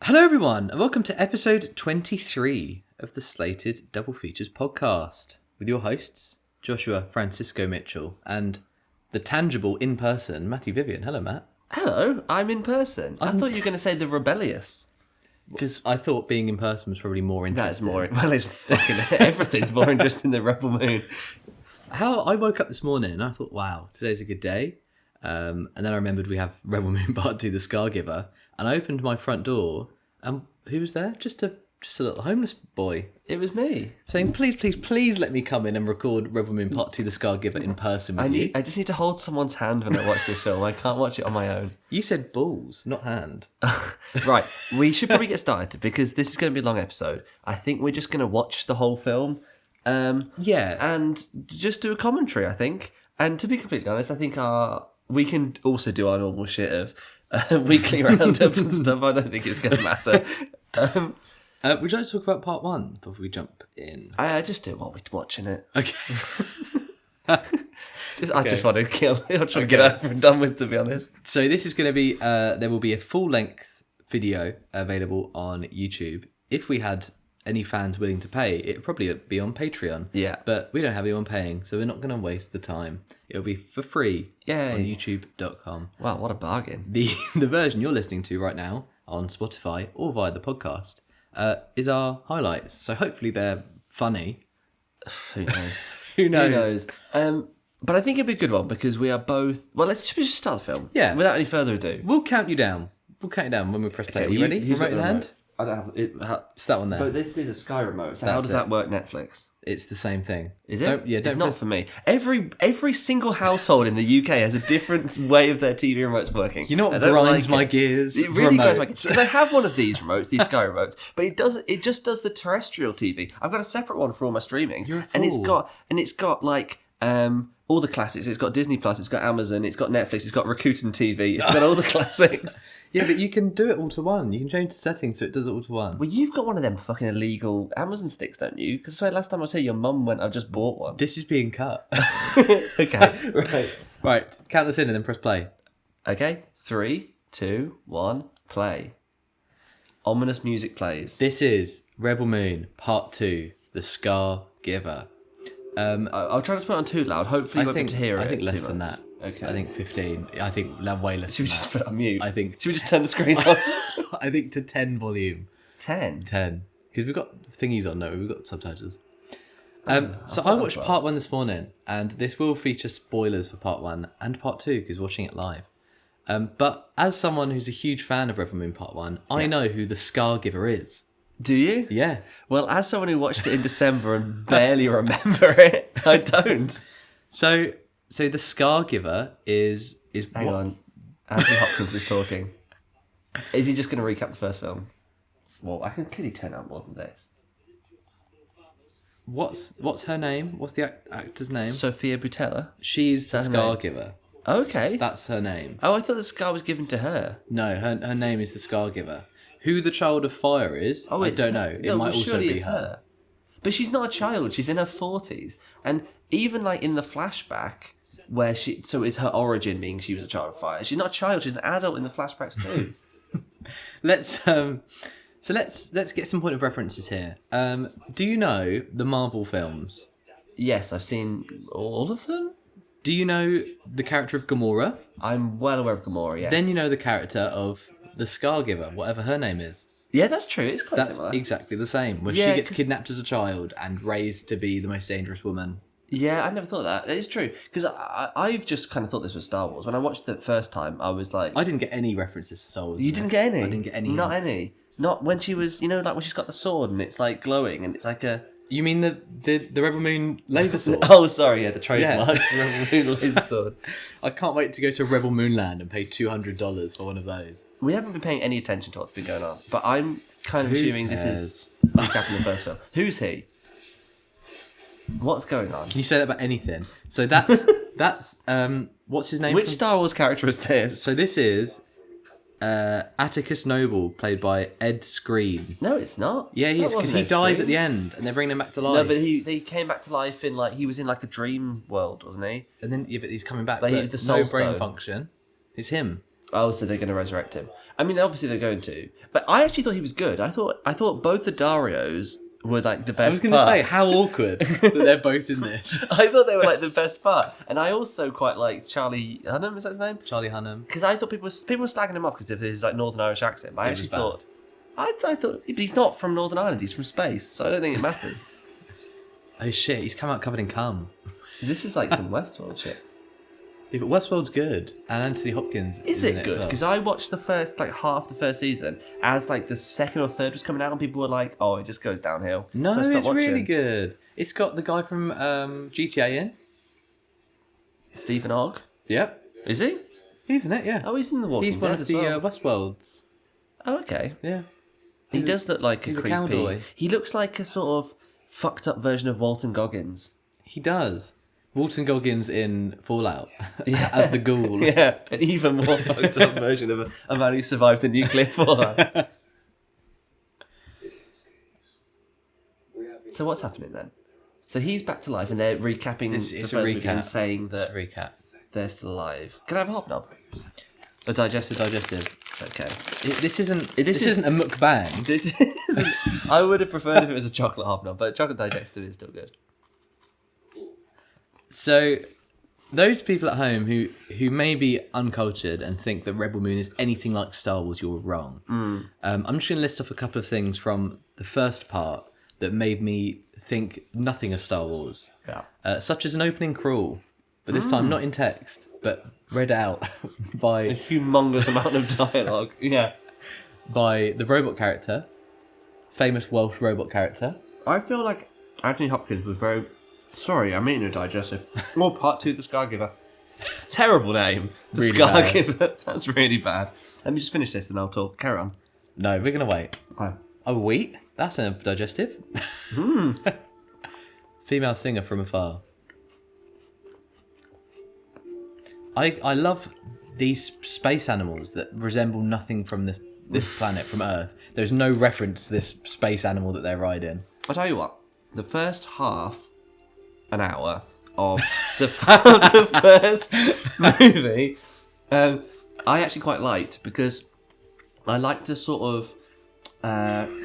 Hello everyone, and welcome to episode 23 of the Slated Double Features podcast with your hosts, Joshua Francisco Mitchell, and the tangible in person, Matthew Vivian. Hello, Matt. Hello, I'm in person. I thought you were going to say the rebellious. Because I thought being in person was probably more interesting. That's more... Well, it's fucking... everything's more interesting than Rebel Moon. How I woke up this morning and I thought, wow, today's a good day. And then I remembered we have Rebel Moon Part 2, The Scar Giver. And I opened my front door, and who was there? Just a little homeless boy. It was me. Saying, please let me come in and record Rebel Moon Part 2, The Scar Giver in person with you. I just need to hold someone's hand when I watch this film. I can't watch it on my own. You said balls, not hand. Right, we should probably get started because this is going to be a long episode. I think we're just going to watch the whole film. Yeah. And just do a commentary, I think. And to be completely honest, I think we can also do our normal shit of weekly roundup and stuff. I don't think it's going to matter. Would you like to talk about part 1 before we jump in? I just do while we're watching it. Okay. I just want to kill. I'm trying to get over and done with, to be honest. So this is going to be. There will be a full-length video available on YouTube. If we had any fans willing to pay, it would probably be on Patreon. Yeah. But we don't have anyone paying, so we're not going to waste the time. It'll be for free on YouTube.com. Wow, what a bargain. The version you're listening to right now on Spotify or via the podcast is our highlights. So hopefully they're funny. Who knows? Who knows? But I think it'd be a good one because we are both... Well, let's just start the film. Yeah. Without any further ado. We'll count you down. When we press play. Are you ready? Who's Remote in got the hand? remote? I don't have it. It's that one there. But this is a Sky remote. So That's how does that work, Netflix? It's the same thing. Is it? Don't it's not for me. Every single household in the UK has a different way of their TV remotes working. You know what grinds my gears? It really grinds my gears. Because I have one of these remotes, these Sky remotes, but it just does the terrestrial TV. I've got a separate one for all my streaming. You're a fool. And it's got like all the classics. It's got Disney Plus, it's got Amazon, it's got Netflix, it's got Rakuten TV, it's got all the classics. Yeah, but you can do it all to one. You can change the settings so it does it all to one. Well, you've got one of them fucking illegal Amazon sticks, don't you? Because I swear last time I was here, your mum went, I've just bought one. This is being cut. Okay, Right, count this in and then press play. Okay, 3, 2, 1, play. Ominous music plays. This is Rebel Moon Part 2, The Scar Giver. I'll try not to put it on too loud. Hopefully you won't be able to hear it. I think less too than much. that. Okay. I think 15. I think way less Should we than just that. put it on mute? I think... Should we just turn the screen off? I think to 10 volume. 10? 10. Because we've got thingies on, no, we've got subtitles. So I watched part 1 this morning, and this will feature spoilers for part 1 and part 2, because watching it live. But as someone who's a huge fan of Rebel Moon Part 1, I know who the Scar Giver is. Do you? Yeah. Well, as someone who watched it in December and barely remember it, I don't. So the Scar Giver is Hang on. Anthony Hopkins is talking. Is he just going to recap the first film? Well, I can clearly turn out more than this. What's her name? What's the actor's name? Sophia Boutella? She's the her Scar name? Giver. Okay. That's her name. Oh, I thought the scar was given to her. No, her name is the Scar Giver. Who the Child of Fire is, I don't know. It might also be her. But she's not a child. She's in her 40s. And even like in the flashback, where so is her origin being she was a child of fire. She's not a child. She's an adult in the flashbacks too. Let's get some point of references here. Do you know the Marvel films? Yes, I've seen all of them. Do you know the character of Gamora? I'm well aware of Gamora, yes. Then you know the character of the Scar Giver, whatever her name is. Yeah, that's true. It's quite That's similar. exactly the same. Where Yeah, she gets 'cause- kidnapped as a child and raised to be the most dangerous woman. Yeah, I never thought that. It's true. Because I've just kind of thought this was Star Wars. When I watched it the first time, I was like... I didn't get any references to Star Wars. You didn't get any? I didn't get any. Not hints. any. Not when she was, like when she's got the sword and it's like glowing and it's like a... You mean the Rebel Moon laser sword? Oh, sorry, yeah, the trademark Rebel Moon laser sword. I can't wait to go to Rebel Moonland and pay $200 for one of those. We haven't been paying any attention to what's been going on, but I'm kind of assuming this is recapping the first film. Who's he? What's going on? Can you say that about anything? So that's what's his name? Which Star Wars character is this? So this is Atticus Noble, played by Ed Skrein. No, it's not. Yeah, he is, because he dies at the end, and they bring him back to life. No, but he came back to life in he was in like a dream world, wasn't he? And then but he's coming back. But But the no Soul brain Stone. function. It's him. Oh, so they're going to resurrect him. I mean, obviously they're going to, but I actually thought he was good. I thought both the Darios were like the best. I was going to say, how awkward that they're both in this. I thought they were like the best part, and I also quite liked Charlie Hunnam. Is that his name? Charlie Hunnam. Because I thought people were slagging him off because of his like Northern Irish accent. But I actually bad. thought, I thought, but he's not from Northern Ireland. He's from space, so I don't think it matters. Oh shit, he's come out covered in cum. This is like some Westworld shit. Yeah, but Westworld's good, and Anthony Hopkins Is in it as good? well. Because I watched the first like half of the first season as like the second or third was coming out, and people were like, "Oh, it just goes downhill." No, so I stopped it's watching. really good. It's got the guy from GTA in. Stephen Ogg, Yep, is he? he's in it. Yeah, Oh, he's in the Walking he's one Dead of as the well. Westworlds. Oh, okay. Yeah, He does look like he's a a creepy. cowboy. He looks like a sort of fucked up version of Walton Goggins. he does. Walton Goggins in Fallout as the ghoul. Yeah, an even more fucked up version of a man who survived a nuclear fallout. So what's happening then? So he's back to life, and they're recapping It's the a first movie recap. and saying It's that a recap. they're still alive. Can I have a hobnob? A digestive. Digestive. Okay. This isn't. This This is- isn't a mukbang. This isn't. I would have preferred if it was a chocolate hobnob, but chocolate digestive is still good. So, those people at home who may be uncultured and think that Rebel Moon is anything like Star Wars, you're wrong. I'm just going to list off a couple of things from the first part that made me think nothing of Star Wars. Yeah. Such as an opening crawl, but this time not in text, but read out A by humongous amount of dialogue. Yeah. the robot character, famous Welsh robot character. I feel like Anthony Hopkins was very... Sorry, I'm eating a digestive. More part 2, The Scargiver. Terrible name. The Really bad. Scargiver. That's really bad. Let me just finish this and I'll talk. Carry on. No, we're going to wait. Okay. Oh, wheat? That's a digestive. Female singer from afar. I love these space animals that resemble nothing from this planet, from Earth. There's no reference to this space animal that they're riding. I'll tell you what. The first half an hour of the first movie, I actually quite liked, because I liked the sort of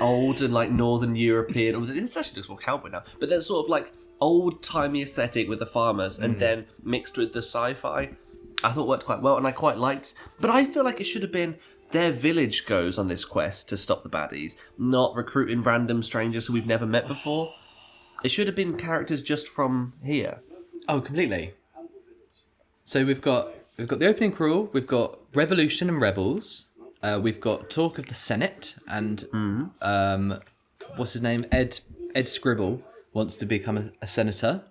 old and like Northern European. Or this actually looks more cowboy now, but that sort of like old timey aesthetic with the farmers, and then mixed with the sci-fi. I thought worked quite well, and I quite liked. But I feel like it should have been their village goes on this quest to stop the baddies, not recruiting random strangers who we've never met before. It should have been characters just from here. Oh, completely. So we've got the opening crawl. We've got Revolution and Rebels. We've got talk of the Senate and what's his name? Ed Scribble wants to become a senator.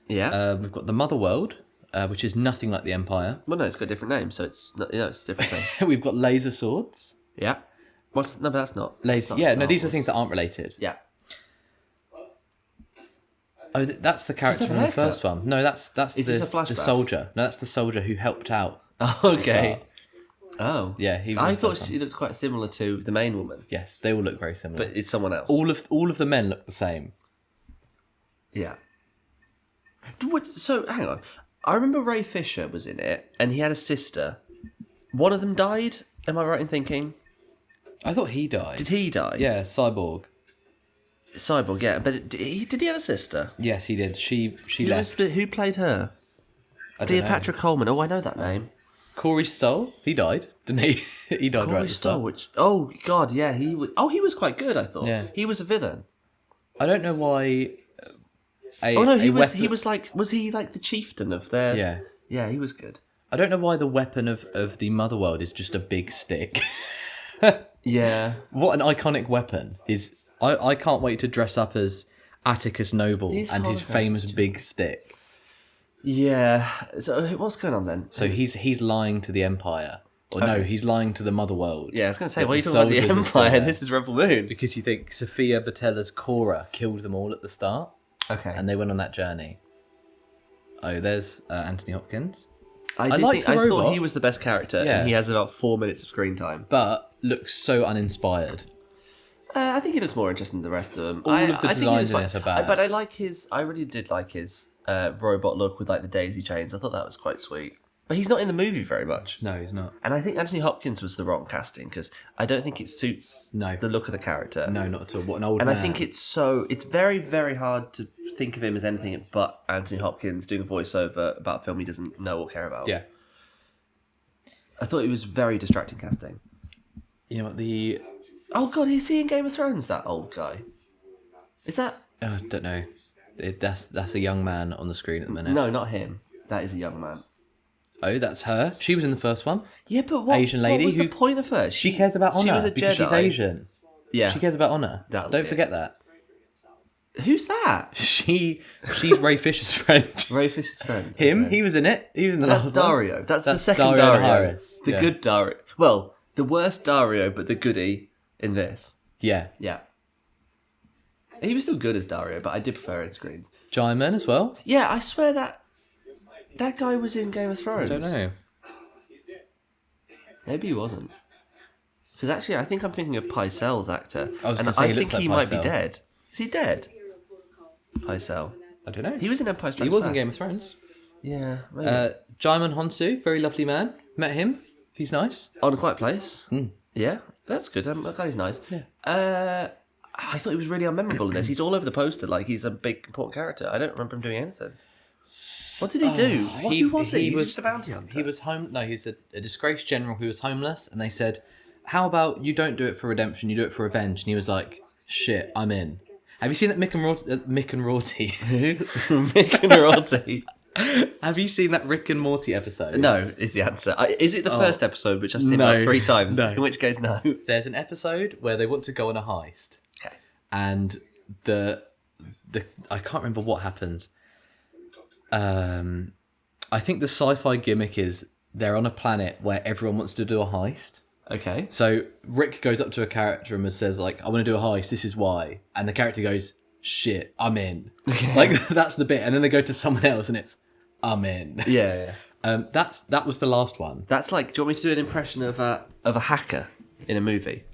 Yeah. We've got the Mother World, which is nothing like the Empire. Well, no, it's got a different name, so it's not, it's a different thing. We've got laser swords. Yeah. No, but that's not. Laser. that's not Yeah, no, Star these are Wars. things that aren't related. Yeah. Oh, that's the character have a from the haircut. first one. No, that's Is this a the flashback? soldier. No, that's the soldier who helped out. Okay. Oh. Yeah, he was I the thought first she looked quite similar to the main woman, Yes, they all look very similar. but it's someone else. all of the men look the same. Yeah. So, hang on. I remember Ray Fisher was in it, and he had a sister. One of them died? Am I right in thinking? I thought he died. Did he die? Yeah, Cyborg. Cyborg, yeah. But did he have a sister? Yes, he did. She Who, left. who played her? I don't know. Cleopatra Coleman. Oh, I know that name. Corey Stoll. He died, didn't he? He died right Corey at the start. Stoll. Which, oh, God, yeah. He was quite good, I thought. Yeah. He was a villain. I don't know why. He was he like the chieftain of their... Yeah. Yeah, he was good. I don't know why the weapon of the Mother World is just a big stick. Yeah. What an iconic weapon is! I can't wait to dress up as Atticus Noble These and his Holocaust famous big stick. Yeah. So what's going on then? So he's lying to the Empire, or no, he's lying to the Mother World. Yeah, I was going to say, But why are you the talking about the soldiers are still Empire? there. This is Rebel Moon. Because you think Sophia Botella's Cora killed them all at the start, Okay. and they went on that journey. Oh, there's Anthony Hopkins, I liked the thought robot. he was the best character, Yeah. and he has about 4 minutes of screen time. but looks so uninspired. I think he looks more interesting than the rest of them. All of the I think he designs was in fine. this are bad. But I like his... I really did like his robot look with like the daisy chains. I thought that was quite sweet. But he's not in the movie very much. No, he's not. And I think Anthony Hopkins was the wrong casting because I don't think it suits the look of the character. No, not at all. What an old And man. I think it's very, very hard to think of him as anything but Anthony Hopkins doing a voiceover about a film he doesn't know or care about. Yeah. I thought it was very distracting casting. You know what, Oh god, is he in Game of Thrones, that old guy? Is that... I don't know. That's a young man on the screen at the minute. No, not him. That is a young man. Oh, that's her. She was in the first one. Yeah, but what, Asian lady what was the point of her? She cares about she honour was a because she's Jedi. Asian. Yeah. She cares about honour. Don't forget that. Who's that? She's Ray Fisher's friend. Ray Fisher's friend. Him? Okay. He was in it. He was in the That's last one. Dario. That's the second Dario Dario. Naharis. The good Dario. Well, the worst Dario, but the goodie in this. Yeah. Yeah. He was still good as Dario, but I did prefer it screens. Jaimin as well. Yeah, I swear that guy was in Game of Thrones. I don't know. Maybe he wasn't. Because actually, I think I'm thinking of Pycelle's actor. I think he might be Pycelle. dead. Is he dead? Pycelle. I don't know. He was in Empire Strikes He was in Back. Game of Thrones. Yeah, maybe. Jaimin Honsu, very lovely man. Met him. He's nice. On A Quiet Place. Yeah, that's good. That guy's nice. Yeah. I thought he was really unmemorable in this. He's all over the poster, like he's a big important character. I don't remember him doing anything. What did he do? Who was he? He was just a bounty hunter. He was he's a disgraced general who was homeless, and they said, "How about you don't do it for redemption, you do it for revenge?" And he was like, "Shit, I'm in." Have you seen that Mick and Rorty? Mick and Rorty. Have you seen that Rick and Morty episode? No, is the answer. Is it the first episode, which I've seen No. like 3 times? No. In which case, no. There's an episode where they want to go on a heist. Okay. And the I can't remember what happens. I think the sci-fi gimmick is they're on a planet where everyone wants to do a heist. Okay. So Rick goes up to a character and says, like, "I want to do a heist, this is why." And the character goes, "Shit, I'm in." Like, that's the bit. And then they go to someone else and it's, "I'm in." Yeah. That was the last one. That's like, do you want me to do an impression of a hacker in a movie?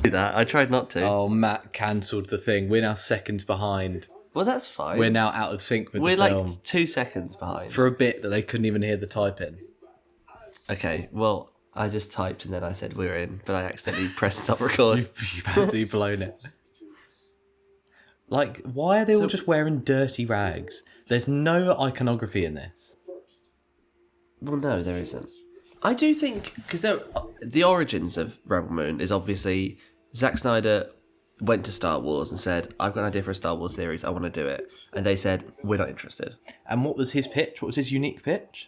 Do that. I tried not to. Oh, Matt cancelled the thing. We're now seconds behind. Well, that's fine. We're now out of sync with We're the film. like 2 seconds behind. For a bit that they couldn't even hear the typing. Okay, well, I just typed and then I said we're in, but I accidentally pressed stop record. You've absolutely blown it. Like, why are they all just wearing dirty rags? There's no iconography in this. Well, no, there isn't. I do think, because the origins of Rebel Moon is obviously Zack Snyder went to Star Wars and said, "I've got an idea for a Star Wars series, I want to do it." And they said, "We're not interested." And what was his pitch? What was his unique pitch?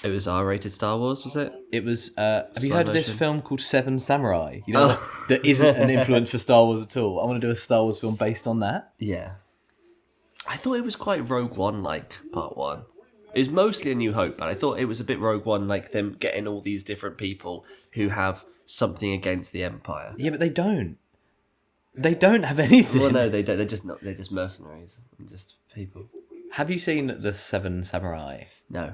It was R-rated Star Wars, was it? It was, have you Slow heard of this motion. film called Seven Samurai? You know, that isn't an influence for Star Wars at all. I want to do a Star Wars film based on that. Yeah. I thought it was quite Rogue One-like, part 1. It was mostly A New Hope, but I thought it was a bit Rogue One, like them getting all these different people who have something against the Empire. Yeah, but they don't. They don't have anything. Well, no, they don't. They're just not. They're just mercenaries and just people. Have you seen the Seven Samurai? No.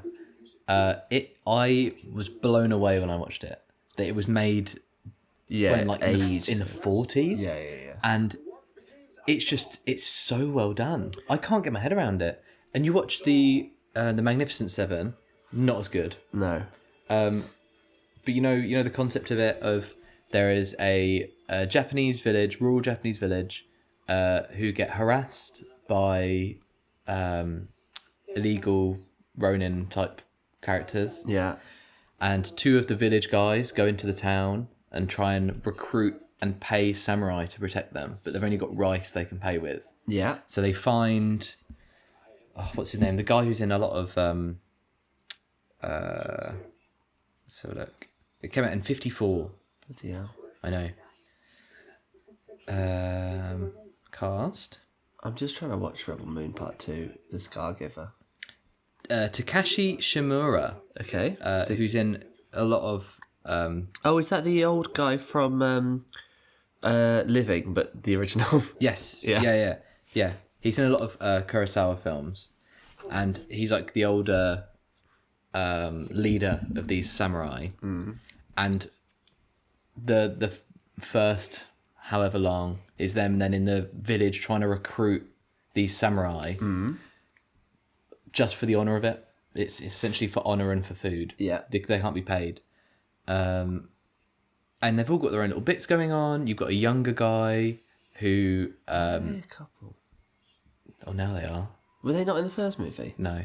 I was blown away when I watched it. That it was made Yeah, when, like, in the 40s. Yeah. And it's so well done. I can't get my head around it. And you watch the Magnificent Seven, not as good. No. But you know the concept of it, of there is a Japanese village, rural Japanese village, who get harassed by illegal Ronin type characters, Yeah. and 2 of the village guys go into the town and try and recruit and pay samurai to protect them, but they've only got rice they can pay with. Yeah. So they find, what's his name? The guy who's in a lot of let's have a look. It came out in 1954. Bloody hell. I know. Cast. I'm just trying to watch Rebel Moon Part 2, The Scargiver. Takashi Shimura, Okay. who's in a lot of... Oh, is that the old guy from Living, but the original? Yes. Yeah. Yeah. He's in a lot of Kurosawa films. And he's like the older leader of these samurai. Mm. And the first however long is them then in the village trying to recruit these samurai just for the honour of it. It's essentially for honour and for food. Yeah. They can't be paid. And they've all got their own little bits going on. You've got a younger guy who... They're a couple. Oh, now they are. Were they not in the first movie? No.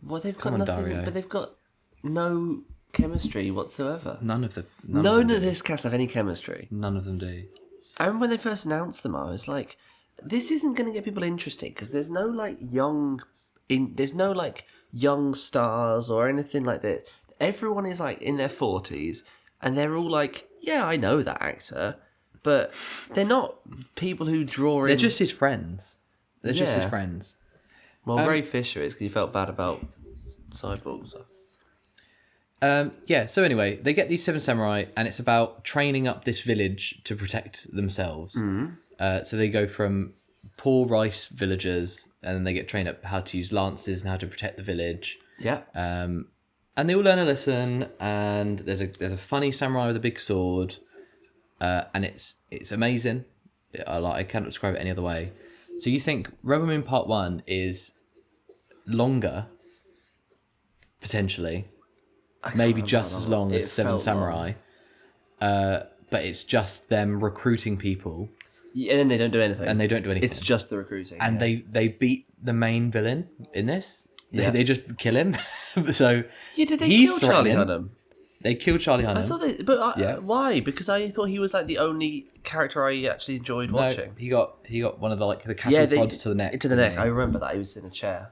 Well, they've Come got on, nothing, Dario. but they've got no chemistry whatsoever. None of This cast have any chemistry. None of them do. I remember when they first announced them, I was like, this isn't going to get people interested because there's no young stars or anything like that. Everyone is like in their 40s and they're all like, yeah, I know that actor, but they're not people who draw in. They're just his friends. They're just his friends. Well, Ray Fisher is because he felt bad about Cyborg stuff. So anyway, they get these 7 samurai, and it's about training up this village to protect themselves. So they go from poor rice villagers, and then they get trained up how to use lances and how to protect the village. Yeah. And they all learn a lesson, and there's a funny samurai with a big sword, and it's amazing. I cannot describe it any other way. So you think Rebel Moon Part 1 is longer, potentially, maybe just as long as Seven Samurai, but it's just them recruiting people. Yeah, and then they don't do anything. It's just the recruiting. And they beat the main villain in this. Yeah. They just kill him. So did they kill Charlie Hunnam? They killed Charlie Hunnam. I thought why? Because I thought he was like the only character I actually enjoyed watching. He got one of the cattle prods to the neck. To the neck. I remember that. He was in a chair.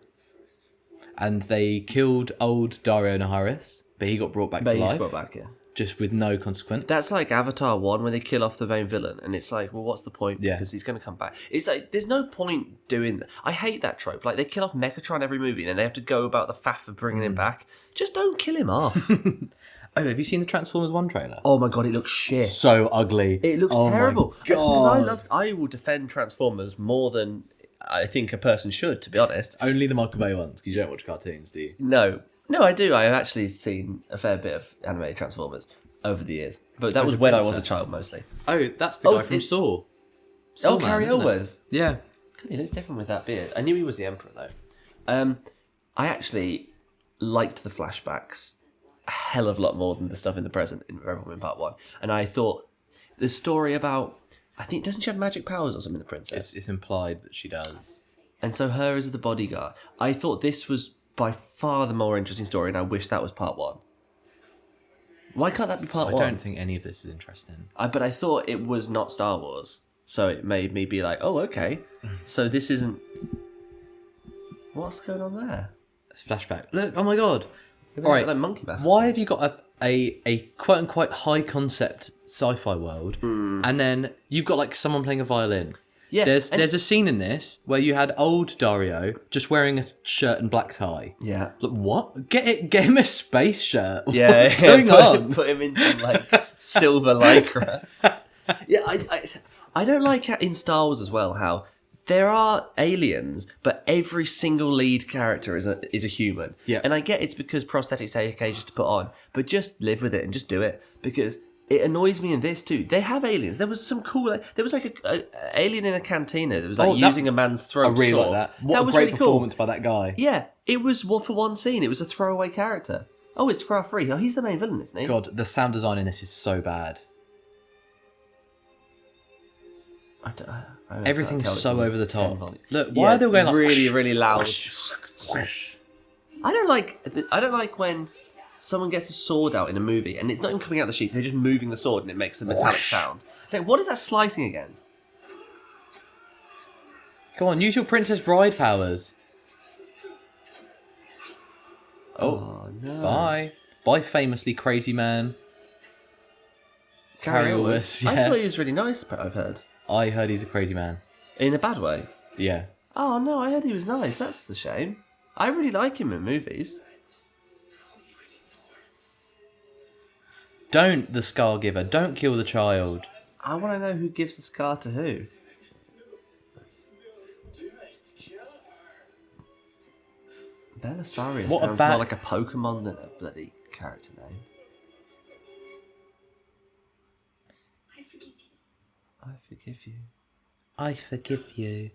And they killed old Dario Naharis, but he got brought back to life. Brought back, yeah. Just with no consequence. That's like Avatar 1 when they kill off the main villain, and it's like, well, what's the point? Yeah. Because he's going to come back. It's like, there's no point doing that. I hate that trope. Like, they kill off Megatron every movie, and then they have to go about the faff of bringing him back. Just don't kill him off. Oh, have you seen the Transformers 1 trailer? Oh my god, it looks shit. So ugly. It looks terrible. Because I will defend Transformers more than I think a person should, to be honest. Only the Michael Bay ones, because you don't watch cartoons, do you? No, I do. I have actually seen a fair bit of animated Transformers over the years. But that was when I was a child, mostly. Oh, that's the guy from Saw. Carrie Elwes. Yeah. God, he looks different with that beard. I knew he was the Emperor, though. I actually liked the flashbacks a hell of a lot more than the stuff in the present in Rebel Moon Part 1. And I thought the story about... I think, doesn't she have magic powers or something, the princess? It's implied that she does. And so her is the bodyguard. I thought this was by far the more interesting story, and I wish that was Part 1. Why can't that be Part 1? I don't think any of this is interesting. But I thought it was not Star Wars. So it made me be like, oh, okay. So this isn't... What's going on there? It's flashback. Look, oh my god. All right, like monkey bastards. Why have you got a quote unquote high concept sci-fi world, and then you've got like someone playing a violin? Yeah, there's a scene in this where you had old Dario just wearing a shirt and black tie. Yeah. Like, what? Get him a space shirt. Yeah, What's going on? Put him in some like silver lycra. Yeah, I don't like in Star Wars as well how there are aliens, but every single lead character is a human. Yeah. And I get it's because prosthetics are okay just to put on, but just live with it and just do it. Because it annoys me in this too. They have aliens. There was some cool... There was like a alien in a cantina that was like using a man's throat. I really to talk. like that. What that a was great really performance cool. by that guy. Yeah, it was for one scene. It was a throwaway character. Oh, it's Fra Free. Oh, he's the main villain, isn't he? God, the sound design in this is so bad. Everything's so over the top. Look, why are they going like really, really loud? Whoosh, whoosh. I don't like when someone gets a sword out in a movie and it's not even coming out of the sheath. They're just moving the sword and it makes the metallic sound. It's like, what is that slicing against? Come on, use your Princess Bride powers. Oh no! Bye, famously crazy man. Carrie Elwes, I yeah. thought he was really nice, but I've heard. I heard he's a crazy man. In a bad way? Yeah. Oh no, I heard he was nice. That's a shame. I really like him in movies. Don't the Scar Giver. Don't kill the child. I want to know who gives the scar to who. Belisarius sounds more like a Pokemon than a bloody character name. I forgive you. I forgive you. I forgive you.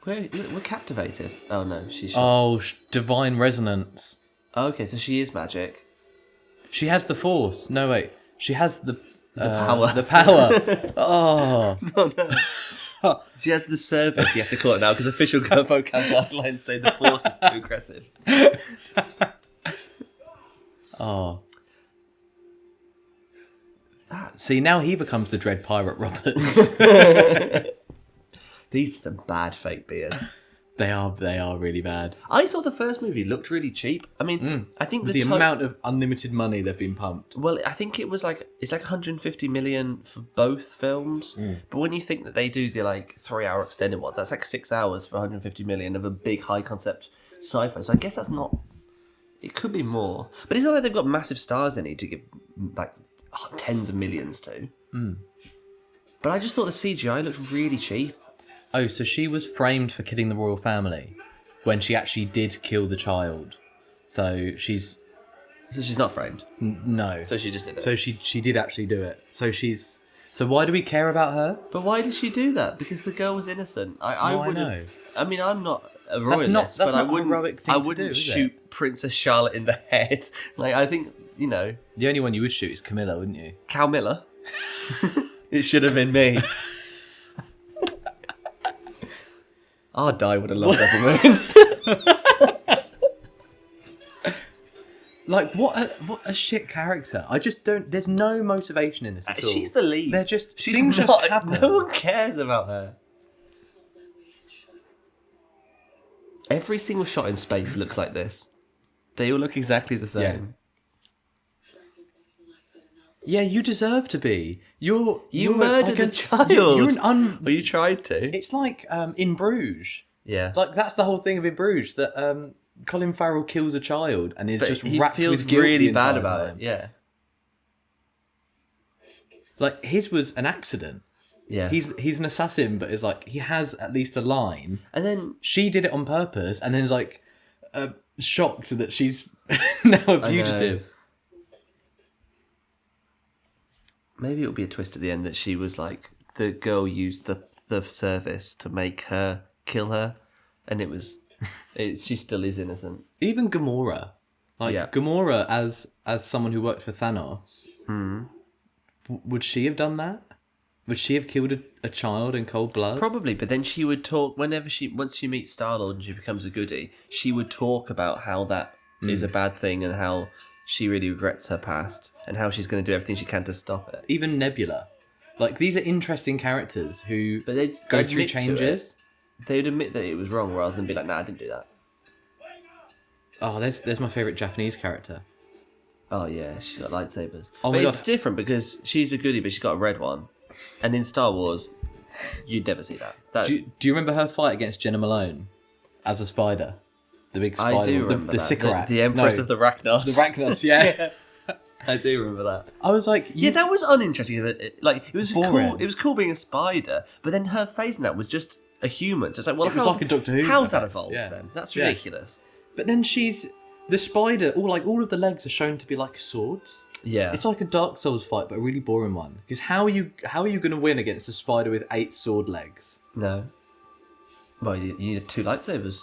We're captivated. Oh no, she's shot. Oh, divine resonance. Okay, so she is magic. She has the force. No, wait. She has the power. The power. Oh. She has the service. You have to call it now because official vocab guidelines say the force is too aggressive. Oh. See, now he becomes the Dread Pirate Roberts. These are some bad fake beards. They are really bad. I thought the first movie looked really cheap. I mean, I think The amount of unlimited money they've been pumped. Well, I think it's like 150 million for both films. But when you think that they do the 3-hour extended ones, that's like 6 hours for 150 million of a big high concept sci-fi. So I guess that's not. It could be more, but it's not like they've got massive stars they need to give tens of millions to. But I just thought the CGI looked really cheap. Oh, so she was framed for killing the royal family when she actually did kill the child. So she's not framed. no. So she just did it. So she did actually do it. So why do we care about her? But why did she do that? Because the girl was innocent. I I wouldn't. know. I mean, I'm not a royalist, that's but not I wouldn't. a heroic thing I to wouldn't do, is shoot Princess Charlotte in the head. I think The only one you would shoot is Camilla, wouldn't you? Cal Miller. It should have been me. Our die would have loved that woman. What a shit character. I just don't. There's no motivation in this at all. She's the lead. They're just She's things not. just happen. No one cares about her. Every single shot in space looks like this. They all look exactly the same. Yeah, you deserve to be. You murdered a child. Well, you tried to. It's like in Bruges. Yeah. Like that's the whole thing of In Bruges that Colin Farrell kills a child and is just he wrapped feels with guilt really the bad entire about time. it. Yeah. Like his was an accident. Yeah. He's an assassin, but it's like he has at least a line. And then She did it on purpose, and then is like shocked that she's now a fugitive. maybe it'll be a twist at the end that she was like the girl used the service to make her kill her, and she still is innocent. Even Gamora, Gamora as someone who worked for Thanos, would she have done that? Would she have killed a child in cold blood? Probably, but then she would talk once she meets Star-Lord and she becomes a goodie. She would talk about how that is a bad thing and how she really regrets her past and how she's going to do everything she can to stop it. Even Nebula, these are interesting characters who But they'd go through admit to changes. They'd admit that it was wrong rather than be like, "Nah, I didn't do that." Oh, there's my favourite Japanese character. Oh yeah, she's got lightsabers. Oh but my God. it's different because she's a goodie, but she's got a red one. And in Star Wars, you'd never see that. Do you remember her fight against Jenna Malone as a spider? The big spider. I do remember the that. Sycorax. The Empress of the Rachnos. The Rachnos, yeah. I do remember that. I was like... Yeah, that was uninteresting. It was Boring. cool. It was cool being a spider, but then her face in that was just a human. So it's like, well, It was like a Doctor Who how's that effect, evolved yeah. then? That's Yeah. ridiculous. But then she's... The spider, all of the legs are shown to be like swords. Yeah, It's like a Dark Souls fight, but a really boring one. Because how are you going to win against a spider with 8 sword legs? no. Well, you need 2 lightsabers.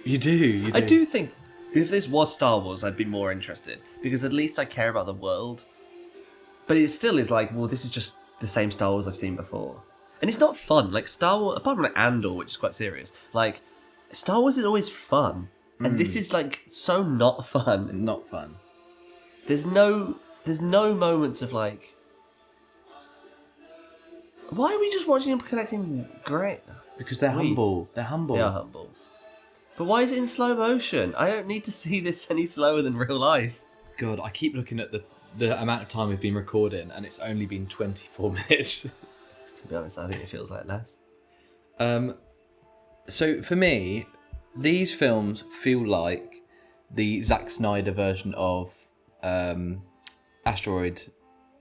You do. I do think if this was Star Wars, I'd be more interested because at least I care about the world. But it still is like, well, this is just the same Star Wars I've seen before, and it's not fun. Like Star Wars, apart from Andor, which is quite serious. Like Star Wars is always fun, and this is like so not fun. Not fun. There's no moments of like, why are we just watching them collecting great? Because they're Weeds. humble. They're humble. They are humble. But why is it in slow motion? I don't need to see this any slower than real life. God, I keep looking at the amount of time we've been recording, and it's only been 24 minutes. To be honest, I think it feels like less. So for me, these films feel like the Zack Snyder version of Asteroid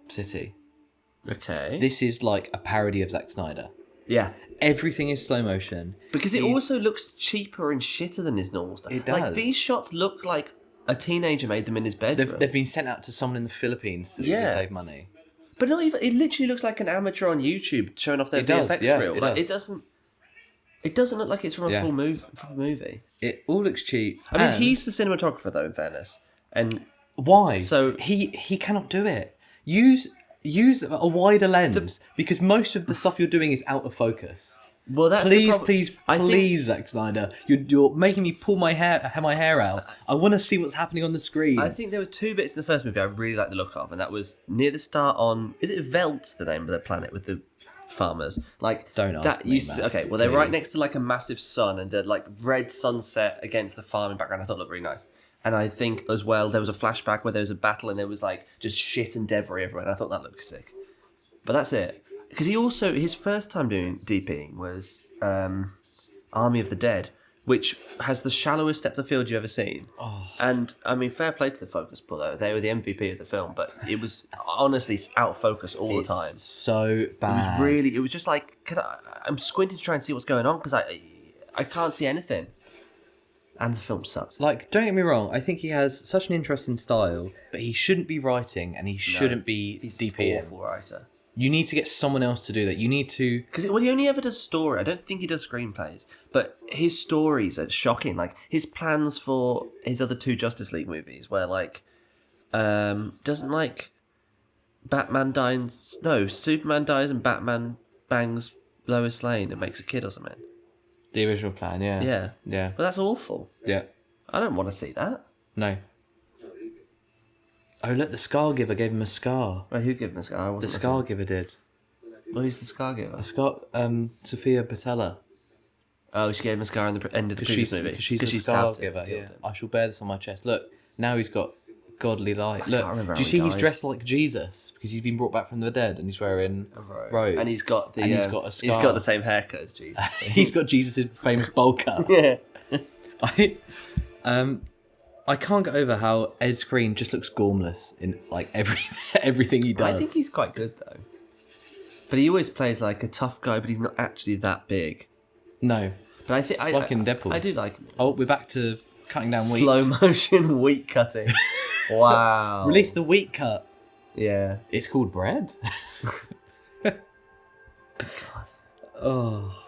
City. Okay. This is like a parody of Zack Snyder. Yeah. Everything is slow motion. Because it also looks cheaper and shitter than his normal stuff. It Like, does. these shots look like a teenager made them in his bedroom. They've been sent out to someone in the Philippines to save money. But not even... It literally looks like an amateur on YouTube showing off their It does, VFX yeah, reel. it Like, does. it doesn't... It doesn't look like it's from a Yeah. full movie. It all looks cheap. I mean, and he's the cinematographer, though, in fairness. And why? So- he cannot do it. Use a wider lens because most of the stuff you're doing is out of focus. well, that's the Please, problem. please, I think- please, Zack Snyder, you're making me pull my hair out. I want to see what's happening on the screen. I think there were two bits in the first movie I really liked the look of, and that was near the start on. Is it Velt, the name of the planet with the farmers? Like Don't ask that me, used to, Matt, okay, well they're right please. next to like a massive sun and the like red sunset against the farming background. I thought looked really nice. And I think as well there was a flashback where there was a battle and there was like just shit and debris everywhere. And I thought that looked sick. But that's it. Because he also his first time doing DPing was Army of the Dead, which has the shallowest depth of field you've ever seen. Oh. And I mean, fair play to the focus puller. They were the MVP of the film, but it was honestly out of focus all the time. So bad. It was just like, I'm squinting to try and see what's going on because I can't see anything. And the film sucked. Like, don't get me wrong, I think he has such an interesting style, but he shouldn't be writing and he shouldn't be He's DPing. an awful writer. You need to get someone else to do that. You need to... Because he only ever does story. I don't think he does screenplays. But his stories are shocking. Like, his plans for his other two Justice League movies, where, like, doesn't, like, Batman dies... No, Superman dies and Batman bangs Lois Lane and makes a kid or something. The original plan, yeah. Yeah. Yeah. But that's awful. Yeah. I don't want to see that. No. Oh, look, the Scar Giver gave him a scar. Wait, who gave him a scar? The Scar Giver did. Well, who's the scar giver? The Scar... Sophia Patella. Oh, she gave him a scar in the end of the previous movie. Because she's a she Scar stabbed him, Giver, killed yeah. him. I shall bear this on my chest. Look, now he's got godly light. Look, can't remember do you how see he he's died. dressed like Jesus? Because he's been brought back from the dead and he's wearing a robe. And he's got the... And he's got a He's scar. got the same haircut as Jesus. He's got Jesus' famous bowl cut. Yeah. I can't get over how Ed Skrein just looks gormless in like everything he does. I think he's quite good though. But he always plays like a tough guy, but he's not actually that big. No. But I think Like in Deadpool. I do like him. Oh, we're back to cutting down wheat. Slow motion wheat cutting. Wow. Release the wheat cut. Yeah. It's called bread. Oh.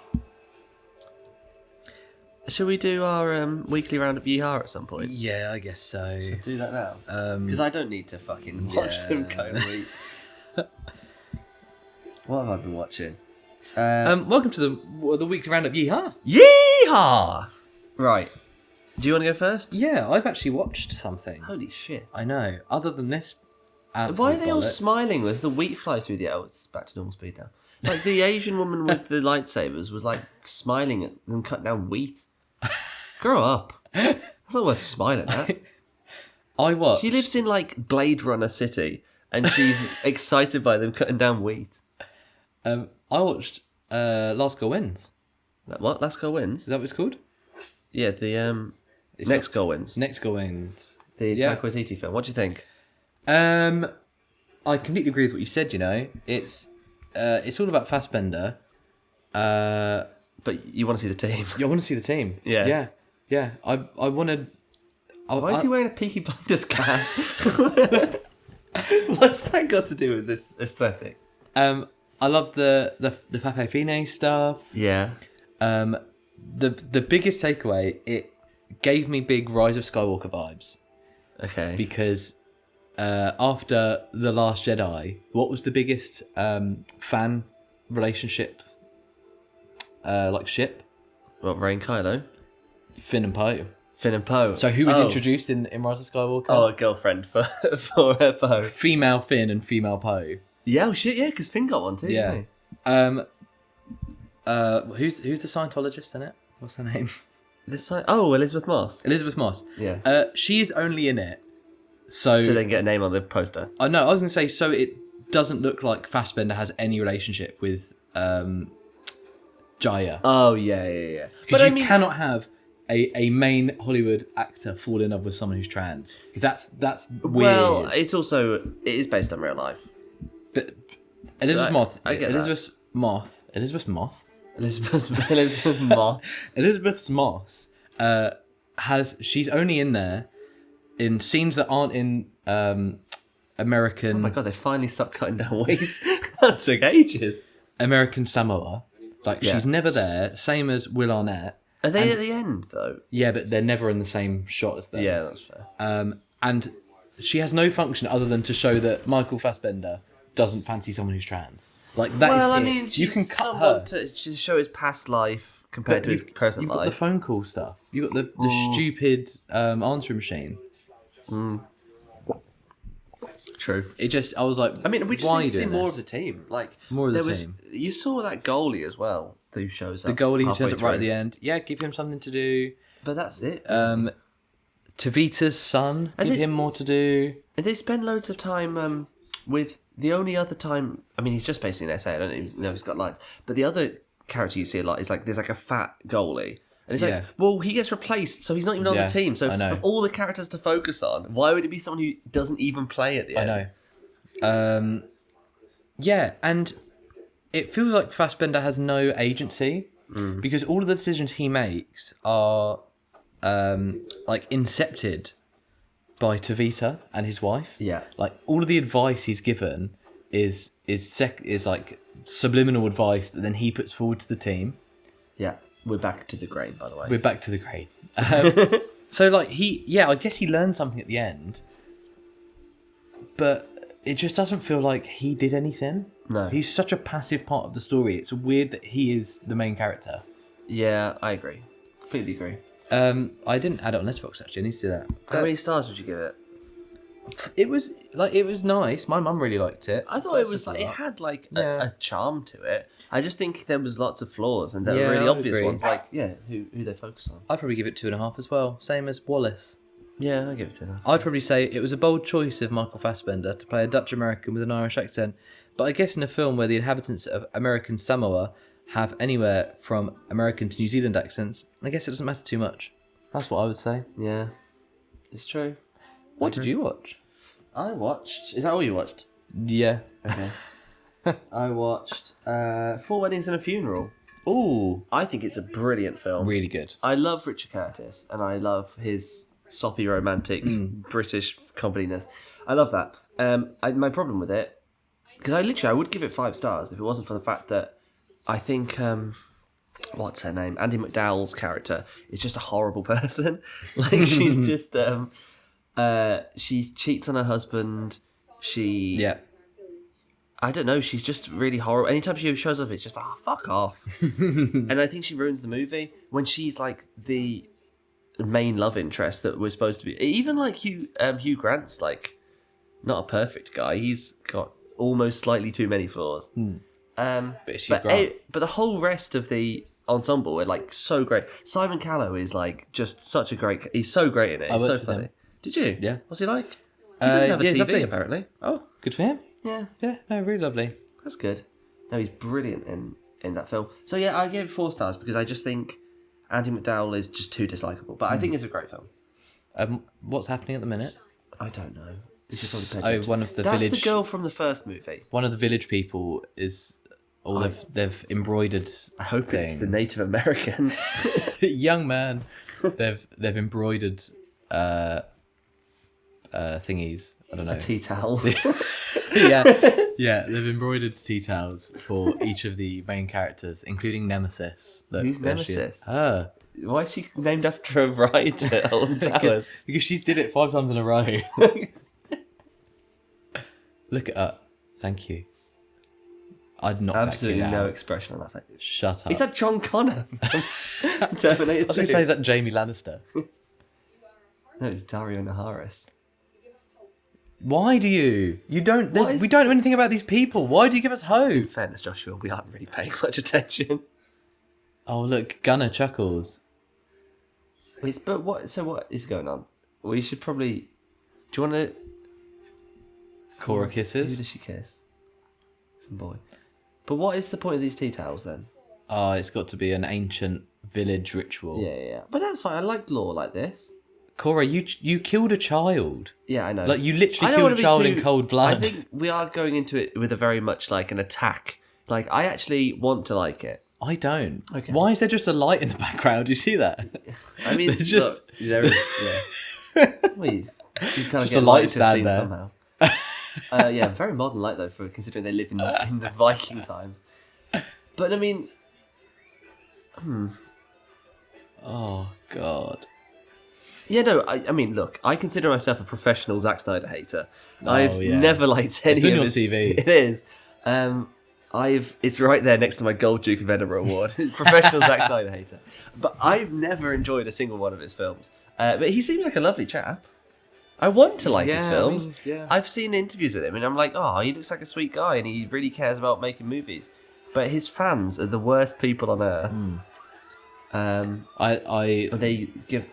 Shall we do our weekly roundup Yeehaw at some point? Yeah, I guess so. Do that now. Because I don't need to fucking watch them cut wheat. What have I been watching? Welcome to the weekly roundup. Yeehaw. Yeehaw! Right. Do you want to go first? Yeah, I've actually watched something. Holy shit. I know. Other than this, Why are they all bollock. smiling as the wheat flies through the air? Oh, it's back to normal speed now. Like the Asian woman with the lightsabers was like smiling at them cutting down wheat. Grow up. That's not worth smiling at. I watched. She lives in like Blade Runner City and she's excited by them cutting down wheat. I watched Last Girl Wins. Like, what? Last Girl Wins? Is that what it's called? Yeah, the It's Next not- Girl Wins. Next Girl Wins. The Yeah. Taika Waititi film. What do you think? I completely agree with what you said. You know, it's all about Fassbender. But you want to see the team. I want to see the team. Yeah. yeah. I wanted. Why is he wearing a Peaky Blinders cap? What's that got to do with this aesthetic? I love the Pepe Fine stuff. Yeah. The biggest takeaway, it gave me big Rise of Skywalker vibes Okay. because after The Last Jedi, what was the biggest fan relationship ship? What, Rey and Kylo? Finn and Poe. Finn and Poe. So who was introduced in Rise of Skywalker? Oh, a girlfriend for Poe. Female Finn and female Poe. Yeah, oh shit, yeah, because Finn got one too, Yeah. didn't Who's the Scientologist in it? What's her name? he? Elizabeth Moss. Elizabeth Moss. Yeah. She's only in it. So So they can get a name on the poster. I know. I was gonna say so it doesn't look like Fassbender has any relationship with Jaya. Oh, yeah. Because you cannot have a main Hollywood actor fall in love with someone who's trans. Because that's weird. Well, it is based on real life. But Elizabeth So Moss. I get that. Elizabeth Moss. Elizabeth Moss. Elizabeth Moss she's only in there in scenes that aren't in American Oh my god, they finally stopped cutting down weight. That took ages. American Samoa. Like, Yeah. she's never there, same as Will Arnett. Are they at the end, though? Yeah, but they're never in the same shot as them. Yeah, that's fair. And she has no function other than to show that Michael Fassbender doesn't fancy someone who's trans. Like, that is Well, I it. mean, you she's can cut someone her. to show his past life compared to his present You've got the life. phone call stuff. You've got the stupid answering machine. True. I was like, I mean, we just why need to see doing more this? of the team. Like, More of the there was, team. You saw that goalie as well, who shows The up. goalie who halfway turns up right at through. the end. Yeah, give him something to do. But that's it. Tavita's son, And give they- him more to do. They spend loads of time with the only other time. I mean, he's just basically an essay. I don't even know if he's got lines. But the other character you see a lot is like there's like a fat goalie, and it's Yeah. like, well, he gets replaced, so he's not even on Yeah, the team. So I know. of all the characters to focus on, why would it be someone who doesn't even play at the I end? know. Yeah, and it feels like Fassbender has no agency because all of the decisions he makes are like incepted by Tavita and his wife. Yeah. Like, all of the advice he's given is like subliminal advice that then he puts forward to the team. Yeah, we're back to the grain, by the way. We're back to the grade. So, like, I guess he learned something at the end, but it just doesn't feel like he did anything. No. He's such a passive part of the story. It's weird that he is the main character. Yeah, I agree. Completely agree. I didn't add it on Letterboxd, actually. I need to do that. How many stars would you give it? It was nice. My mum really liked it. I So thought it that's was just like a it lot. had like Yeah. a charm to it. I just think there was lots of flaws, and there Yeah, were really I would obvious agree. ones. Like who they focus on. I'd probably give it 2.5 as well. Same as Wallace. Yeah, I give it to her. I'd probably say it was a bold choice of Michael Fassbender to play a Dutch American with an Irish accent, but I guess in a film where the inhabitants of American Samoa have anywhere from American to New Zealand accents, I guess it doesn't matter too much. That's what I would say. Yeah, it's true. What did you watch? I watched. Is that all you watched? Yeah. Okay. I watched Four Weddings and a Funeral. Ooh, I think it's a brilliant film. really good. I love Richard Curtis, and I love his soppy romantic British comedyiness. I love that. My problem with it, because I would give it 5 stars if it wasn't for the fact that I think what's her name, Andy McDowell's character is just a horrible person. Like, she's just she cheats on her husband. Yeah. I don't know, she's just really horrible. Anytime she shows up, it's just, fuck off. And I think she ruins the movie when she's like the main love interest that we're supposed to be. Even like Hugh Grant's like not a perfect guy. He's got almost slightly too many flaws. But it's Hugh Grant. But the whole rest of the ensemble are like so great. Simon Callow is like just such a great. He's so great in it. He's so worked with funny. him. Did you? Yeah. What's he like? He doesn't have a yeah, he's TV lovely. apparently. Oh, good for him. Yeah. Yeah, no, really lovely. That's good. No, he's brilliant in that film. So yeah, I gave it 4 stars because I just think Andy McDowell is just too dislikable. But I think it's a great film. What's happening at the minute? I don't know. This is probably Oh, one of the That's village. the girl from the first movie. One of the village people is. They've embroidered. I hope it's the things. Native American. Young man. They've embroidered thingies. I don't know. A tea towel. yeah, they've embroidered tea towels for each of the main characters, including Nemesis. Look, Who's there she is. Nemesis? Her. Why is she named after a ride at Alton Towers? Because she did it 5 times in a row. Look at her. Thank you. I'd not Absolutely that kid no out. expression on that face. Shut up. Is that John Connor from Terminator 2? I was going to say, is that Jamie Lannister? No, it's Dario Naharis. Why do you? You don't. What is- We don't know anything about these people. Why do you give us In hope? fairness, Joshua, we aren't really paying much attention. Oh, look, Gunnar chuckles. Wait, but what? So what is going on? We should probably. Do you want to? Cora Who kisses. does she kiss? Some boy. But what is the point of these tea towels then? Oh, it's got to be an ancient village ritual. Yeah. But that's fine. I like lore like this. Cora, you killed a child. Yeah, I know. Like, you literally I don't killed wanna a be child too- in cold blood. I think we are going into it with a very much like an attack. Like, I actually want to like it. I don't. Okay. Why is there just a light in the background? Do you see that? I mean, There's just- look, there is. Yeah. Well, you kind of Just get a light into the stand scene there. somehow. Yeah, very modern light though, for considering they live in the Viking times. But I mean, Oh God. Yeah, no, I mean, look, I consider myself a professional Zack Snyder hater. I've yeah. never liked any It's on of your his... CV. It is. It's right there next to my Gold Duke of Edinburgh award. Professional Zack Snyder hater. But I've never enjoyed a single one of his films. But he seems like a lovely chap. I want to like his Yeah, I films. mean, yeah. I've seen interviews with him, and I'm like, oh, he looks like a sweet guy, and he really cares about making movies. But his fans are the worst people on earth. They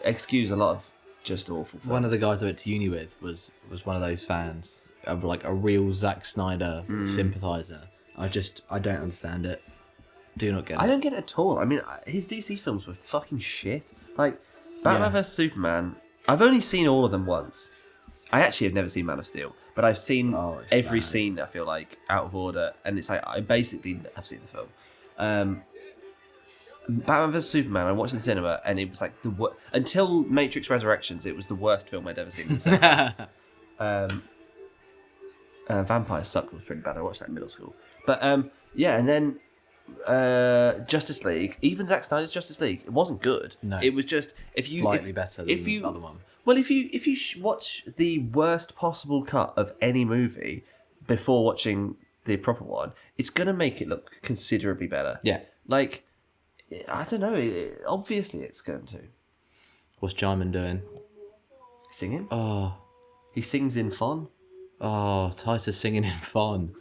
excuse a lot of just awful films. One of the guys I went to uni with was one of those fans, like a real Zack Snyder sympathiser. I don't understand it. Do not get it. I don't get it at all. I mean, his DC films were fucking shit. Like, Batman vs Superman, I've only seen all of them once. I actually have never seen Man of Steel, but I've seen every scene, I feel like, out of order, and it's like, I basically have seen the film. Batman vs Superman, I watched in the cinema, and it was like until Matrix Resurrections, it was the worst film I'd ever seen in the cinema. Vampire Suck was pretty bad. I watched that in middle school, but and then Justice League, even Zack Snyder's Justice League, it wasn't good. No, it was just slightly better than the other one. Well, if you watch the worst possible cut of any movie before watching the proper one, it's gonna make it look considerably better. Yeah, like. I don't know. Obviously, it's going to. What's Jaimin doing? Singing? Oh, He sings in fun. oh, Titus singing in fun.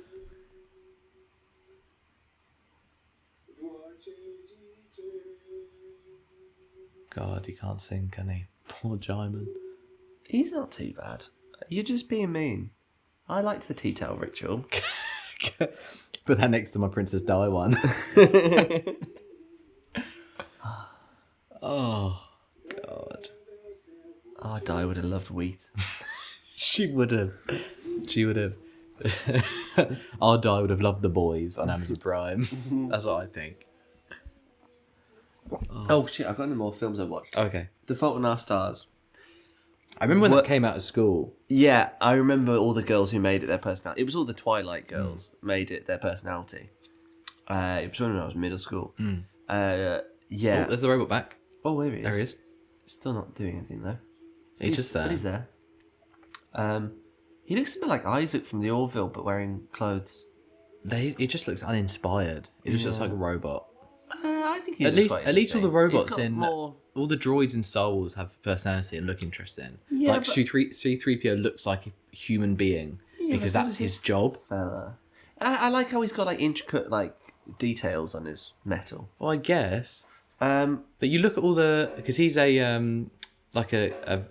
God, he can't sing, can he? Poor Jaimin. He's not too bad. You're just being mean. I liked the tea towel ritual. Put that next to my Princess Di one. Oh, God. Oh, Di would have loved wheat. She would have. Our Di would have loved The Boys on Amazon Prime. That's what I think. Oh, shit, I've got no more films I've watched. Okay. The Fault in Our Stars. I remember when that came out of school. Yeah, I remember all the girls who made it their personality. It was all the Twilight girls made it their personality. It was when I was middle school. Yeah. Oh, there's the robot back. Oh, there he is. There he is. Still not doing anything, though. He's just there. But he's there. He looks a bit like Isaac from the Orville, but wearing clothes. He just looks uninspired. He just looks like a robot. I think he At looks least quite all the interesting. robots He's got in more... all the droids in Star Wars have personality and look interesting. Yeah, like but- C-3PO looks like a human being because that's his job. Fella. I like how he's got like intricate like details on his metal. Well, I guess. Um, But you look at all the because he's a like a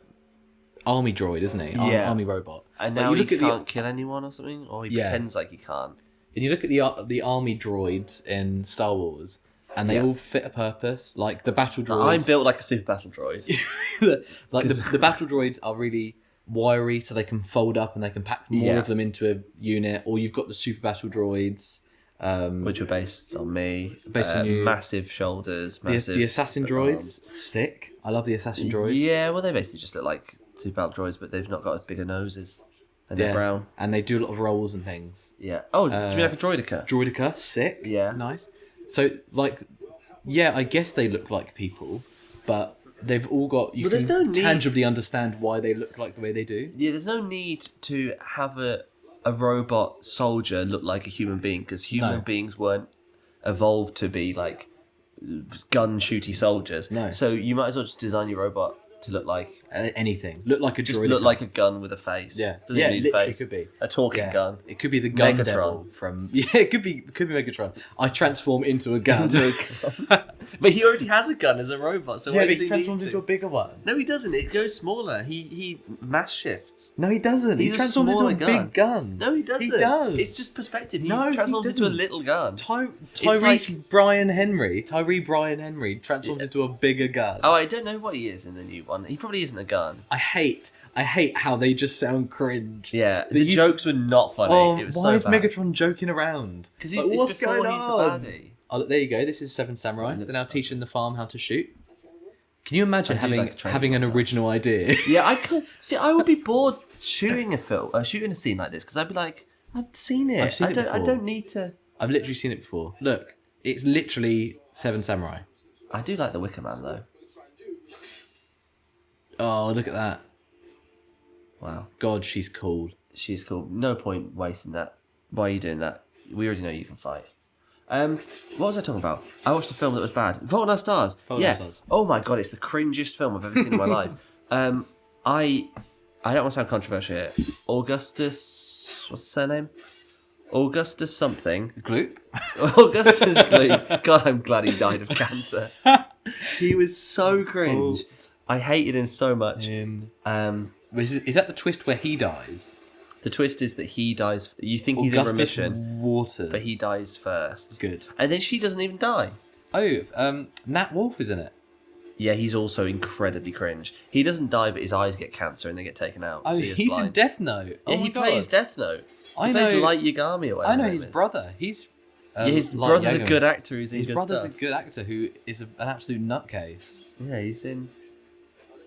army droid, isn't he? Yeah. Army robot. and Like, now you he look at can't kill anyone or something, or he Yeah. pretends like he can't. and you look at the army droids in Star Wars, and they Yeah. all fit a purpose. Like the battle droids. I'm built like a super battle droid. like the battle droids are really wiry, so they can fold up and they can pack more Yeah. of them into a unit. Or you've got the super battle droids. Which were based on me. Based on you. Massive shoulders, massive The assassin droids, sick. I love the assassin droids. Yeah, well, they basically just look like super battle droids, but they've not got as bigger noses. And they're brown. And they do a lot of rolls and things. Yeah. Oh, do you mean like a droidica? Droidica, sick. Yeah. Nice. So, like, yeah, I guess they look like people, but they've all got... You Well, there's can no need- tangibly understand why they look like the way they do. Yeah, there's no need to have a robot soldier look like a human being, because human No. beings weren't evolved to be like gun shooty soldiers. No. So you might as well just design your robot to look like Anything. Look like a just droidica. look like a gun with a face. Yeah. Doesn't Yeah, even it need a literally face. could be. A talking gun. It could be the gun Megatron. devil from... Yeah, it could be Megatron. I transform into a gun. But he already has a gun as a robot, so why does he need to? bigger one. No, he doesn't. It goes smaller. He mass shifts. No, he doesn't. He's he a transforms into a smaller big gun. No, he doesn't. He does. It's just perspective. He No, he transforms into a doesn't. little gun. Tyree Brian Henry transforms into a bigger gun. Oh, I don't know what he is in the new one. He probably isn't a gun. I hate how they just sound cringe. Yeah, That the you- jokes were not funny. Oh, it was why so is bad. Megatron joking around? Because Like, what's going he's on? a baddie. Oh, look, there you go. This is Seven Samurai. They're now teaching the farm how to shoot. Can you imagine I do like a training having an montage. original idea? Yeah, I could see. I would be bored shooting a scene like this, because I'd be like, I've seen it. I've seen it I before. don't need to. I've literally seen it before. Look, it's literally Seven Samurai. I do like the Wicker Man though. Oh, look at that. Wow, God, she's cool. she's cool. No point wasting that. Why are you doing that? We already know you can fight. What was I talking about? I watched a film that was bad. Fault in Our Stars. Fault in Our Stars. Oh my god, it's the cringiest film I've ever seen in my life. I don't want to sound controversial here. Augustus, what's his surname? Augustus something. Gloop? Augustus Gloop. God, I'm glad he died of cancer. He was so cringe. I hated him so much. Is that the twist where he dies? The twist is that he dies. You think he's Augustus in remission, Waters. but he dies first. Good. And then she doesn't even die. Oh, Nat Wolff is in it. Yeah, he's also incredibly cringe. He doesn't die, but his eyes get cancer and they get taken out. Oh, so he's blind. in Death Note. Yeah, he plays Death Note. He plays Light Yagami or whatever. I know his his name is. brother. He's his Light brother's Yagami. a good actor. He's in His good brother's stuff. a good actor who is an absolute nutcase. Yeah, he's in.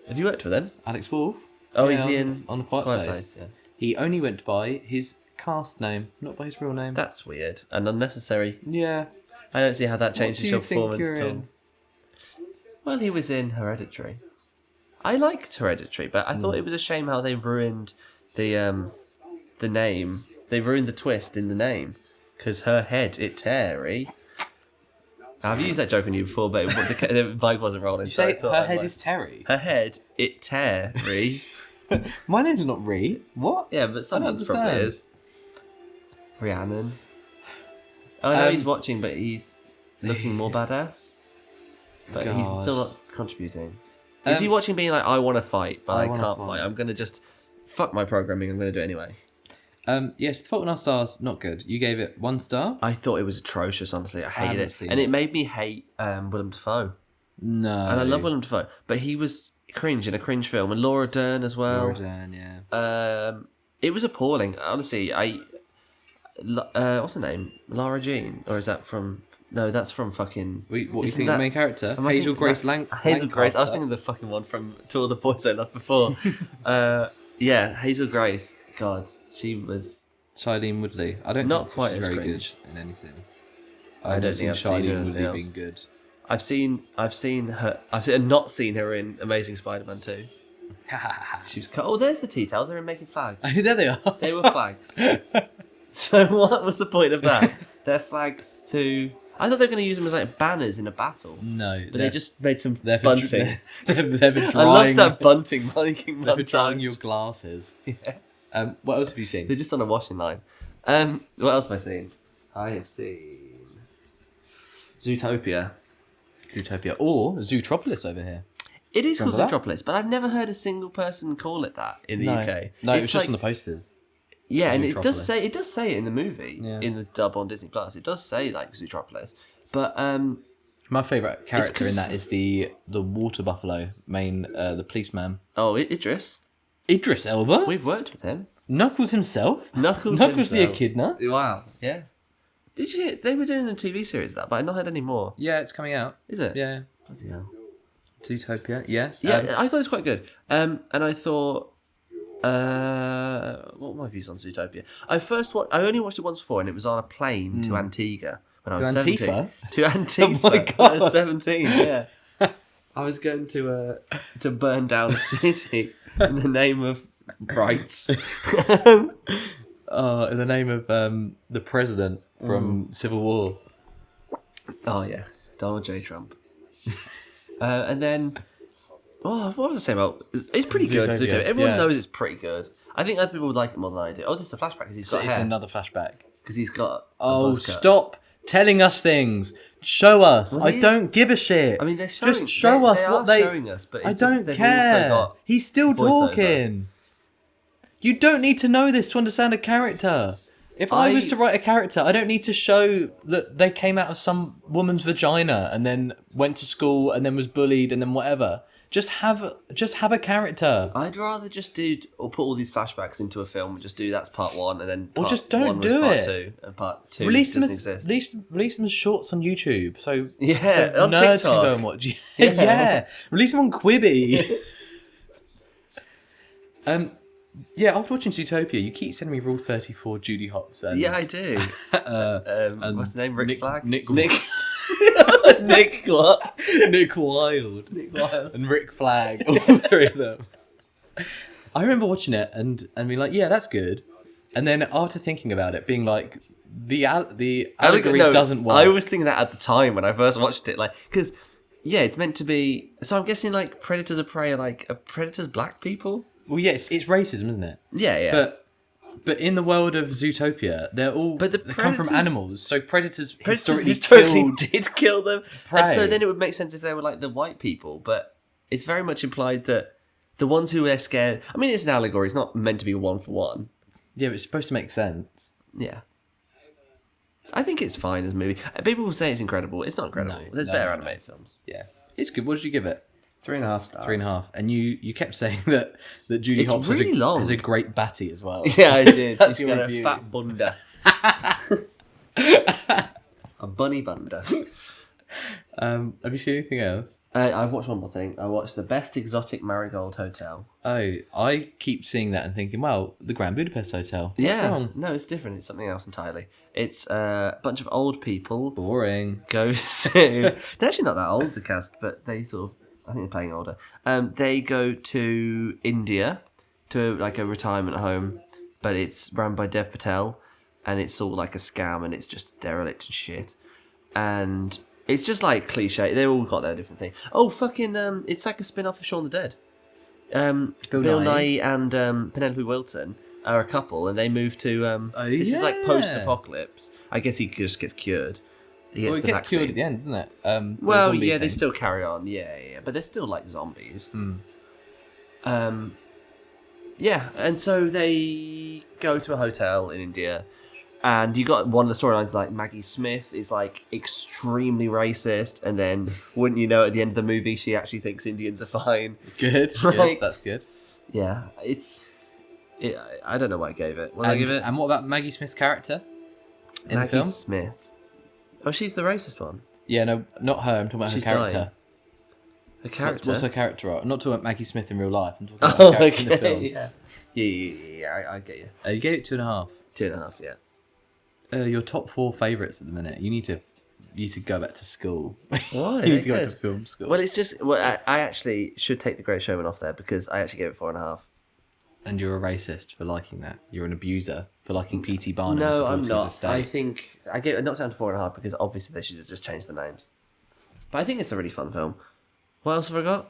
Have you worked with him? Alex Wolff. Oh, Yeah, is he in on the Quiet Place? Yeah. He only went by his cast name, not by his real name. That's weird and unnecessary. Yeah. I don't see how that changes do your you think performance you're at all. in? Well, he was in Hereditary. I liked Hereditary, but I thought it was a shame how they ruined the name. They ruined the twist in the name because her head it Terry. I've used that joke on you before, but the vibe wasn't rolling. You so I say thought her I'd head like- is Terry. Her head it Terry. My name's not Ree. What? Yeah, but someone's understand. probably is. Rhiannon. I know he's Um, watching, but he's looking more badass. But he's God. still not contributing. Is he watching being like, I want to fight, but I wanna can't fight. fight. I'm going to just... Fuck my programming, I'm going to do it anyway. Yes, The Fault in Our Stars, not good. You gave it 1 star? I thought it was atrocious, honestly. I hated haven't it. seen And it. it made me hate Willem Dafoe. No. And I love Willem Dafoe. But he was cringe in a cringe film. And Laura Dern as well. Laura Dern, yeah. It was appalling. Honestly, what's her name? Lara Jean? Or is that from... No, that's from fucking... What do you Isn't think that- the main character? Am I Hazel thinking Grace that- Hazel Grace. I was Lancaster. thinking the fucking one from To All the Boys I Loved Before. Yeah, Hazel Grace. God, she was... Shailene Woodley. I don't Not think quite she's as very cringe. good in anything. I don't think I've seen her in Shailene anything Woodley else. being good. Not seen her in Amazing Spider-Man 2. She was... Oh, there's the tea towels. They're in Making Flags. There they are. They were flags. So what was the point of that? They're flags to... I thought they were going to use them as like banners in a battle. No. But they just made some they're for bunting. they're for drying, I love that bunting. Making they're for drying montage. your glasses. Yeah. What else have you seen? They're just on a washing line. What else have I seen? I have seen Zootopia. Zootopia. Or Zootropolis over here. It is called Remember that? Zootropolis, but I've never heard a single person call it that in the UK. No, it was It's just like- on the posters. Yeah, and it does Zootropolis. say it in the movie, Yeah. in the dub on Disney Plus. It does say like Zootropolis, but My favourite character 'cause- in that is the water buffalo, the policeman. Idris. Idris Elba? We've worked with him. Knuckles himself? Knuckles the himself. echidna? Wow. Yeah. Did you hear? They were doing a TV series of that, but I've not heard any more. Yeah, it's coming out. Is it? Yeah. Bloody hell. Zootopia, yeah. Yeah, I thought it was quite good. And I thought, what were my views on Zootopia? I only watched it once before, and it was on a plane to Antigua when I was To 17. Antifa? To Antigua. Oh my When I was God. 17. Yeah. I was going to burn down a city in the name of rights. In the name of the president from Civil War. Oh yeah, Donald J. Trump. And then, what was I saying about? It's pretty good. Zootopia, Zootopia. Everyone yeah. knows it's pretty good. I think other people would like it more than I do. Oh, this is a flashback because he's got It's hair. another flashback. Because he's got. A Oh, buzz cut. stop telling us things. Show us. Well, I he is- don't give a shit. I mean, they're showing. Just show us they what are they. showing us, but I it's don't just, they've also care. got He's still voiceover. talking. You don't need to know this to understand a character. If I was to write a character, I don't need to show that they came out of some woman's vagina and then went to school and then was bullied and then whatever. Just have a character. I'd rather just put all these flashbacks into a film and just do that's part one and then Or part just don't one was do part it. two and part two Release them doesn't as exist. release them as shorts on YouTube, so Yeah, so on nerds TikTok. can go and watch. Yeah, release them on Quibi. Yeah, I was watching Zootopia. You keep sending me Rule 34, Judy Hopps. And, Yeah, I do. What's his name? Rick Nick- Flag? Nick- Nick. Nick what? Nick Wilde. Nick Wilde. And Rick Flag. All three of them. I remember watching it and being like, yeah, that's good. And then after thinking about it, being like, the allegory doesn't work. I was thinking that at the time when I first watched it, like, because yeah, it's meant to be. So I'm guessing like predators of prey are predators black people. Well, yes, it's racism, isn't it? Yeah, yeah. But in the world of Zootopia, they're all they come from animals. So predators historically did kill them. prey. And so then it would make sense if they were like the white people. But it's very much implied that the ones who are scared. I mean, it's an allegory. It's not meant to be one for one. Yeah, but it's supposed to make sense. Yeah. I think it's fine as a movie. People will say it's incredible. It's not incredible. There's better animated films. Yeah, it's good. What did you give it? 3.5 stars. 3.5. And you kept saying that Judy It's Hopps really long. has a great batty as well. Yeah, I did. That's She's your got review. a fat bunda. A bunny bunda. Have you seen anything else? I've watched one more thing. I watched The Best Exotic Marigold Hotel. Oh, I keep seeing that and thinking, well, the Grand Budapest Hotel. What's wrong? No, it's different. It's something else entirely. It's a bunch of old people Boring. go to... They're actually not that old, the cast, but they sort of... I think they're playing older. They go to India, to like a retirement home, but it's run by Dev Patel, and it's all like a scam, and it's just derelict and shit. And it's just like cliche. They all got their different thing. Oh, fucking... it's like a spin-off of Shaun the Dead. Bill Nighy and Penelope Wilton are a couple, and they move to... this is like post-apocalypse. I guess he just gets cured. He gets the gets vaccine. cured at the end, doesn't it? Well, zombie yeah, they thing. still carry on. Yeah, but they're still like zombies. Yeah, and so they go to a hotel in India, and you got one of the storylines like Maggie Smith is like extremely racist, and then wouldn't you know, at the end of the movie, she actually thinks Indians are fine. Good. Like- That's good. Yeah, I don't know what I gave it. What did I give it? And what about Maggie Smith's character in Maggie the film? Smith. Oh, she's the racist one. Yeah, no, not her. I'm talking about She's her character. dying. Her character. What's her character? I'm not talking about Maggie Smith in real life. I'm talking about her character in the film. Yeah, I get you. You gave it 2.5. 2.5, yeah. Your top 4 favourites at the minute. You need to go back to school. Why? You need to go back to film school. Well, it's just... Well, I actually should take The Great Showman off there because I actually gave it 4.5. And you're a racist for liking that. You're an abuser for liking P.T. Barnum and No, I'm supporting his not. estate. I think... I gave it knocked down to 4.5 because obviously they should have just changed the names. But I think it's a really fun film. What else have I got?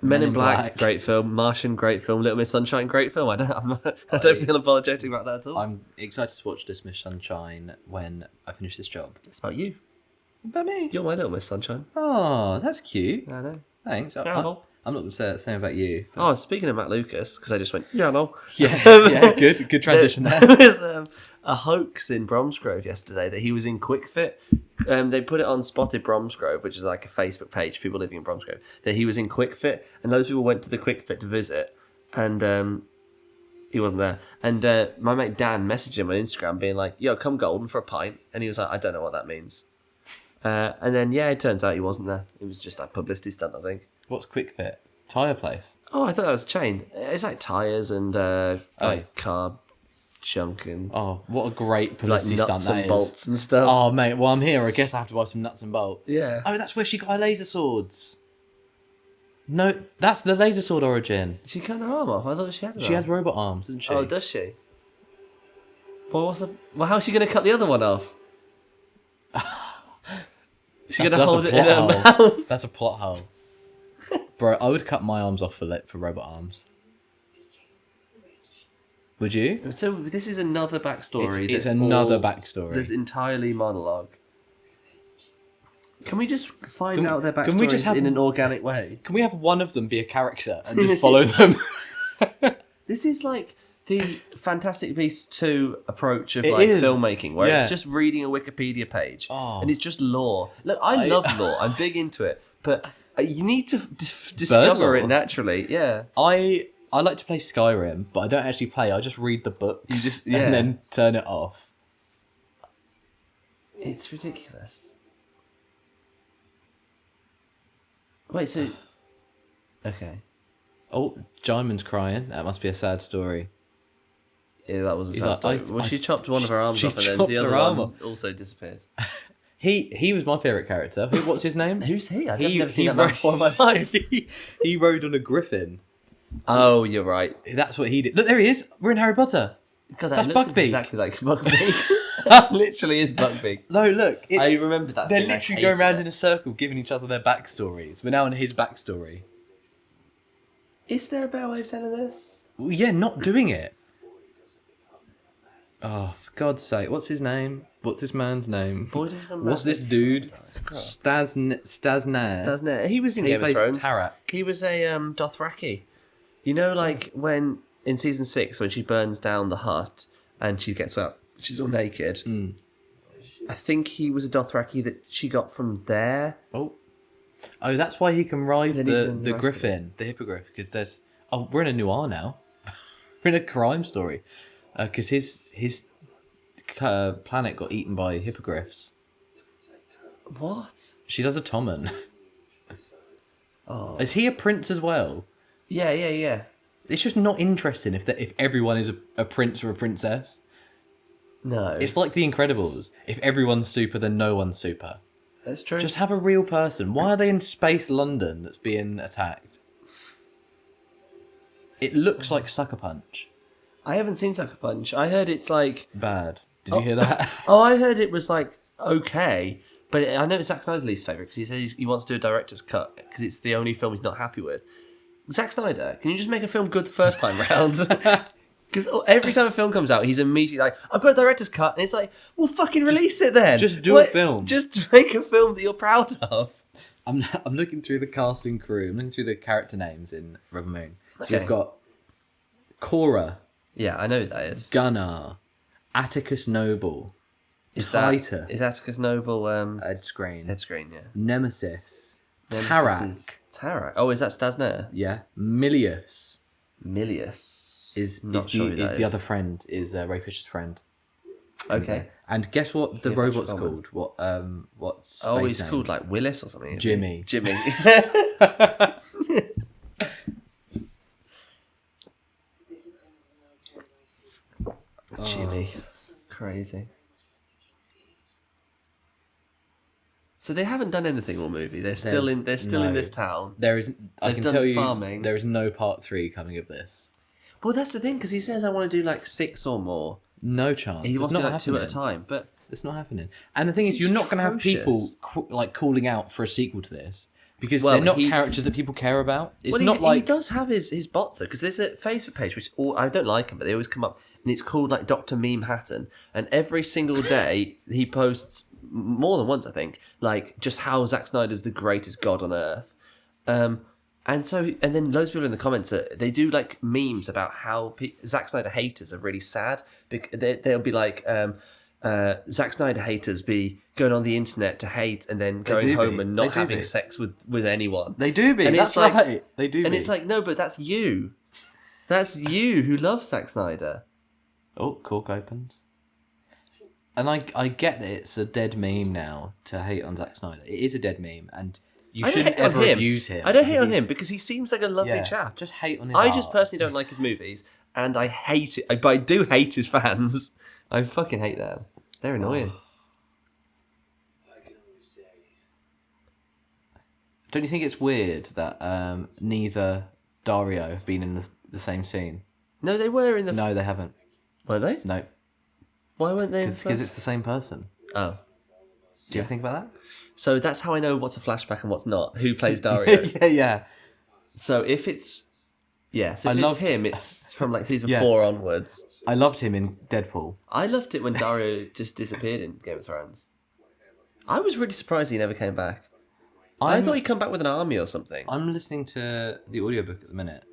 Men in Black, great film. Martian, great film. Little Miss Sunshine, great film. I don't feel apologetic about that at all. I'm excited to watch Little Miss Sunshine when I finish this job. It's about you. About me? You're my Little Miss Sunshine. Oh, that's cute. I know. Thanks. Yeah, no. I'm not going to say that same about you. but- Oh, speaking of Matt Lucas, because I just went, yeah, no. Yeah, good transition there. There was a hoax in Bromsgrove yesterday that he was in Quickfit. They put it on Spotted Bromsgrove, which is like a Facebook page for people living in Bromsgrove, that he was in Quickfit, and loads of people went to the Quickfit to visit, and he wasn't there. And my mate Dan messaged him on Instagram being like, yo, come golden for a pint. And he was like, I don't know what that means. And then, yeah, it turns out he wasn't there. It was just like publicity stunt, I think. What's Quick Fit? Tyre place. Oh, I thought that was a chain. It's like tyres and like car junk and Oh, what a great like publicity stunt nuts that and is. bolts and stuff. Oh, mate, well, I'm here. I guess I have to buy some nuts and bolts. Yeah. Oh, that's where she got her laser swords. No, that's the laser sword origin. She cut her arm off. I thought she had. She has robot arms, doesn't she? Oh, does she? Well, how's she going to cut the other one off? She's going to hold it in her mouth. That's a plot hole. Bro, I would cut my arms off for robot arms. Would you? So this is another backstory. It's that's another all- backstory. That's entirely monologue. Can we just find out their backstories can we just have- in an organic way? Can we have one of them be a character and just follow them? This is like the Fantastic Beasts 2 approach of It like is. filmmaking, where Yeah. it's just reading a Wikipedia page Oh. and it's just lore. Look, I love lore. I'm big into it, but you need to discover lore. it naturally. Yeah. I like to play Skyrim, but I don't actually play. I just read the books yeah. and then turn it off. It's ridiculous. Wait, so... Okay. Oh, Jaimin's crying. That must be a sad story. Yeah, that was a He's sad like, story. Well, she chopped one of her arms she off and then chopped the other her arm one off. also disappeared. He was my favourite character. What's his name? Who's he? I've He- never seen he that man wrote- before in my life. He rode on a griffin. Oh, you're right. That's what he did. Look, there he is. We're in Harry Potter. God, that That's looks Buckbeak. exactly like Buckbeak. Literally is Buckbeak. No, look. It's, I remember that they're scene. I literally hated going around it. in a circle, giving each other their backstories. We're now on his backstory. Is there a better way of telling this? Well, yeah, not doing it. Oh, for God's sake! What's his name? What's this man's name? Boy doesn't remember. What's this dude? Stasnair. Doesn't it? He was in He Game of plays Thrones. Tarak. He was a Dothraki. You know, like when in season 6 when she burns down the hut and she gets up, she's all naked. I think he was a Dothraki that she got from there. Oh, that's why he can ride Then he's the in the rest of griffin, the hippogriff, because there's. Oh, we're in a noir now. We're in a crime story, because his planet got eaten by hippogriffs. What? She does a Tommen. Oh. Is he a prince as well? Yeah. It's just not interesting if everyone is a prince or a princess. No. It's like The Incredibles. If everyone's super, then no one's super. That's true. Just have a real person. Why are they in space London that's being attacked? It looks like Sucker Punch. I haven't seen Sucker Punch. I heard it's like... Bad. Did you hear that? Oh, I heard it was like okay, but I know it's Zack Snyder's least favourite because he says he wants to do a director's cut because it's the only film he's not happy with. Zack Snyder, can you just make a film good the first time round? Because every time a film comes out, he's immediately like, I've got a director's cut, and it's like, well, fucking release it then. Just do a film. Just make a film that you're proud of. I'm looking through the cast and crew. I'm looking through the character names in Rebel Moon. So Okay. you've got Cora, Yeah, I know who that is. Gunnar, Atticus Noble, Is Titus, Is Atticus Noble Ed Screen, head screen? Yeah. Nemesis, Nemesis Tarak, is Tarak. Oh, is that Stasnair? yeah, Milius Milius. is Not sure who that the is. other friend, is Ray Fisher's friend. Okay. And guess what the Yeah, robot's that's common. called? What space Oh, he's name? called like Willis or something. isn't he? Jimmy. Jimmy. Jimmy. Crazy. So they haven't done anything all movie. They're still in no. this town. There is. I They've can done tell you, farming. there is no part 3 coming of this. Well, that's the thing because he says I want to do like 6 or more. No chance. He It's wants to not do like 2 at a happening. time. But It's not happening. And the thing is, This you're is not going to have people atrocious. calling out for a sequel to this because Well, they're not he- characters that people care about. It's well, not he like does have his bots though because there's a Facebook page which I don't like them, but they always come up and it's called like Dr. Meme Hatton, and every single day he posts more than once I think like just how Zack Snyder's the greatest god on earth. And then loads of people in the comments they do like memes about how Zack Snyder haters are really sad. They'll be like, Zack Snyder haters be going on the internet to hate and then going do home be. and They not do having be. sex with anyone. they do be. And That's it's like- right. They do. And be. it's like, no, but that's you. That's you who loves Zack Snyder. oh, cork opens. And I get that it's a dead meme now to hate on Zack Snyder. It is a dead meme, and you I don't shouldn't hate on ever him. abuse him. I don't hate because on him he's- because he seems like a lovely yeah, chap. Just hate on his I just art. personally don't like his movies, and I hate it. But I do hate his fans. I fucking hate them. They're annoying. Don't you think it's weird that neither Dario have been in the same scene? No, they were in the. No, they haven't. Were they? No, Why weren't they? In the because first? it's the same person. Oh, Do you ever think about so that's how I know what's a flashback and what's not. Who plays that? Dario? yeah. So if it's so I if loved- it's him, it's from like season Yeah. 4 onwards. I loved him in Deadpool. I loved it when Dario just disappeared in Game of Thrones. I was really surprised he never came back. I thought he'd come back with an army or something. I'm listening to the audiobook at the minute.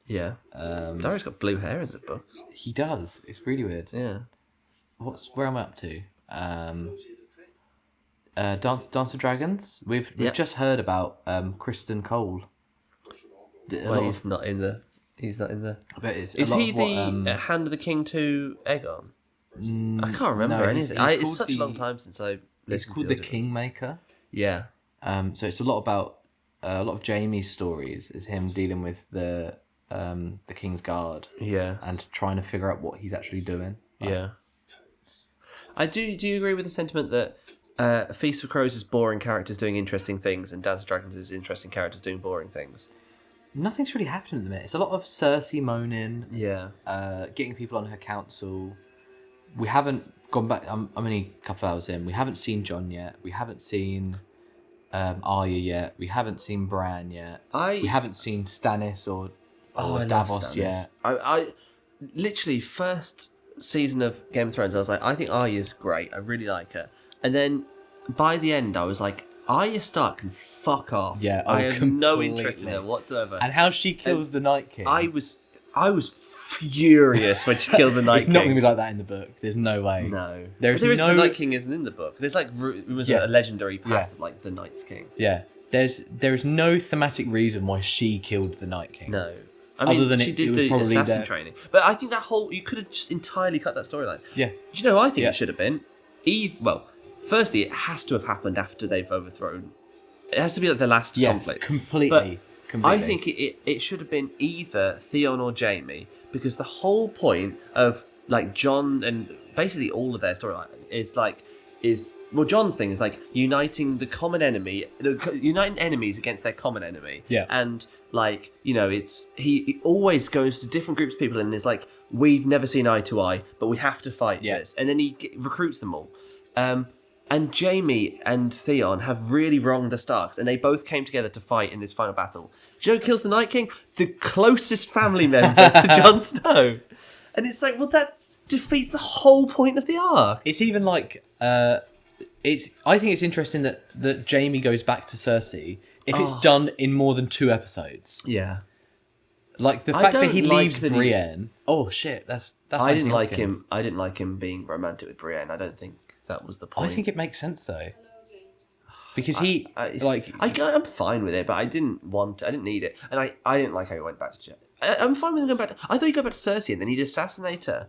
Yeah. Dario's got blue hair in the book. He does. It's really weird. Yeah. Where am I up to? Dance of Dragons. We've Yeah. just heard about Kristen Cole. Well, he's not in the. He's not in the. I bet it's Is a lot he of the what, Hand of the King to Aegon? I can't remember no, he's anything. called It's such a long the- time since I. It's listened called to The it. Kingmaker. Yeah. So it's a lot about a lot of Jamie's stories is him dealing with the King's Guard Yeah. and trying to figure out what he's actually doing. Yeah. Do you agree with the sentiment that Feast for Crows is boring characters doing interesting things, and Dance of Dragons is interesting characters doing boring things. Nothing's really happening at the minute. It's a lot of Cersei moaning, Yeah. getting people on her council. We haven't gone back. I'm only a couple of hours in. We haven't seen Jon yet. We haven't seen Arya yet. We haven't seen Bran yet. We haven't seen Stannis or I love Davos Stannis. yet. I literally first season of Game of Thrones, I was like, I think Arya's great. I really like her. And then by the end, I was like, Arya Stark can fuck off. Yeah, I have no completely. interest in her whatsoever. And how she kills the Night King. I was furious when she killed the Night It's King. not going to be like that in the book. There's no way. No. There's The no... Night King isn't in the book. There's like it was a legendary past of like the Night's King. Yeah. There is no thematic reason why she killed the Night King. No. I mean, Other than she it did was the probably assassin there. training. But I think you could have just entirely cut that storyline. Yeah. Do you know what I think Yeah. it should have been? Firstly, it has to have happened after they've overthrown. It has to be like the last conflict. Completely. I think it should have been either Theon or Jaime, because the whole point of like Jon and basically all of their storyline is Jon's thing is like uniting the common enemy, uniting enemies against their common enemy. Yeah. And like, you know, he always goes to different groups of people and is like, we've never seen eye to eye, but we have to fight this, and then he recruits them all. And Jaime and Theon have really wronged the Starks, and they both came together to fight in this final battle. Do you know who kills the Night King? The closest family member to Jon Snow. And it's like, well, that defeats the whole point of the arc. It's even like... I think it's interesting that Jaime goes back to Cersei if it's done in more than 2 episodes. Yeah. Like, the fact that he don't like leaves that Brienne... Oh, shit, that's I didn't Anthony like Hopkins. him. I didn't like him being romantic with Brienne. I don't think that was the point. I think it makes sense, though. Because I'm fine with it, but I didn't need it, and I didn't like how he went back to Jen. I'm fine with him going back. I thought he'd go back to Cersei, and then he'd assassinate her.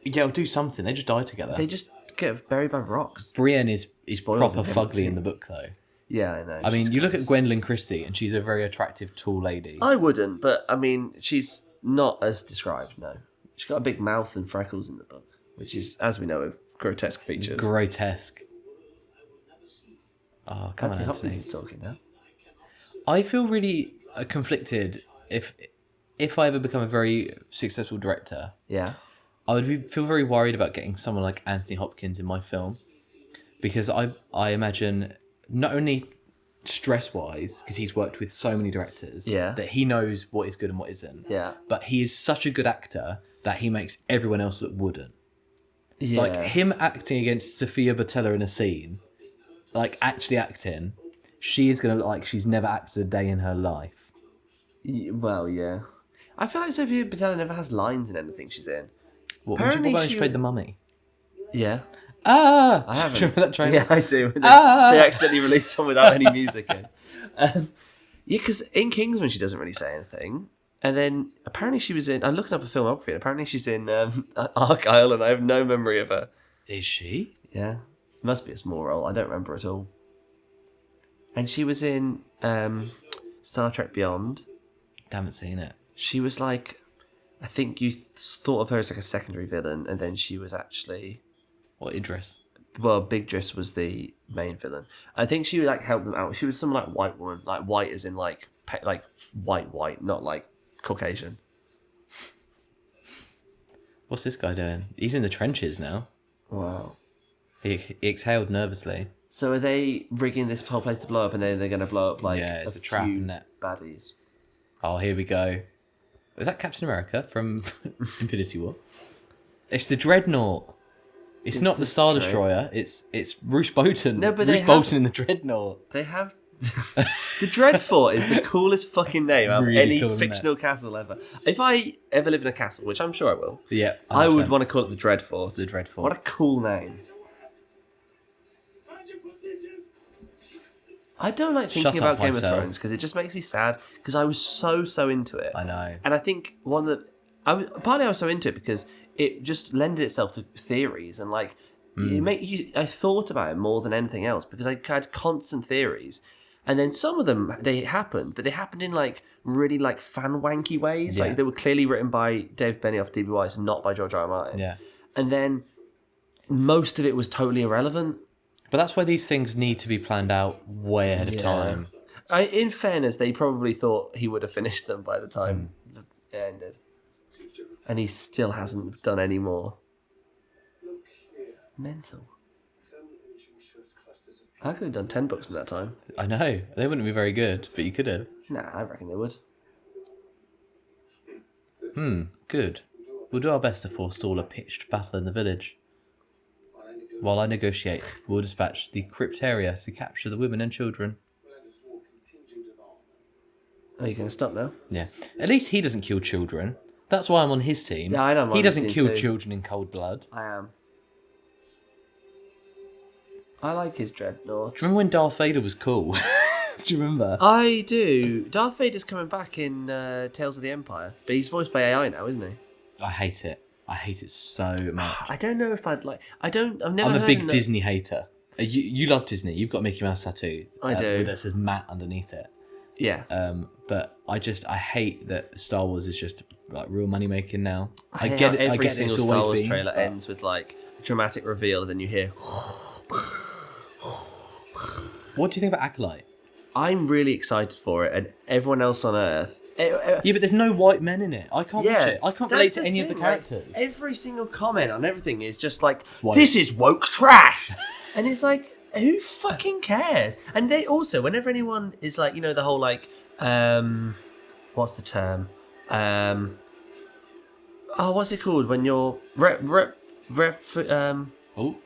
Yeah, or do something. They just die together. They just get buried by rocks. Brienne is Spoilers proper if you haven't fugly seen in the book, though. Yeah, I know. I mean, you look at Gwendolyn Christie, and she's a very attractive, tall lady. I wouldn't, but I mean, she's not as described. No, she's got a big mouth and freckles in the book, which is, as we know, grotesque features. Grotesque. Oh, come Anthony on, Hopkins Anthony. is talking now. I feel really conflicted if I ever become a very successful director. Yeah. I would feel very worried about getting someone like Anthony Hopkins in my film, because I imagine not only stress-wise, because he's worked with so many directors, that he knows what is good and what isn't. Yeah. But he is such a good actor that he makes everyone else look wooden. Yeah. Like him acting against Sophia Botella in a scene, like actually acting, she is gonna look like she's never acted a day in her life. Well, yeah. I feel like Sophia Botella never has lines in anything she's in. What Apparently when she she- played the mummy? Yeah. Ah, I haven't. Do you remember that trailer? Yeah, I do. They accidentally released one without any music in. Yeah, because in Kingsman she doesn't really say anything. And then apparently she was in... I'm looking up a filmography, and apparently she's in Argyle, and I have no memory of her. Is she? Yeah. It must be a small role. I don't remember at all. And she was in Star Trek Beyond. Haven't seen it. She was like... I think you thought of her as like a secondary villain, and then she was actually... What, Idris? Well, Big Driss was the main villain. I think she would like help them out. She was some like white woman, like white as in like white, not like Caucasian. What's this guy doing? He's in the trenches now. Wow. He exhaled nervously. So are they rigging this whole place to blow up, and then they're going to blow up like Yeah, it's a trap, few isn't it? baddies? Oh, here we go. Is that Captain America from Infinity War? It's the Dreadnought. It's not the Star Destroyer. It's Roose Bolton. No, but Roose they Bolton in the Dreadnought. They have the Dreadfort is the coolest fucking name out of Really any cool, isn't fictional castle ever. If I ever live in a castle, which I'm sure I will, Yeah, I would 100%. want to call it the Dreadfort. The Dreadfort. What a cool name. I don't like thinking Shut up, about Game myself. of Thrones because it just makes me sad because I was so into it. I know. And I think partly I was so into it because it just lended itself to theories and like I thought about it more than anything else because I had constant theories, and then some of them they happened, but they happened in like really like fan wanky ways. Yeah. Like they were clearly written by Dave Benioff, D.B. Weiss, not by George R. R. Martin. Yeah. And then most of it was totally irrelevant. But that's why these things need to be planned out way ahead of time. In fairness, they probably thought he would have finished them by the time it ended. And he still hasn't done any more. Mental. I could have done 10 books in that time. I know. They wouldn't be very good, but you could have. Nah, I reckon they would. Good. We'll do our best to forestall a pitched battle in the village. While I negotiate, we'll dispatch the Crypteria to capture the women and children. Are you going to stop now? Yeah. At least he doesn't kill children. That's why I'm on his team. Yeah, I know. I'm on He his doesn't team kill too. children in cold blood. I am. I like his dreadnought. Do you remember when Darth Vader was cool? Do you remember? I do. Darth Vader's coming back in Tales of the Empire, but he's voiced by AI now, isn't he? I hate it. I hate it so much. I don't know if I'd like. I've never. I'm a heard big him Disney hater. You love Disney. You've got a Mickey Mouse tattoo. I do. That says Matt underneath it. Yeah. But I hate that Star Wars is just like real money making now. I get get it. I every get single it's Star always Wars been, trailer but- ends with like a dramatic reveal, and then you hear. What do you think about Acolyte? I'm really excited for it, and everyone else on Earth. Yeah, but there's no white men in it. I can't watch it. I can't that's relate to any of the thing, like, characters. every single comment on everything is just like, White. "This is woke trash," and it's like, who fucking cares? And they also, whenever anyone is like, you know, the whole like, what's the term? What's it called when you're Oh,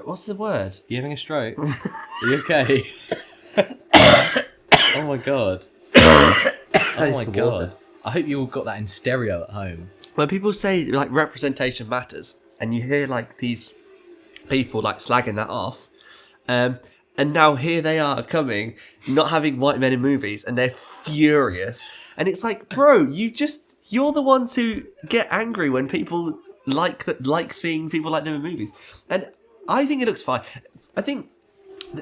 what's the word? you having a stroke? Are you okay? Oh my god. Oh my some god. water. I hope you all got that in stereo at home. When people say like representation matters, and you hear like these people like slagging that off, and now here they are coming, not having white men in movies, and they're furious, and it's like, bro, you're the ones who get angry when people like seeing people like them in movies, and I think it looks fine. I think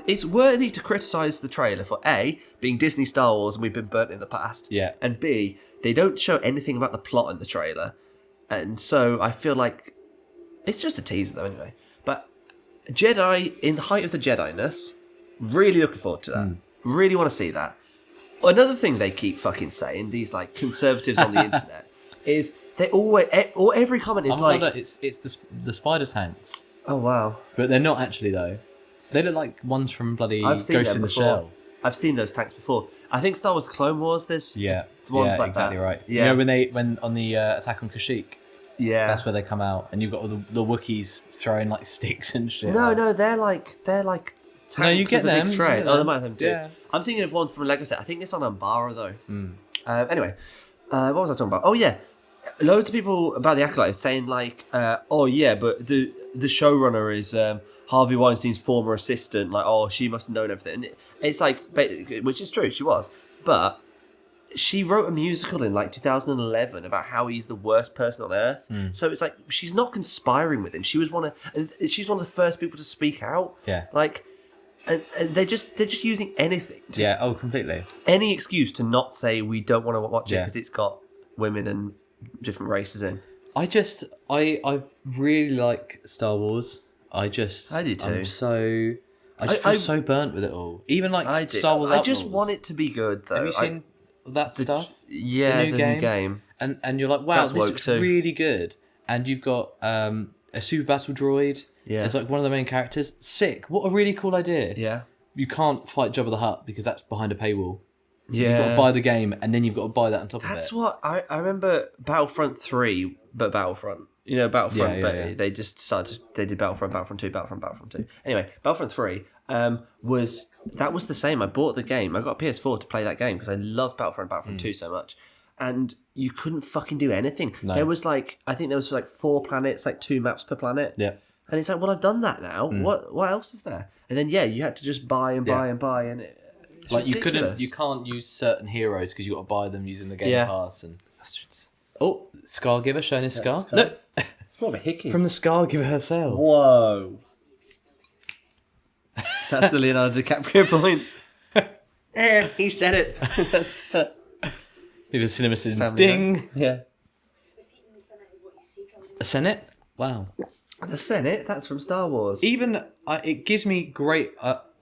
it's worthy to criticise the trailer for A, being Disney Star Wars and we've been burnt in the past. Yeah. And B, they don't show anything about the plot in the trailer. And so I feel like it's just a teaser though anyway. But Jedi, in the height of the Jedi-ness, really looking forward to that. Really want to see that. Another thing they keep fucking saying, these like conservatives on the internet, is they always, or every comment is like... it's the spider tanks. Oh wow. But they're not actually though. They look like ones from bloody I've seen Ghost them in the before. Shell. I've seen those tanks before. I think Star Wars Clone Wars, there's ones like exactly that. right. Yeah. You know when on the attack on Kashyyyk, Yeah. that's where they come out, and you've got all the Wookiees throwing like sticks and shit. No, they're like tanks No, you get with a them. big You tray. get Oh, they them. might have them too. Yeah. I'm thinking of one from a Lego set. I think it's on Umbara though. Anyway, what was I talking about? Oh yeah, loads of people about the Acolyte saying like, oh yeah, but the showrunner is Harvey Weinstein's former assistant. Like, oh, she must have known everything. And it's like, which is true, she was, but she wrote a musical in like 2011 about how he's the worst person on earth. So it's like she's not conspiring with him. She's one of the first people to speak out. Yeah. Like, and they're just using anything. Yeah. Oh, completely. Any excuse to not say we don't want to watch it Yeah. because it's got women and different races in. I really like Star Wars. I do too. I feel so burnt with it all. Even like I do. Star Wars. I just Outlaws. want it to be good though. Have you seen that stuff? Yeah, the new game. And you're like, wow, That's this woke looks too. really good. And you've got a super battle droid. Yeah. It's like one of the main characters. Sick. What a really cool idea. Yeah. You can't fight Jabba the Hutt because that's behind a paywall. Yeah. You've got to buy the game and then you've got to buy that on top That's of it. what I remember Battlefront 3, but Battlefront. You know, Battlefront, Yeah, but yeah. they just started, they did Battlefront 2, Battlefront 2. Anyway, Battlefront 3 was the same. I bought the game. I got a PS4 to play that game because I love Battlefront 2 so much. And you couldn't fucking do anything. No. There was like, I think there was like 4 planets, like 2 maps per planet. Yeah. And it's like, well, I've done that now. What else is there? And then, yeah, you had to just buy and buy Yeah. and buy. And it's Like ridiculous. you can't use certain heroes because you got to buy them using the Game Yeah. Pass. And oh, Scargiver showing his scar. Scar. Look, It's more of a hickey. from the Scargiver herself. Whoa. That's the Leonardo DiCaprio point. Yeah, he said it. That's the Need a cinema family ding. guy. Yeah. A seat in the Senate is what you seek. A Senate? Wow. The Senate. That's from Star Wars. Even it gives me great.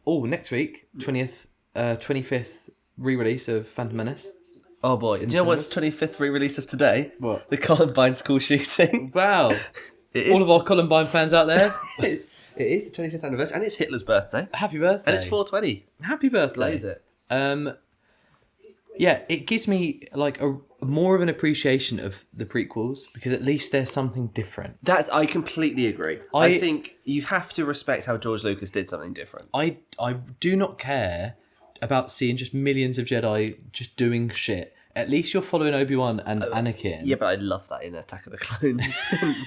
Next week, 25th re-release of Phantom Menace. Oh boy! Do you know what's 25th re-release of today? What? The Columbine school shooting. Wow! All of our Columbine fans out there, It is the 25th anniversary, and it's Hitler's birthday, happy birthday! and it's 420. Happy birthday! Blaze it. Yeah, it gives me like a more of an appreciation of the prequels because at least there's something different. I completely agree. I think you have to respect how George Lucas did something different. I do not care about seeing just millions of Jedi just doing shit. At least you're following Obi-Wan and Anakin. Yeah, but I love that in Attack of the Clones.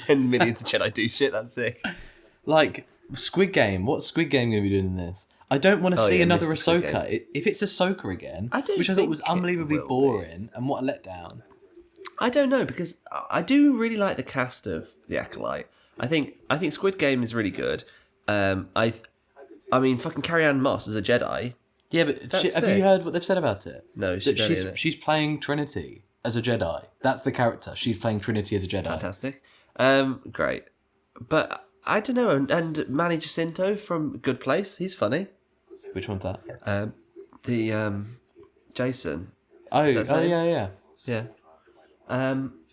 When millions of Jedi do shit, that's sick. Like, Squid Game. What's Squid Game going to be doing in this? I don't want to see another Mr. Squid Ahsoka. If it's Ahsoka again, which I thought think was it unbelievably will be. boring, and what a letdown. I don't know, because I do really like the cast of The Acolyte. I think Squid Game is really good. I mean, fucking Carrie-Anne Moss as a Jedi. Yeah, but have you heard what they've said about it? No, That she's playing Trinity as a Jedi. That's the character. She's playing Trinity as a Jedi. Fantastic. Great. But I don't know. And Manny Jacinto from Good Place, he's funny. Which one's that? Jason. Oh, Is that his name? yeah. Yeah.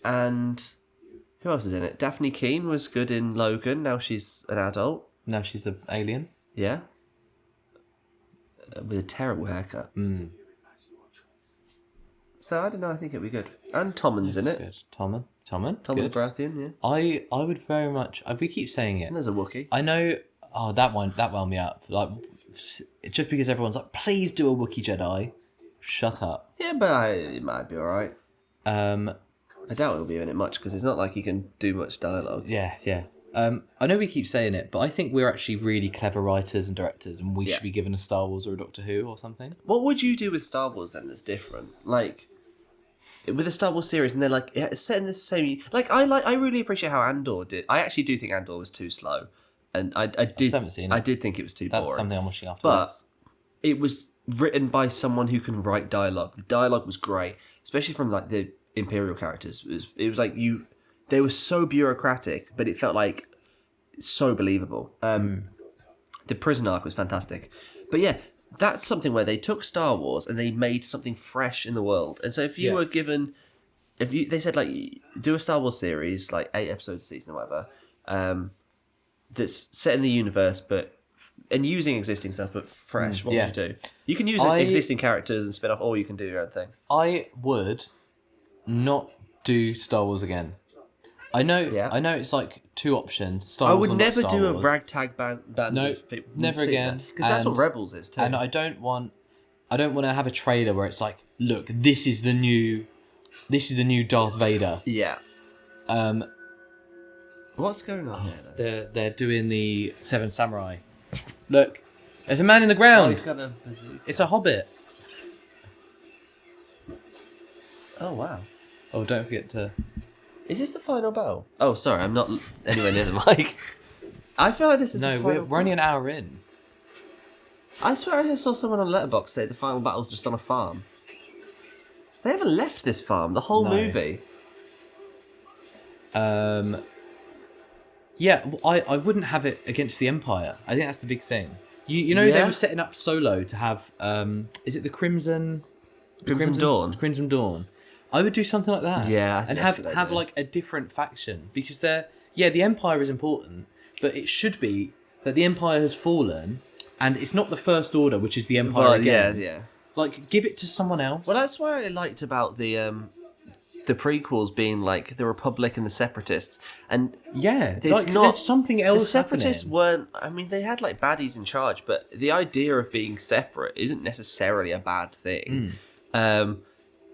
And who else is in it? Daphne Keane was good in Logan. Now she's an adult. Now she's an alien. Yeah. With a terrible haircut. So I don't know. I think it'd be good. And Tommen's in it. Good. Tommen. Tommen Good. Baratheon. Yeah. I would very much. We keep saying it. And there's a Wookiee. I know. Oh, that wound me up. Like, just because everyone's like, please do a Wookiee Jedi. Shut up. Yeah, but it might be all right. I doubt he'll be in it much because it's not like he can do much dialogue. Yeah. I know we keep saying it, but I think we're actually really clever writers and directors, and we should be given a Star Wars or a Doctor Who or something. What would you do with Star Wars then that's different? Like, with a Star Wars series, and they're like, it's set in the same... I really appreciate how Andor did. I actually do think Andor was too slow. And I haven't seen it. I did think it was too boring. That's something I'm watching after But it was written by someone who can write dialogue. The dialogue was great, especially from like the Imperial characters. It was like they were so bureaucratic, but it felt like so believable. The prison arc was fantastic. But yeah, that's something where they took Star Wars and they made something fresh in the world. And so if you were given, they said like do a Star Wars series, like 8 episodes a season or whatever, that's set in the universe, and using existing stuff, but fresh. What would you do? You can use existing characters and spin off, or you can do your own thing. I would not do Star Wars again. I know it's like 2 options. Star Wars I would or never not Star do a Wars. ragtag band No, of people. never again. Because that's what Rebels is too. And I don't want to have a trailer where it's like, look, this is the new Darth Vader. Yeah. What's going on here? They're doing the 7 Samurai. Look, there's a man in the ground. He's got a bazooka. It's a hobbit. Oh wow. Oh, don't forget to... Is this the final battle? Oh, sorry, I'm not anywhere near the mic. I feel like this is the final we're only an hour in. I swear I saw someone on Letterboxd say the final battle's just on a farm. They haven't left this farm the whole movie. Yeah, I wouldn't have it against the Empire. I think that's the big thing. You know they were setting up Solo to have is it the Crimson Dawn? Crimson Dawn. I would do something like that. Yeah, and have like a different faction because the Empire is important, but it should be that the Empire has fallen, and it's not the First Order, which is the Empire again. Yeah. Like, give it to someone else. Well, that's what I liked about the prequels being like the Republic and the Separatists, and there's something else. The Separatists happening. weren't. I mean, they had like baddies in charge, but the idea of being separate isn't necessarily a bad thing.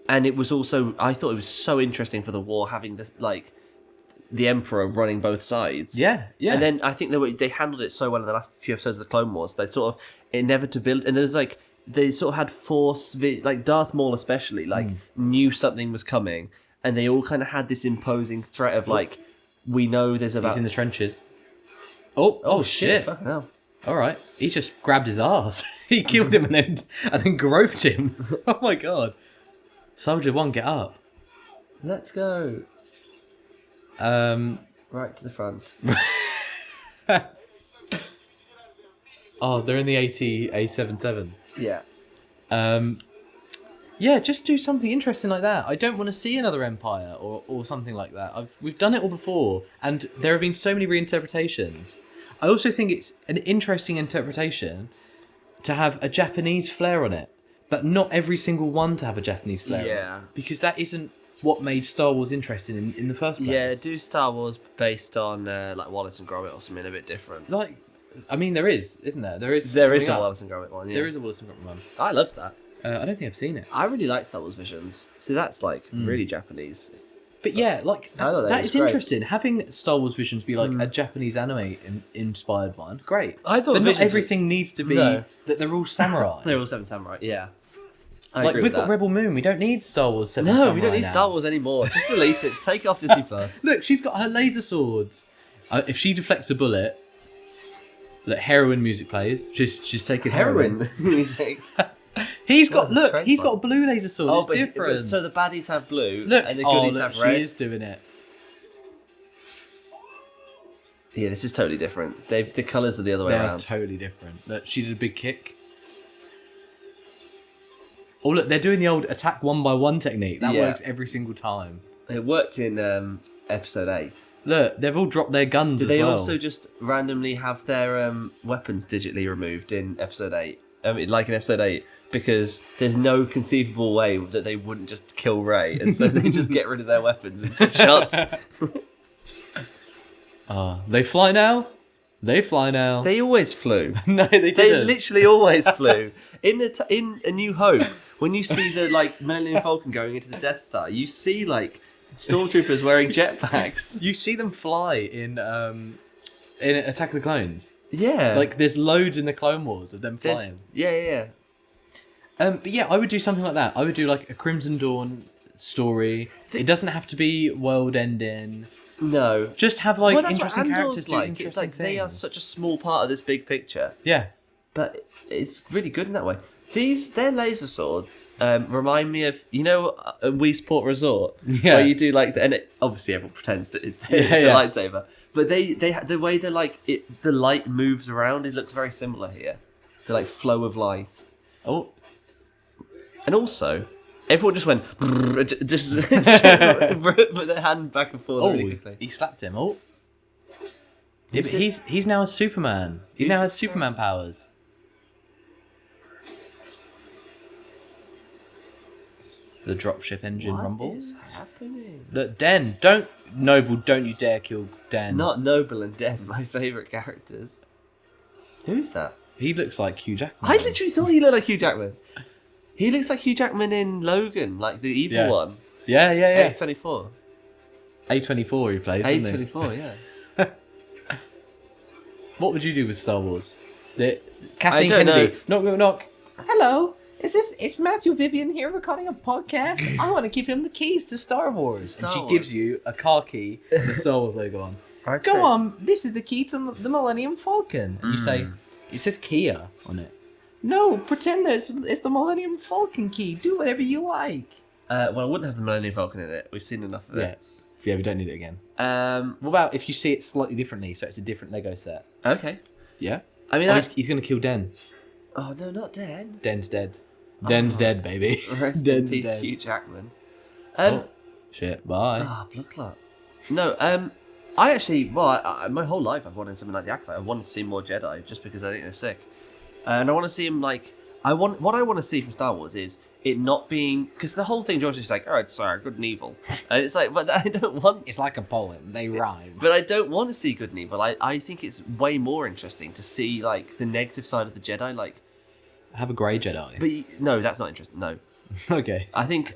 And it was also, I thought it was so interesting for the war having this like the Emperor running both sides. Yeah. And then I think they handled it so well in the last few episodes of the Clone Wars. They sort of inevitability, and there's like they sort of had force, like Darth Maul especially, like knew something was coming, and they all kind of had this imposing threat of like, we know there's about. He's in the trenches. Oh shit! Fucking hell. All right, he just grabbed his ass. He killed him and then groped him. Oh my god! Soldier 1, get up. Let's go. Right to the front. Oh, they're in the A77. Yeah. Yeah, just do something interesting like that. I don't want to see another Empire or something like that. We've done it all before, and there have been so many reinterpretations. I also think it's an interesting interpretation to have a Japanese flair on it, but not every single one to have a Japanese flair on Yeah. it. Because that isn't what made Star Wars interesting in the first place. Yeah, do Star Wars based on like Wallace and Gromit or something a bit different. Like, I mean, there is, isn't there? There is a coming up. Wallace and Gromit one. Yeah. There is a Wallace and Gromit one. I love that. I don't think I've seen it. I really like Star Wars Visions. See, that's like really Japanese. But yeah, like I thought that was is great. interesting. Having Star Wars Visions be like a Japanese anime inspired one, great. I thought but not Visions everything needs to be No. that they're all samurai. They're all Seven Samurai. Yeah. I Like agree we've with got that. Rebel Moon. We don't need Star Wars 7 No, Samurai we don't need now. Star Wars anymore. Just delete it. Just take it off Disney Plus. Look, she's got her laser swords. If she deflects a bullet, look, heroin music plays. She's taking heroin. music. He's got That's a he's trademark. got a blue laser sword. It's different. So the baddies have blue, Look, and the goodies have she red. is doing it. Yeah, this is totally different. The colours are the other way They're around. totally different. Look, she did a big kick. Oh look, they're doing the old attack one by one technique. That Yeah. works every single time. It worked in episode 8. Look, they've all dropped their guns Did as they well. also just randomly have their weapons digitally removed in episode 8? Like in episode 8, because there's no conceivable way that they wouldn't just kill Rey, and so they just get rid of their weapons in some shots. They fly now? They fly now. They always flew. No, they They didn't. literally always flew. In A New Hope, when you see the Millennium Falcon going into the Death Star, you see stormtroopers wearing jetpacks. You see them fly in Attack of the Clones. Yeah, Like there's loads in the Clone Wars of them there's- flying. yeah. But yeah, I would do something like that. I would do like a Crimson Dawn story. It doesn't have to be world ending. No, Just have like well, that's interesting what characters Andor's do like. interesting It's like things. they are such a small part of this big picture, Yeah. but it's really good in that way. Their laser swords remind me of a Weesport Resort, Yeah. where you do obviously everyone pretends that it's Yeah. a lightsaber, but they the way the light moves around, it looks very similar here. The flow of light, Oh, and also everyone just went just put their hand back and forth really quickly. he slapped him. Oh. Yeah, but he's now a Superman. He now has Superman powers. The dropship engine rumbles. What is happening? Look, Den, Noble, don't you dare kill Den. Not Noble and Den, my favourite characters. Who's that? He looks like Hugh Jackman. I literally thought he looked like Hugh Jackman. He looks like Hugh Jackman in Logan, like the evil Yeah. one. Yeah. A24. A24 he plays, doesn't he? A24, yeah. What would you do with Star Wars? Kathleen don't Kennedy. know. Knock, knock, knock. Hello. It's Matthew Vivian here recording a podcast. I want to give him the keys to Star Wars. Star and she Wars. gives you a car key with the Star Wars logo on. I'd Go say- on, this is the key to the Millennium Falcon. And you say, it says Kia on it. No, pretend it's the Millennium Falcon key. Do whatever you like. Well, I wouldn't have the Millennium Falcon in it. We've seen enough of it. Yeah, we don't need it again. What Um, about if you see it slightly differently, so it's a different Lego set? okay. Yeah? I mean, Oh, he's going to kill Den. oh no, not Den. Den's dead. Den's dead, baby. Rest in Den's peace, dead. Hugh Jackman. Oh, shit, bye. Blood clot. No, I actually, my whole life I've wanted something like the Acolyte. I wanted to see more Jedi just because I think they're sick, and I want to see them what I want to see from Star Wars is it not being because the whole thing George is like, all right, sorry, good and evil, and it's like, but I don't want. It's like a poem. They rhyme. But I don't want to see good and evil. I think it's way more interesting to see the negative side of the Jedi. Have a grey Jedi. But no, that's not interesting. No, Okay. I think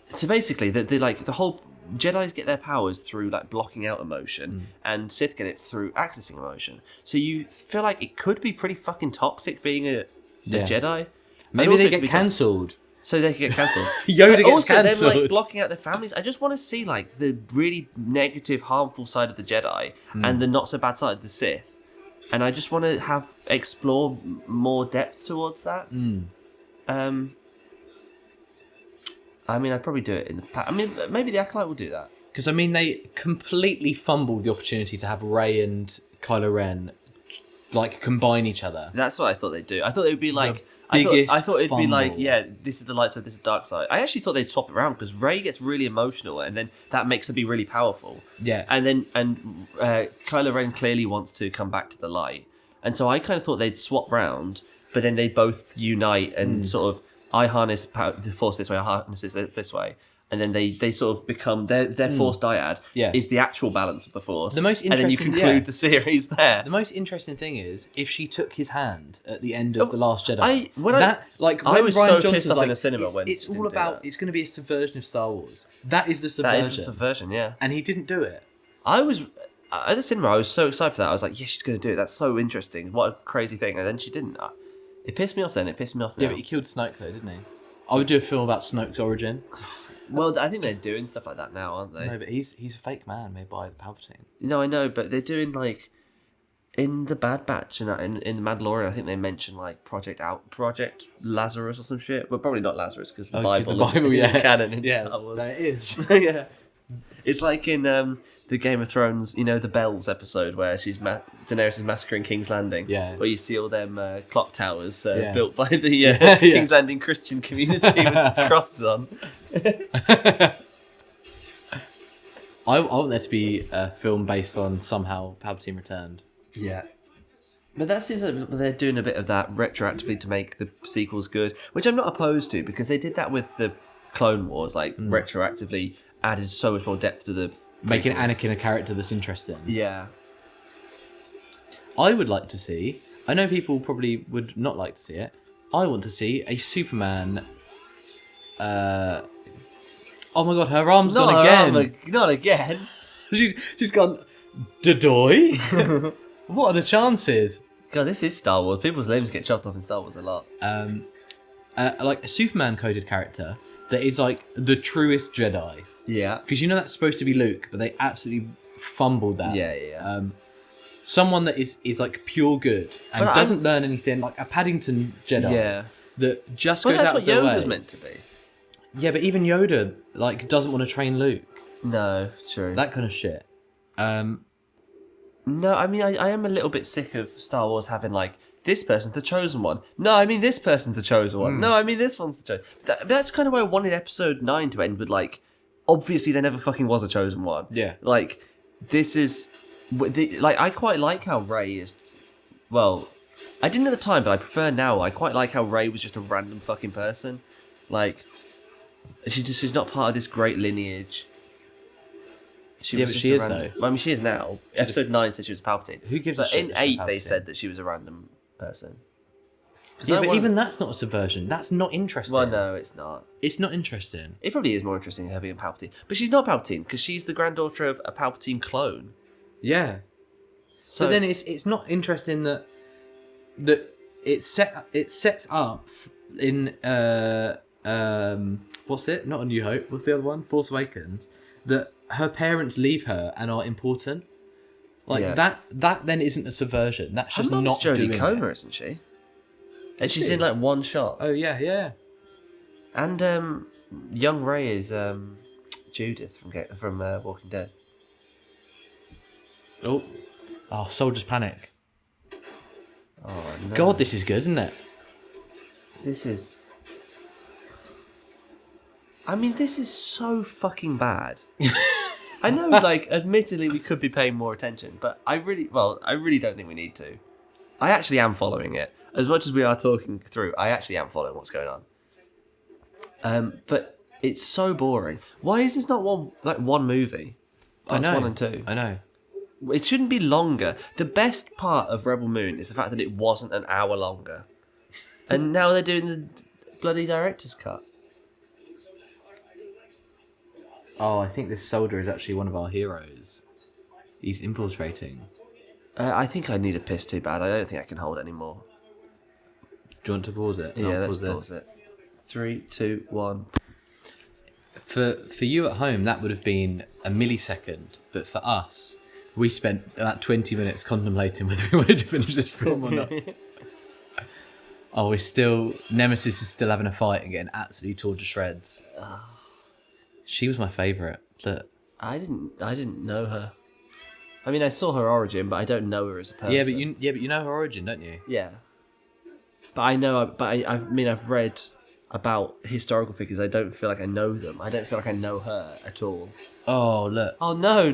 so. Basically, the whole Jedi's get their powers through blocking out emotion, and Sith get it through accessing emotion. So you feel like it could be pretty fucking toxic being a Yeah. Jedi. Maybe also they it could get be cancelled. So they can get cancelled. Yoda But gets also, them cancelled. blocking out their families. I just want to see the really negative, harmful side of the Jedi and the not so bad side of the Sith, and I just want to explore more depth towards that. I mean, I'd probably do it in the past. I mean, maybe the Acolyte will do that. Because, I mean, they completely fumbled the opportunity to have Rey and Kylo Ren like combine each other. That's what I thought they'd do. I thought it would be like... biggest I thought it'd be like, fumble. yeah, this is the light side, this is the dark side. I actually thought they'd swap it around because Rey gets really emotional and then that makes her be really powerful. Yeah. And Kylo Ren clearly wants to come back to the light. And so I kind of thought they'd swap round, but then they both unite and sort of, I harness the Force this way, I harness it this way. And then they sort of become their Force dyad is the actual balance of the Force. The most and then you interesting- conclude the series there. The most interesting thing is if she took his hand at the end of The Last Jedi. I when was Ryan so Johnson's pissed off like, in the cinema it's, when it's she didn't all do about, that. it's going to be a subversion of Star Wars. That is the That subversion. is the subversion, yeah. And he didn't do it. I was at the cinema. I was so excited for that. I was like, "Yeah, she's going to do it. That's so interesting. What a crazy thing!" And then she didn't. It pissed me off. Then it pissed me off. Now. Yeah, but he killed Snoke though, didn't he? I would do a film about Snoke's origin. Well, I think they're doing stuff like that now, aren't they? No, but he's a fake man made by Palpatine. No, I know, but they're doing like in the Bad Batch and in the Mandalorian. I think they mention like Project Lazarus or some shit. But probably not Lazarus because the Bible is canon in Star Wars. That is. Yeah. It's like in the Game of Thrones, you know, the Bells episode where Daenerys is massacring King's Landing. Yeah. Where you see all them clock towers Yeah. built by the Yeah. King's Landing Christian community with the crosses on. I want there to be a film based on somehow Palpatine returned. Yeah. But that seems like they're doing a bit of that retroactively to make the sequels good, which I'm not opposed to because they did that with the Clone Wars, like retroactively added so much more depth to the Making prequels. Anakin a character that's interesting. Yeah. I would like to see, I know people probably would not like to see it, I want to see a Superman... oh my god, her arm's gone again. Not again. She's gone, Dadoy? What are the chances? God, this is Star Wars. People's limbs get chopped off in Star Wars a lot. Like a Superman coded character that is like the truest Jedi. Yeah. Because you know that's supposed to be Luke, but they absolutely fumbled that. Yeah. Someone that is like pure good and But doesn't learn anything, like a Paddington Jedi. Yeah. That just But goes that's out what of their Yoda's way. meant to be. Yeah, but even Yoda like doesn't want to train Luke. No, true. That kind of shit. No, I mean, I am a little bit sick of Star Wars having, like, this person's the chosen one. No, I mean, this person's the chosen one. No, I mean, this one's the chosen. That's kind of why I wanted episode 9 to end with, like, obviously there never fucking was a chosen one. Yeah. Like, this is... Like, I quite like how Rey is... Well, I didn't at the time, but I prefer now. I quite like how Rey was just a random fucking person. Like, she's not part of this great lineage. Yeah, but she is, though. I mean, she is now. Episode 9 said she was Palpatine. Who gives a But shit in that she's 8, they Palpatine? said that she was a random person. Yeah, but even that's not a subversion. That's not interesting. Well, no, it's not. It's not interesting. It probably is more interesting her being Palpatine. But she's not Palpatine, because she's the granddaughter of a Palpatine clone. Yeah. So But then it's not interesting that it sets up in what's it? Not A New Hope. What's the other one? Force Awakens. That her parents leave her and are important. Like Yeah. that then isn't a subversion. That's her just mum's not Jodie doing Comer, it. isn't she? And she's she? in like one shot. Oh yeah. And young Rey is Judith from Walking Dead. Oh, Soldiers Panic. Oh no. God, this is good, isn't it? This is... I mean, this is so fucking bad. I know, like, admittedly we could be paying more attention, but I really don't think we need to. I actually am following it. As much as we are talking through, I actually am following what's going on. But it's so boring. Why is this not one movie? I know. 1 and 2. I know. It shouldn't be longer. The best part of Rebel Moon is the fact that it wasn't an hour longer. And now they're doing the bloody director's cut. Oh, I think this soldier is actually one of our heroes. He's infiltrating. I think I need a piss too bad. I don't think I can hold anymore. Do you want to pause it? Yeah, I'll let's this. pause it. 3, 2, 1. For you at home, that would have been a millisecond, but for us, we spent about 20 minutes contemplating whether we wanted to finish this film or not. Oh, Nemesis is still having a fight and getting absolutely torn to shreds. She was my favourite. Look, I didn't know her. I mean, I saw her origin, but I don't know her as a person. Yeah, but you know her origin, don't you? Yeah. But I know, I mean, I've read about historical figures. I don't feel like I know them. I don't feel like I know her at all. Oh, look. Oh no,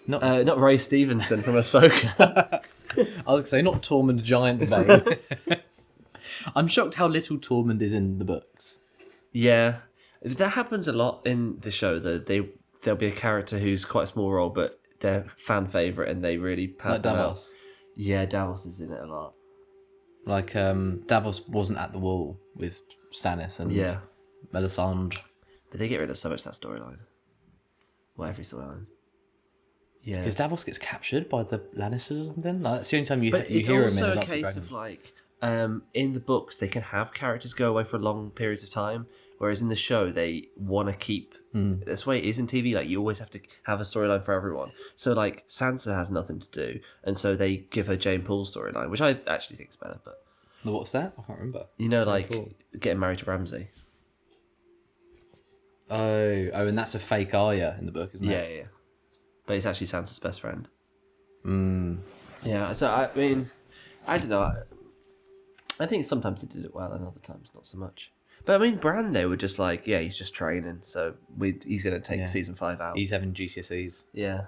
not Ray Stevenson from Ahsoka. I was going to say, not Tormund Giantsbane. I'm shocked how little Tormund is in the books. Yeah, that happens a lot in the show. Though there'll be a character who's quite a small role, but they're fan favorite, and they really pad Like them Davos. out. Yeah, Davos is in it a lot. Like, Davos wasn't at the wall with Stannis and Melisandre. But they get rid of so much of that storyline. Well, every storyline. Yeah, Because Davos gets captured by the Lannisters or something. Like, that's the only time you but hear it's him in also a Dance with case Dragons. of like, in the books they can have characters go away for long periods of time, whereas in the show they want to keep. That's the way it is in TV. Like you always have to have a storyline for everyone. So like Sansa has nothing to do, and so they give her Jane Paul's storyline, which I actually think is better. But What's that? I can't remember. you know, like cool. getting married to Ramsay. Oh, and that's a fake Arya in the book, isn't it? Yeah. But it's actually Sansa's best friend. Yeah. So I mean, I don't know. I think sometimes they did it well, and other times not so much. But I mean, Bran, they were just like, yeah, he's just training, so he's going to take season 5 out. He's having GCSEs. Yeah.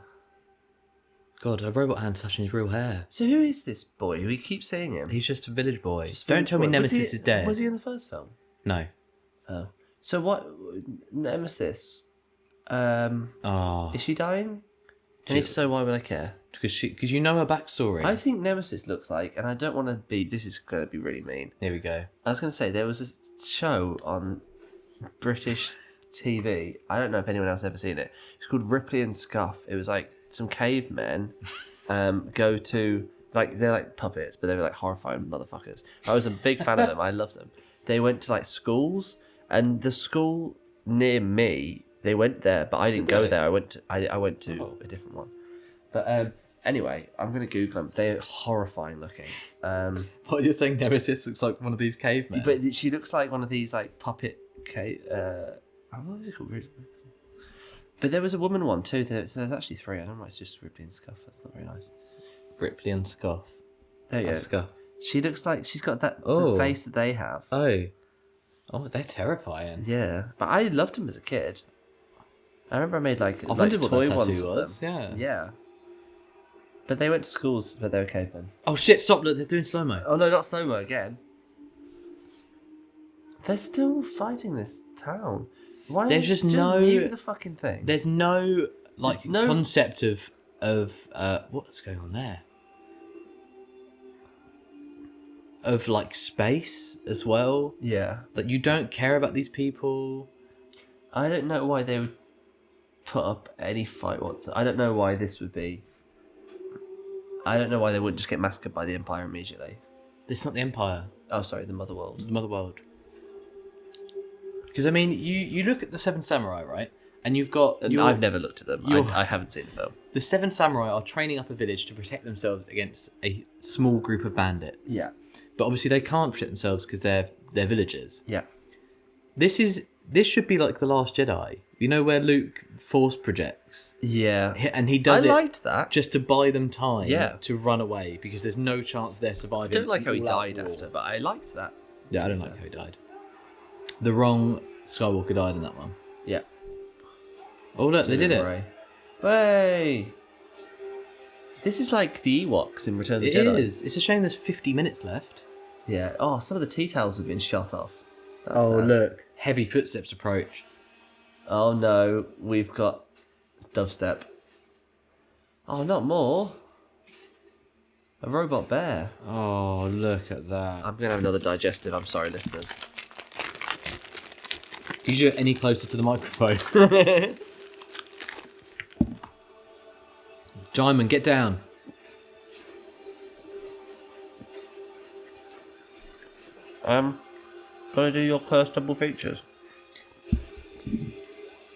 God, a robot hand touching his real hair. So who is this boy? We keep seeing him. He's just a village boy. Don't tell me Nemesis is dead. Was he in the first film? No. Oh. So what? Nemesis. Oh. Is she dying? And if so, why would I care? Because you know her backstory. I think Nemesis looks like, and I don't want to be. This is going to be really mean. Here we go. I was going to say there was a show on British TV. I don't know if anyone else has ever seen it. It's called Ripley and Scuff. It was like some cavemen go to they're like puppets, but they were like horrifying motherfuckers. I was a big fan of them. I loved them. They went to like schools, and the school near me, they went there, but I didn't go there. I went to a different one. But anyway, I'm gonna Google them. They're horrifying looking. What, you're saying Nemesis looks like one of these cavemen? But she looks like one of these like puppet what is it called? But there was a woman one too. So there's actually 3. I don't know why it's just Ripley and Scuff. That's not very nice. Ripley and Scuff. There you go. Scuff. She looks like she's got the face that they have. Oh, they're terrifying. Yeah, but I loved them as a kid. I remember I made like wondered what toy that ones tattoo of was. them. Yeah. But they went to schools, but they were cavemen. Oh shit! Stop! Look, they're doing slow mo. Oh no, not slow-mo again. They're still fighting this town. Why don't There's you just mute the fucking thing? There's no no- concept of what's going on there. Of like space as well. Yeah. Like you don't care about these people. I don't know why they would put up any fight whatsoever. I don't know why this would be. I don't know why they wouldn't just get massacred by the Empire immediately. It's not the Empire. Oh, sorry, the Motherworld. The Motherworld. Because I mean, you look at the Seven Samurai, right? And you've got. I've never looked at them. I haven't seen the film. The Seven Samurai are training up a village to protect themselves against a small group of bandits. Yeah. But obviously they can't protect themselves because they're villagers. Yeah. This should be like The Last Jedi. You know where Luke force projects? Yeah. And he does I liked that. just to buy them time Yeah. to run away because there's no chance they're surviving. I don't like how he all out died war. after, but I liked that. Yeah, I don't like how he died. The wrong Skywalker died in that one. Yeah. Oh look, they did it. Hey! This is like the Ewoks in Return of the It Jedi. is. It's a shame there's 50 minutes left. Yeah. Oh, some of the tea towels have been shot off. That's sad. Look. Heavy footsteps approach. Oh no, we've got dubstep. Oh, not more. A robot bear. Oh, look at that. I'm gonna have another digestive. I'm sorry, listeners. Could you get any closer to the microphone? Jaimin, get down. Gonna do your cursed double features.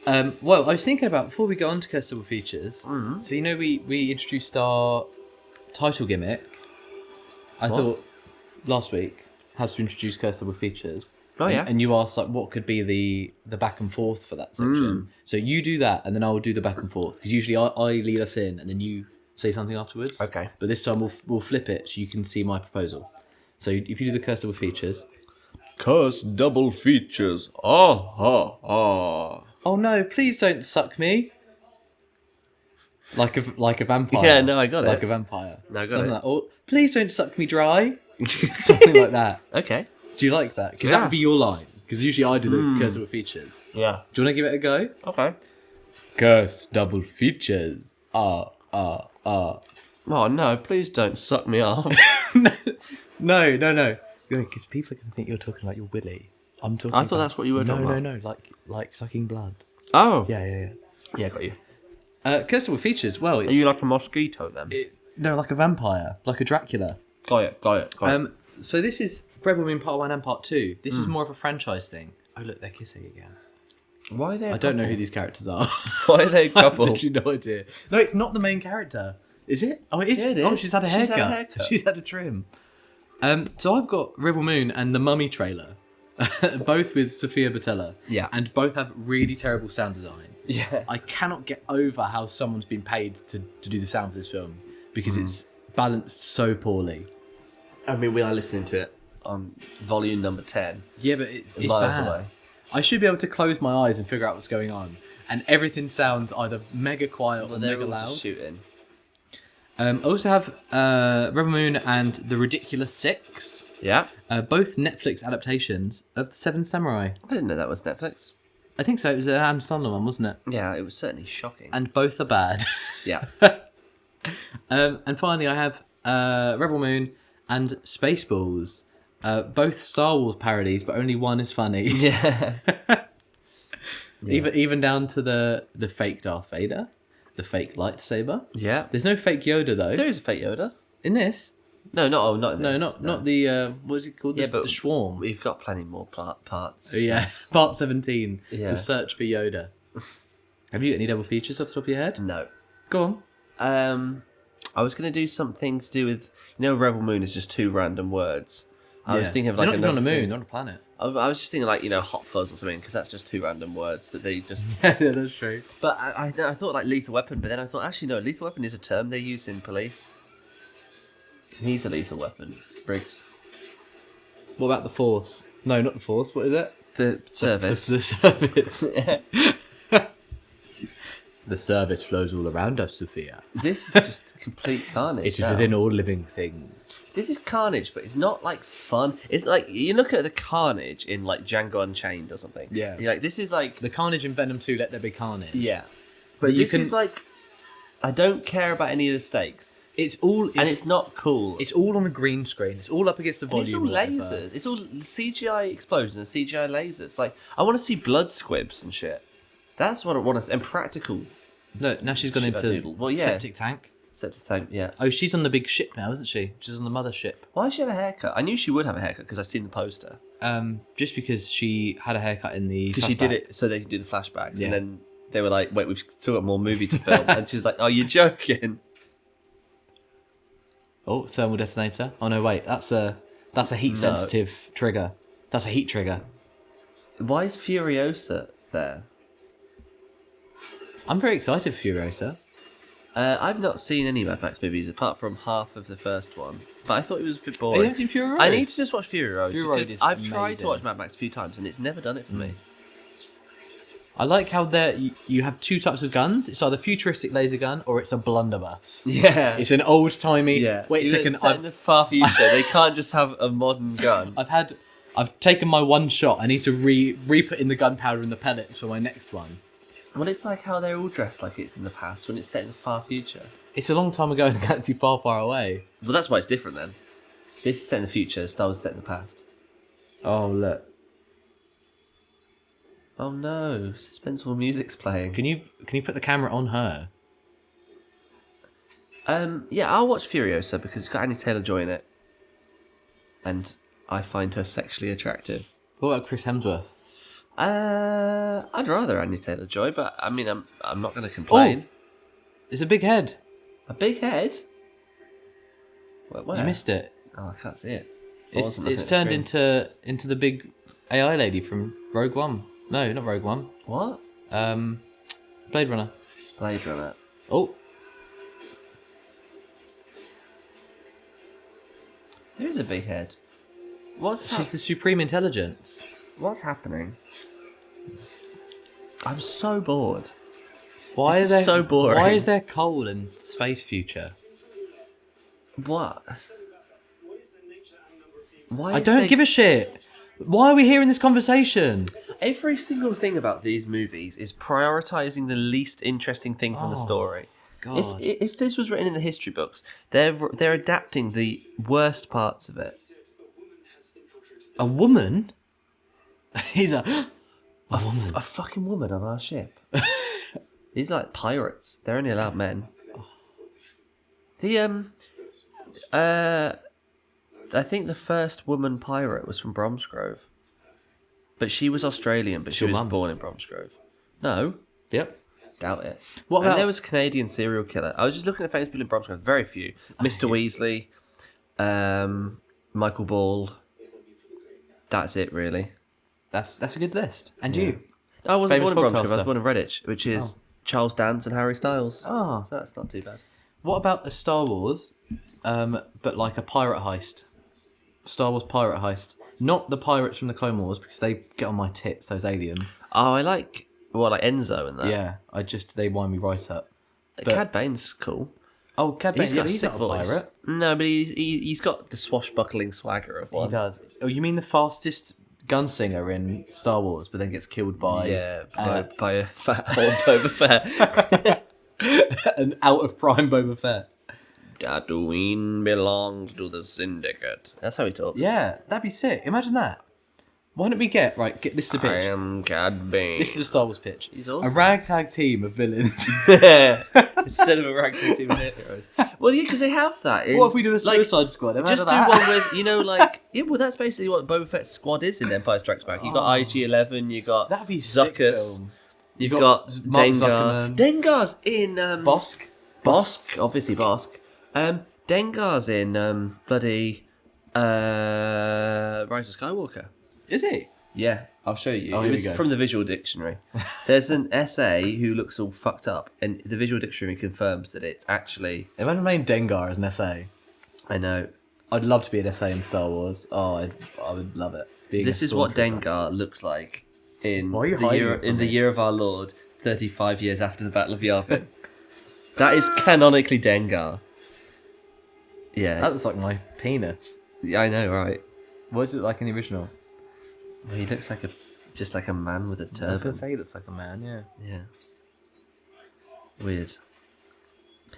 Well, I was thinking about, before we go on to Cursed Double Features, so you know we introduced our title gimmick. I thought last week how to introduce Cursed Double Features. Oh, yeah. And you ask like what could be the back and forth for that section. So you do that, and then I'll do the back and forth because usually I lead us in, and then you say something afterwards. Okay. But this time we'll flip it so you can see my proposal. So if you do the curse double features. Curse double features. Ah. Oh no! Please don't suck me. Like a vampire. Yeah, no, I got it. Like a vampire. No, I got Something it. like, oh, please don't suck me dry. Something like that. Okay. Do you like that? Because Yeah. that would be your line. Because usually I do the curse double features. Yeah. Do you want to give it a go? Okay. Curse double features. Ah. Oh no! Please don't suck me off. No. Because people are going to think you're talking like your Willy. I'm talking. I thought that's what you were talking about. No. Like sucking blood. Oh. Yeah. Yeah, got you. Curse double features. Well, it's Are you like a mosquito then? no, like a vampire, like a Dracula. Got it. So this is Rebel Moon Part 1 and Part 2. This is more of a franchise thing. Oh look, they're kissing again. Why are they? I don't know who these characters are. Why are they a I couple? have literally no idea. No, it's not the main character. Is it? Oh, it is. Yeah, it Oh, is. she's had a She's haircut. had a haircut. She's had a trim. So I've got Rebel Moon and the Mummy trailer, both with Sophia Botella. Yeah. And both have really terrible sound design. Yeah. I cannot get over how someone's been paid to do the sound for this film because it's balanced so poorly. I mean, we are listening to it on volume number 10. Yeah, but it's Miles bad. away. I should be able to close my eyes and figure out what's going on, and everything sounds either mega quiet or They're mega all loud. just shooting. I also have Rebel Moon and The Ridiculous Six, Yeah. both Netflix adaptations of The Seven Samurai. I didn't know that was Netflix. I think so. It was an Adam Sandler one, wasn't it? Yeah, it was certainly shocking. And both are bad. Yeah. And finally, I have Rebel Moon and Spaceballs, both Star Wars parodies, but only one is funny. Yeah. Even down to the fake Darth Vader, the fake lightsaber. Yeah. There's no fake Yoda though. There is a fake Yoda. In this. No, not in No, this. not the what is it called? The, Yeah, but the Swarm. We've got plenty more parts. Oh, yeah, Part 17. Yeah. The search for Yoda. Have you got any double features off the top of your head? No. Go on. I was going to do something to do with, Rebel Moon is just two random words. I was Yeah. thinking of They're like not even on another a moon, thing. not on a planet. I was just thinking like, Hot Fuzz or something, because that's just two random words that they just... Yeah, that's true. But I thought like Lethal Weapon, but then I thought, actually no, Lethal Weapon is a term they use in police. He's a lethal weapon, Briggs. What about the Force? No, not the Force. What is it? The service. The service. The service flows all around us, Sophia. This is just complete carnage. It is now. within all living things. This is carnage, but it's not like fun. It's like you look at the carnage in like Django Unchained or something. Yeah. You're like, this is like The carnage in Venom 2, Let There Be Carnage. yeah, but you this can- is like I don't care about any of the stakes, It's all... and it's not cool. It's all on a green screen. It's all up against the And volume. it's all or whatever. lasers. It's all CGI explosions and CGI lasers. Like I want to see blood squibs and shit. That's what I want to see. And practical Look, now she's gone Shit, I into doodle. Well, yeah. septic tank. septic tank. Yeah. Oh, she's on the big ship now, isn't she? She's on the mothership. Why has she had a haircut? I knew she would have a haircut because I've seen the poster. Just because she had a haircut in the Because she did flashback. it so they could do the flashbacks, Yeah. and then they were like, "Wait, we've still got more movie to film," and she's like, "Oh, you're joking." Oh, thermal detonator. Oh no, wait, that's a heat sensitive trigger. That's a heat trigger. Why is Furiosa there? I'm very excited for Furiosa. I've not seen any Mad Max movies apart from half of the first one, but I thought it was a bit Oh, boring. you haven't seen Fury Road? I need to just watch Fury Road Fury Road because is I've tried amazing. to watch Mad Max a few times and it's never done it for me. I like how you have two types of guns. It's either futuristic laser gun or it's a blunderbuss. Yeah, It's an old timey. yeah. Wait a Even second. set in the far future, they can't just have a modern gun. I've taken my one shot. I need to re-put in the gunpowder and the pellets for my next one. Well, it's like how they're all dressed like it's in the past when it's set in the far future. It's a long time ago in a galaxy far, far away. Well, that's why it's different then. This is set in the future. Star Wars is set in the past. Oh look. Oh no! Suspenseful music's playing. Can you put the camera on her? Yeah, I'll watch Furiosa because it's got Anya Taylor-Joy in it, and I find her sexually attractive. What about Chris Hemsworth? I'd rather Anya Taylor-Joy, but I mean, I'm not going to complain. It's a big head. A big head. Where? You missed it. Oh, I can't see it. I It's wasn't looking it's at the turned screen. into the big AI lady from Rogue One. No, not Rogue One. What? Blade Runner. Blade Runner. Oh, Who's a big head? What's she's the supreme intelligence. What's happening? I'm so bored. Why This is is there so boring. Why is there coal in Space Future? What? Why? I don't give a shit. Why are we here in this conversation? Every single thing about these movies is prioritizing the least interesting thing from the story. God. If this was written in the history books, they're adapting the worst parts of it. A woman? He's a woman. A fucking woman on our ship. These are like pirates. They're only allowed men. I think the first woman pirate was from Bromsgrove. But she was Australian, but she was mum. born in Bromsgrove. No, Yep. doubt it. What And about- there was a Canadian serial killer. I was just looking at famous people in Bromsgrove. Very few. Mr. Weasley, Michael Ball. That's it, really. That's a good list. And you? I wasn't Famous born in Bromsgrove. I was podcaster. born in Redditch, which is Charles Dance and Harry Styles. Oh. So that's not too bad. What about a Star Wars, but like a pirate heist? Star Wars pirate heist. Not the pirates from the Clone Wars, because they get on my tits, those aliens. Oh, I like Enzo and that. Yeah, they wind me right up. Cad Bane's cool. Oh, Cad Bane, He's got a he's sick not a voice. pirate. No, but he's got the swashbuckling swagger of one. He does. Oh, you mean the fastest gunslinger in Star Wars, but then gets killed by... Yeah, by a fat old Boba Fett. an out-of-prime Boba Fett. Tatooine belongs to the Syndicate. That's how he talks. Yeah, that'd be sick. Imagine that. Why don't we get this is the pitch. I am Cad Bane. This is the Star Wars pitch. He's awesome. A ragtag team of villains. Instead of a ragtag team of heroes. Well, yeah, because they have that. What if we do a Suicide Squad? Imagine Just do that. one with, yeah, well, that's basically what Boba Fett's squad is in Empire Strikes Back. You've got IG-11, you've got That'd be sick Zuckuss, film. you've got Mark Dengar. Zuckerman. Dengar's in... Bosk. Bosk, obviously Bosk. Dengar's in bloody Rise of Skywalker. Is he? Yeah, I'll show you. Oh, It here we was go. from the Visual Dictionary. There's an essay who looks all fucked up, and the Visual Dictionary confirms that it's actually... Imagine named Dengar as an SA. I know. I'd love to be an SA in Star Wars. Oh, I would love it. Being This a is what stormtrooper. Dengar looks like in Why are you the hiding year it from in the me? year of our Lord, 35 years after the Battle of Yavin. That is canonically Dengar. Yeah, That looks like my penis. I know, right? What is it like in the original? Well, he looks like just like a man with a I was turban. going to say he looks like a man, yeah. Yeah. Weird.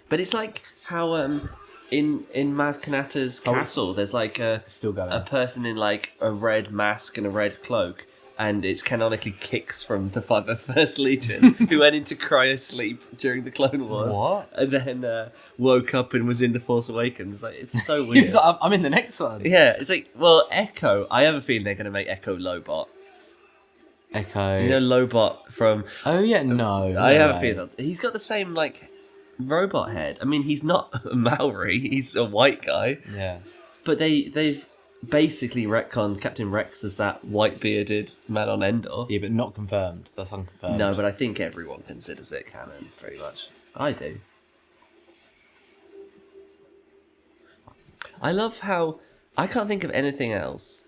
But it's like how in Maz Kanata's castle there's like Still going. a person in like a red mask and a red cloak, and it's canonically Kix from the 501st Legion who went into cryosleep during the Clone Wars. What? And then woke up and was in The Force Awakens. Like, it's so weird. He's like, I'm in the next one. Yeah, it's like, well, Echo, I have a feeling they're going to make Echo Lobot. Echo. You know Lobot from... Oh, yeah, no. I have a way. feeling that he's got the same, like, robot head. I mean, he's not a Maori, he's a white guy. Yeah. But they've basically retconned Captain Rex as that white-bearded man on Endor. Yeah, but not confirmed. That's unconfirmed. No, but I think everyone considers it canon, pretty much. I do. I love how... I can't think of anything else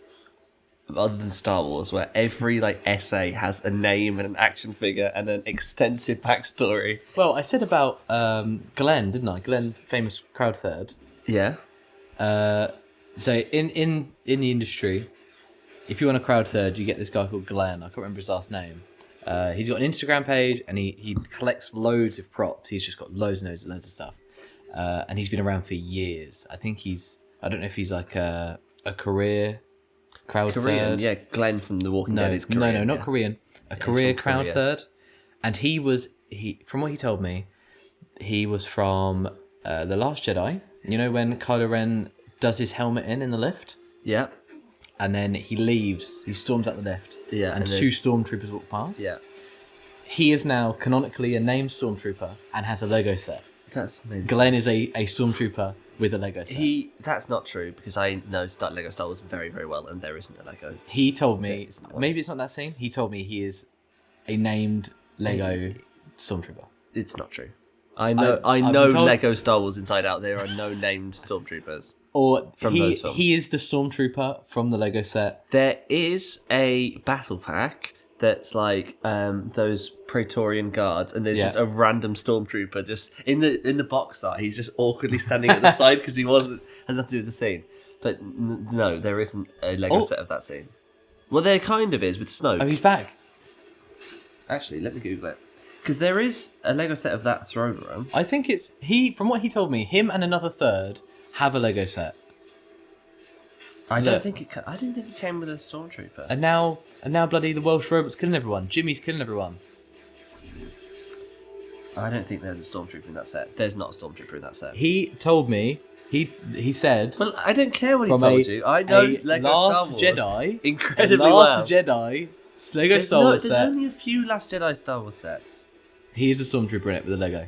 other than Star Wars where every like essay has a name and an action figure and an extensive backstory. Well, I said about Glenn, didn't I? Glenn, famous crowd third. Yeah. So in the industry, if you want a crowd third, you get this guy called Glenn. I can't remember his last name. He's got an Instagram page and he collects loads of props. He's just got loads and loads of stuff. And he's been around for years. I don't know if he's like a career crowd Korean, third. yeah. Glenn from The Walking Dead is Korean. No, not yeah. Korean. A he's career from crowd Korea. third. And he from what he told me, he was from The Last Jedi. You know when Kylo Ren does his helmet in the lift? Yeah. And then he leaves, he storms out the lift. Yeah, And and two there's- stormtroopers walk past. Yeah. He is now canonically a named stormtrooper and has a Lego set. That's amazing. Glenn is a stormtrooper with a Lego set. That's not true because I know Lego Star Wars very, very well, and there isn't a Lego. He told me, It's not one. maybe it's not that scene. He told me he is a named Lego stormtrooper. It's not true. I know I've been told- Lego Star Wars Inside Out. There are no named stormtroopers. Or From those films. he is the stormtrooper from the Lego set. There is a battle pack that's like those Praetorian guards, and there's Yeah. just a random stormtrooper just in the box art. He's just awkwardly standing at the side because has nothing to do with the scene. But no, there isn't a Lego set of that scene. Well, there kind of is with Snoke. Oh, he's back. Actually, let me Google it because there is a Lego set of that throne room. I think it's from what he told me, him and another third have a Lego set. I Look. didn't think it came with a stormtrooper. And now bloody the Welsh robot's killing everyone. Jimmy's killing everyone. I don't think there's a stormtrooper in that set. There's not a stormtrooper in that set. He told me, he said, Well, I don't care what he from told you. I know a Lego Last Star Wars Jedi, incredibly a Last well. Jedi Lego Star Wars There's set. only a few Last Jedi Star Wars sets. He is a stormtrooper in it with a Lego.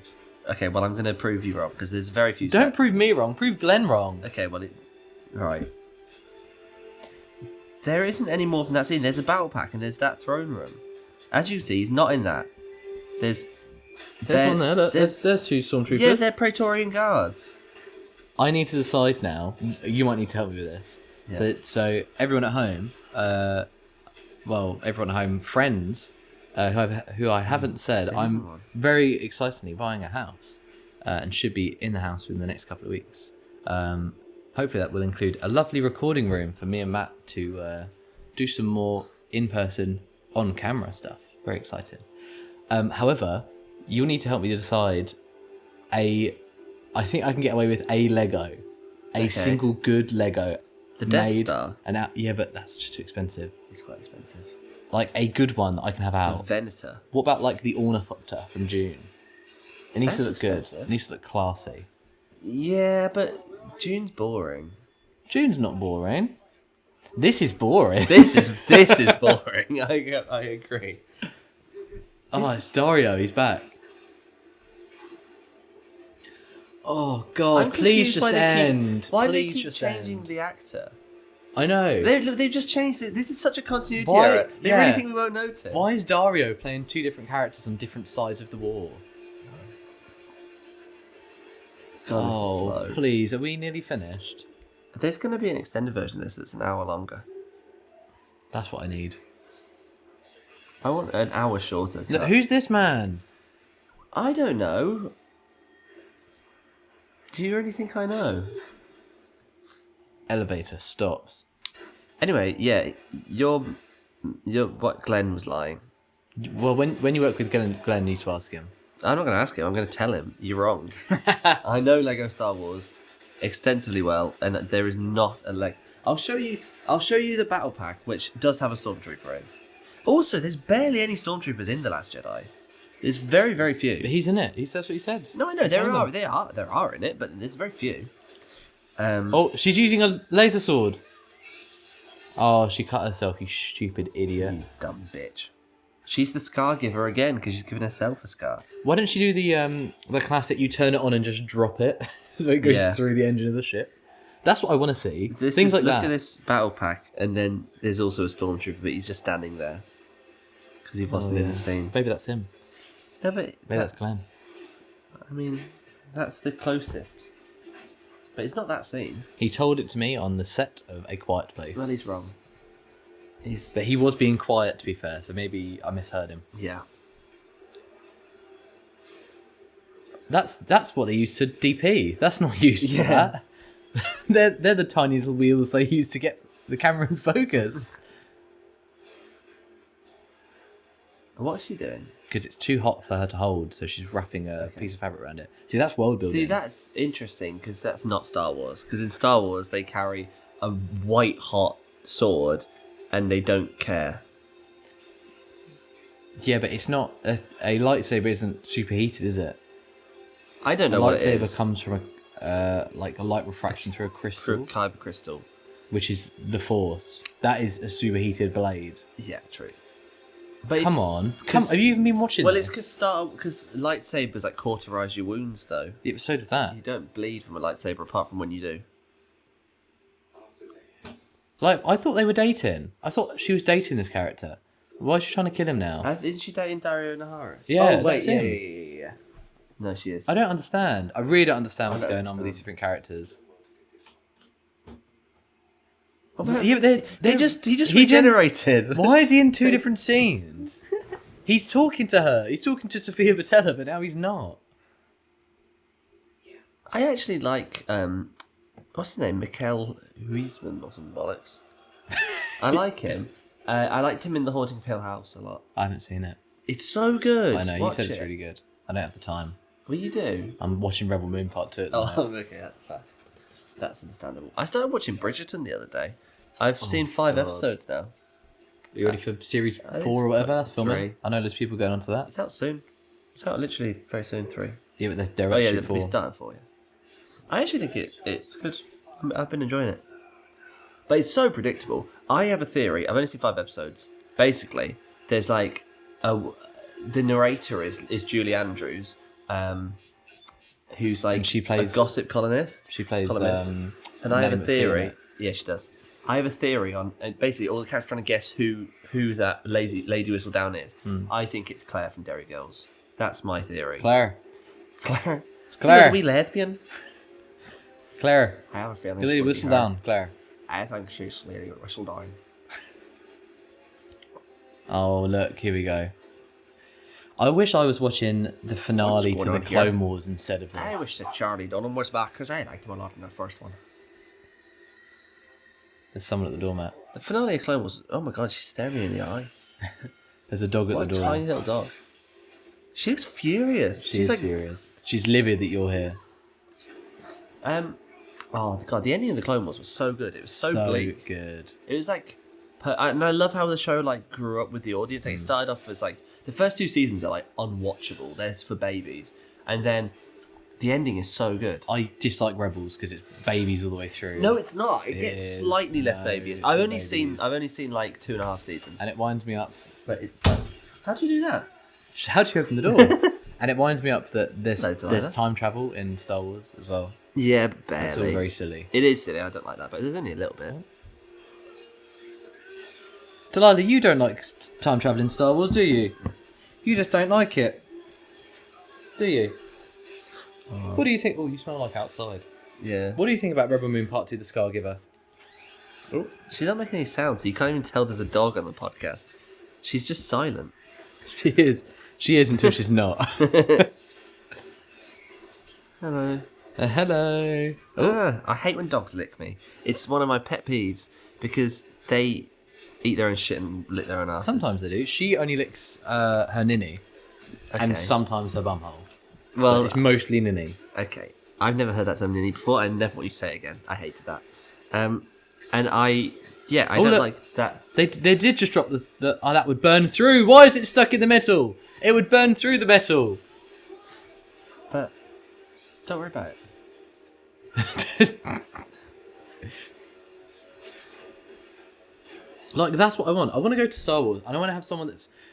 Okay, well, I'm going to prove you wrong because there's very few Don't sets. prove me wrong. Prove Glenn wrong. Okay, well, right. There isn't any more from that scene. There's a battle pack and there's that throne room. As you can see, he's not in that. There's There's one there. Look, there's two stormtroopers. Yeah, they're Praetorian guards. I need to decide now. You might need to help me with this. Yeah. So everyone at home, everyone at home, friends, who I haven't said, I'm one. very excitedly buying a house, and should be in the house within the next couple of weeks. Hopefully that will include a lovely recording room for me and Matt to do some more in-person, on-camera stuff. Very excited. However, you'll need to help me to decide I think I can get away with a Lego. A single good Lego. The Death made Star? Yeah, but that's just too expensive. It's quite expensive. Like a good one that I can have out. Venator. What about like the Ornithopter from June? It needs to That's look expensive. good. It needs to look classy. Yeah, but June's boring. June's not boring. This is boring. This is boring. I agree. Oh, it's Dario. He's back. Oh God! I'm Please confused just why they keep- end. Why do they Please keep just changing end. the actor? I know. They've just changed it. This is such a continuity Why- error. They yeah. really think we won't notice. Why is Dario playing two different characters on different sides of the war? God, this is Oh, slow. please! Are we nearly finished? There's going to be an extended version of this that's an hour longer. That's what I need. I want an hour shorter. Look, cut. who's this man? I don't know. Do you really think I know? Elevator stops. Anyway, yeah, you're what Glenn was lying. Well, when you work with Glenn, you need to ask him. I'm not going to ask him. I'm going to tell him you're wrong. I know Lego Star Wars extensively well, and there is not a leg. I'll show you the battle pack, which does have a stormtrooper in. Also, there's barely any stormtroopers in The Last Jedi. There's very, very But few. he's in it. That's what he said. No, I know there found are. There are in it, but there's very few. Oh, she's using a laser sword. Oh, she cut herself, you stupid idiot. You dumb bitch. She's the scar giver again because she's given herself a scar. Why don't you do the classic, you turn it on and just drop it so it goes Yeah. through the engine of the ship? That's what I want to see. Things like look that. at this battle pack, and then there's also a stormtrooper, but he's just standing there because he wasn't in the scene. Maybe that's him. No, but Maybe that's Glenn. I mean, that's the closest. But it's not that scene. He told it to me on the set of A Quiet Place. Well, he's wrong. But he was being quiet, to be fair, so maybe I misheard him. Yeah. That's what they use to DP. That's not used for that. they're the tiny little wheels they use to get the camera in focus. What's she doing? Because it's too hot for her to hold, so she's wrapping a piece of fabric around it. See, that's world building. See, that's interesting because that's not Star Wars. Because in Star Wars, they carry a white hot sword and they don't care. Yeah, but it's not a lightsaber isn't superheated, is it? I don't A know what it lightsaber is. comes from a light refraction through a crystal, Through kyber crystal. which is the Force. That is a superheated blade. Yeah, true. But Come on. Have you even been watching Well, this? it's because lightsabers like cauterize your wounds, though. Yeah, but so does that. You don't bleed from a lightsaber apart from when you do. Like, I thought they were dating. I thought she was dating this character. Why is she trying to kill him now? Isn't she dating Dario Naharis? Yeah, Oh wait, that's yeah, him. yeah. No, she is. I don't understand. I really don't understand what's don't going on with understand. these different characters. Oh, but Yeah, but he just regenerated. Why is he in two different scenes? He's talking to her. He's talking to Sophia Botella, but now he's not. I actually like what's his name, Mikkel Huisman or some bollocks. I like him. I liked him in The Haunting of Hill House a lot. I haven't seen it. It's so good. I know, you Watch said it's it. really good. I don't have the time. Well, you do. I'm watching Rebel Moon Part 2 at the Oh, moment. okay, that's fair. That's understandable. I started watching Bridgerton the other day. I've seen 5 episodes now. Are you ready for series 4 it's or whatever? like Filming? 3. I know there's people going on to that. It's out soon. It's out literally very soon. 3. Yeah, but they're Oh yeah, actually they'll be 4. starting 4. Yeah. I actually think it's good. I've been enjoying it, but it's so predictable. I have a theory. I've only seen 5 episodes. Basically, there's like the narrator is Julie Andrews, who's like And she plays- a gossip columnist. She plays Columnist. And I have a Name of theory. Fiona. Yeah, she does. I have a theory on and basically all the characters trying to guess who that Lady Whistledown is. I think it's Claire from Derry Girls. That's my theory. Claire. Claire. It's Claire. Are we lesbian? Claire. I have a feeling. Lady she would be Whistle her. Down. Claire. I think she's Lady Whistledown. Oh, look, here we go. I wish I was watching the finale What's to going the on here? Clone Wars instead of this. I wish that Charlie Dunham was back because I liked him a lot in the first one. There's someone at the doormat. The finale of Clone Wars. Oh my god, she's staring me in the eye. There's a dog What at a the door. tiny little dog. She looks furious. She's like, furious. She's livid that you're here. oh god, the ending of the Clone Wars was so good. It was so bleak. good. It was like, and I love how the show like grew up with the audience. Like, it started off as like the first 2 seasons are like unwatchable. They're for babies, and then the ending is so good. I dislike Rebels because it's babies all the way through. No, it's not. It gets is. slightly less No, baby. it's I've all only seen babies. like 2.5 seasons. And it winds me up. But it's how do you do that? How do you open the door? And it winds me up that there's No, Delilah. time travel in Star Wars as well. Yeah, It's all barely. very silly. It is silly. I don't like that, but there's only a little bit. Delilah, you don't like time travel in Star Wars, do you? You just don't like it, do you? What do you think? Oh, you smell like outside. Yeah. What do you think about Rebel Moon Part 2, The Scargiver? Oh, she's not making any sound, so you can't even tell there's a dog on the podcast. She's just silent. She is. She is until she's not. Hello. Hello. I hate when dogs lick me. It's one of my pet peeves because they eat their own shit and lick their own asses. Sometimes they do. She only licks her ninny Okay. and sometimes her bumhole. Well, It's mostly ninny. okay. I've never heard that term ninny before. I never want you to say it again. I hated that. And I don't look. like that. They did just drop the that would burn through. Why is it stuck in the metal? It would burn through the metal. But don't worry about it. Like, that's what I want. I want to go to Star Wars and I want to have someone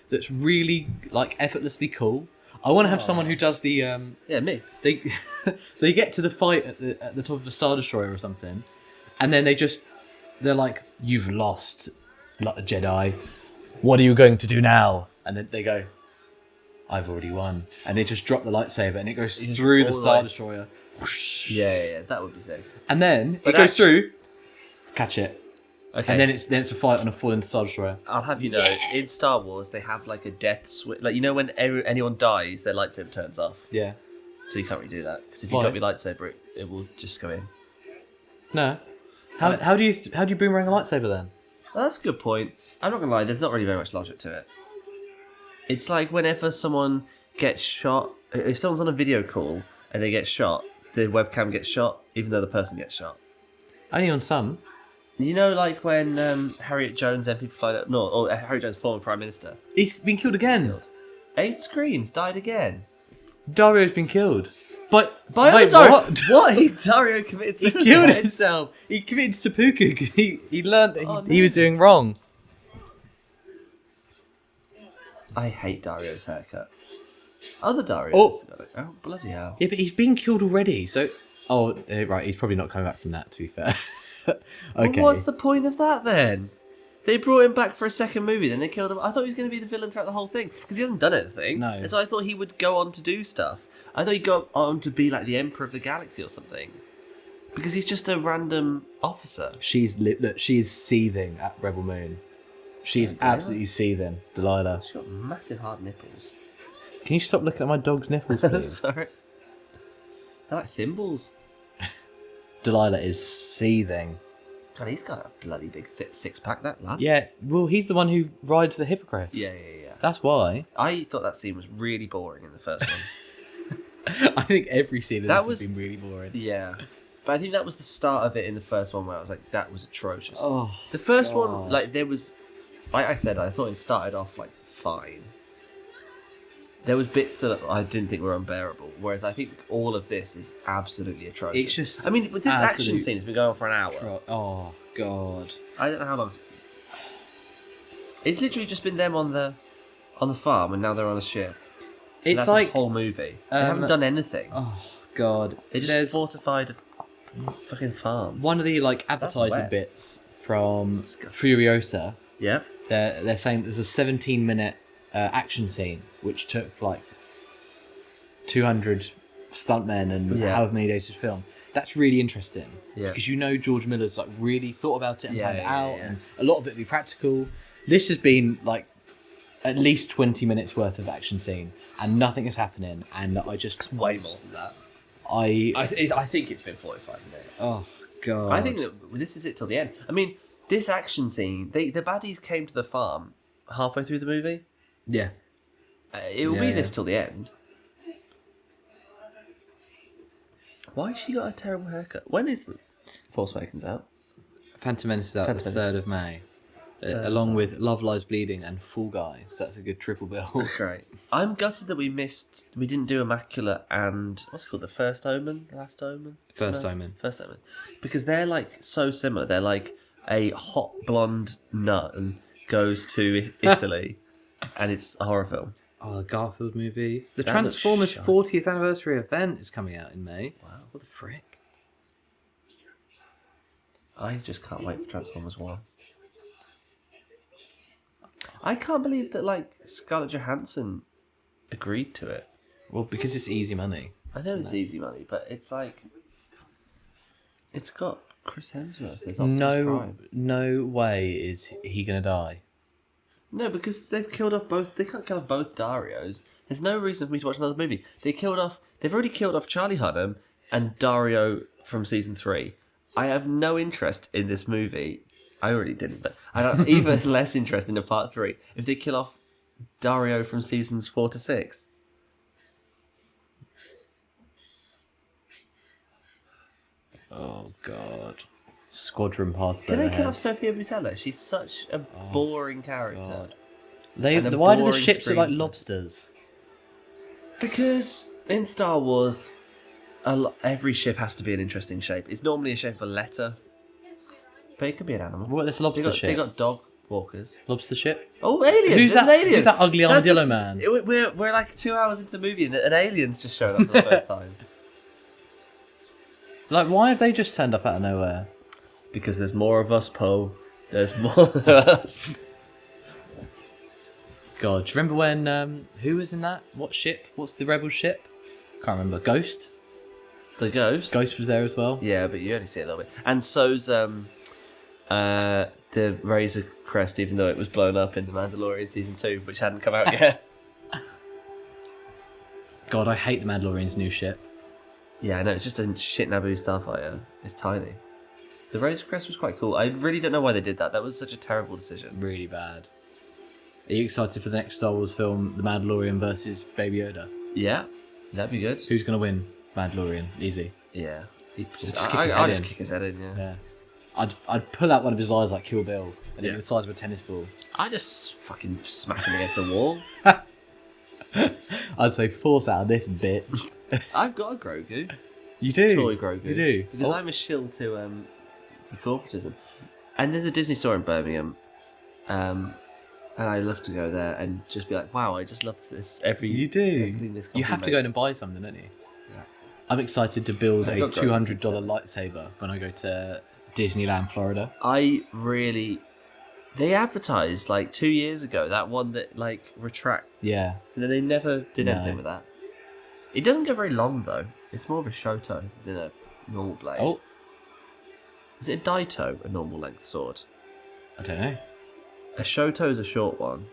that's really like effortlessly cool. I want to have someone who does the Yeah, me. they they get to the fight at the top of a Star Destroyer or something, and then they're like, "You've lost, like a Jedi. What are you going to do now?" And then they go, "I've already won," and they just drop the lightsaber and it goes through the all the Star way. Destroyer, Yeah, that would be sick. and then But it goes actually- through, catch it, Okay. and then it's a fight on a fallen Star Destroyer. I'll have you know, in Star Wars, they have like a death switch. Like, you know, when anyone dies, their lightsaber turns off. Yeah. So you can't really do that. Because if you Why? drop your lightsaber, it will just go in. No. How do you boomerang a lightsaber then? Well, that's a good point. I'm not going to lie, there's not really very much logic to it. It's like whenever someone gets shot, if someone's on a video call and they get shot, the webcam gets shot, even though the person gets shot. Only on some. You know, like when Harriet Jones, MP for Flight, no, or Harriet Jones, former Prime Minister, He's been killed again. 8 screens, died again. Dario's been killed. But Wait, Dario, what? Dario committed He suicide. killed himself. He committed seppuku because he learned that Oh, he no. was doing wrong. I hate Dario's haircut. Other Darios. Oh, bloody hell. Yeah, but he's been killed already, so... Oh, right, he's probably not coming back from that, to be fair. Okay. Well, what's the point of that, then? They brought him back for a second movie, then they killed him. I thought he was going to be the villain throughout the whole thing, because he hasn't done anything. No. And so I thought he would go on to do stuff. I thought he'd go on to be like the Emperor of the Galaxy or something. Because he's just a random officer. Look, she's seething at Rebel Moon. She's absolutely seething, Delilah. She's got massive hard nipples. Can you stop looking at my dog's nipples, please? Sorry. They're like thimbles. Delilah is seething. God, he's got a bloody big thick six-pack, that lad. Yeah, well, he's the one who rides the hippogriff. Yeah. That's why. I thought that scene was really boring in the first one. I think every scene of this has been really boring. Yeah. But I think that was the start of it in the first one where I was like, that was atrocious. Oh, the first one, like, there was... Like I said, I thought it started off, like, fine. There was bits that I didn't think were unbearable, whereas I think all of this is absolutely atrocious. It's just... I mean, with this action scene, it's been going on for an hour. Oh, God. I don't know how long... It's literally just been them on the farm, and now they're on a ship. It's that's like... the whole movie. They haven't done anything. Oh, God. They just fortified a fucking farm. One of the, like, advertising bits from Furiosa... Yeah. They're saying there's a 17-minute action scene which took like 200 stuntmen and however many days to film. That's really interesting because you know George Miller's like really thought about it and planned it out, and a lot of it will be practical. This has been like at least 20 minutes worth of action scene and nothing is happening, and I just it's way more than that. I think it's been 45 minutes. Oh God! I think that this is it till the end. I mean, this action scene, the baddies came to the farm halfway through the movie. Yeah. It will be this till the end. Why has she got a terrible haircut? When is the Force Awakens out? Phantom Menace is out the 3rd of May. Along with Love Lies Bleeding and Fall Guy. So that's a good triple bill. Great. I'm gutted that we didn't do Immaculate and, what's it called, The First Omen? The Last Omen? First Omen. First Omen. Because they're like so similar. They're like a hot blonde nut and goes to Italy and it's a horror film. Oh, the Garfield movie. The Transformers 40th anniversary event is coming out in May. Wow. What the frick? I just can't wait for Transformers 1. I can't believe that, like, Scarlett Johansson agreed to it. Well, because it's easy money. I know it's easy money, but it's like... It's got Chris Hemsworth as Optimus Prime. No way is he going to die. No, because they've killed off both... They can't kill off both Darios. There's no reason for me to watch another movie. They've already killed off Charlie Hunnam and Dario from Season 3. I have no interest in this movie. I already didn't, but I have even less interest in a part 3 if they kill off Dario from Seasons 4 to 6. Oh, God. Squadron past Can they kill off Sophia Boutella? She's such a boring character. God. Why do the ships look like lobsters? Because in Star Wars, every ship has to be an interesting shape. It's normally a shape of a letter, but it could be an animal. What, this lobster ship? They got dog walkers. Lobster ship? Oh, aliens! Who's that? Alien. Who's that ugly armadillo man? We're like 2 hours into the movie and an alien's just showed up for the first time. Like, why have they just turned up out of nowhere? Because there's more of us, Poe. There's more of us. God, do you remember when, who was in that? What ship? What's the rebel ship? Can't remember. Ghost? The Ghost? Ghost was there as well. Yeah, but you only see it a little bit. And so's the Razor Crest, even though it was blown up in The Mandalorian Season 2, which hadn't come out yet. God, I hate The Mandalorian's new ship. Yeah, I know, it's just a shit Naboo starfighter. It's tiny. The Razor Crest was quite cool. I really don't know why they did that. That was such a terrible decision. Really bad. Are you excited for the next Star Wars film, The Mandalorian versus Baby Yoda? Yeah, that'd be good. Who's going to win? Mandalorian. Easy. Yeah. I'll just kick his head in, yeah. I'd pull out one of his eyes like Kill Bill, and it'd be the size of a tennis ball. I just fucking smack him against the wall. I'd say force out of this bit. I've got a Grogu. You do? Toy Grogu. You do? Because I'm a shill to corporatism. And there's a Disney store in Birmingham. And I love to go there and just be like, wow, I just love this. You do. This You have to go in and buy something, don't you? Yeah. I'm excited to build a $200 lightsaber when I go to Disneyland, Florida. They advertised like 2 years ago that one that like retracts. Yeah. And then they never did anything with that. It doesn't go very long though. It's more of a shoto than a normal blade. Oh. Is it a daito, a normal length sword? I don't know. A shoto is a short one.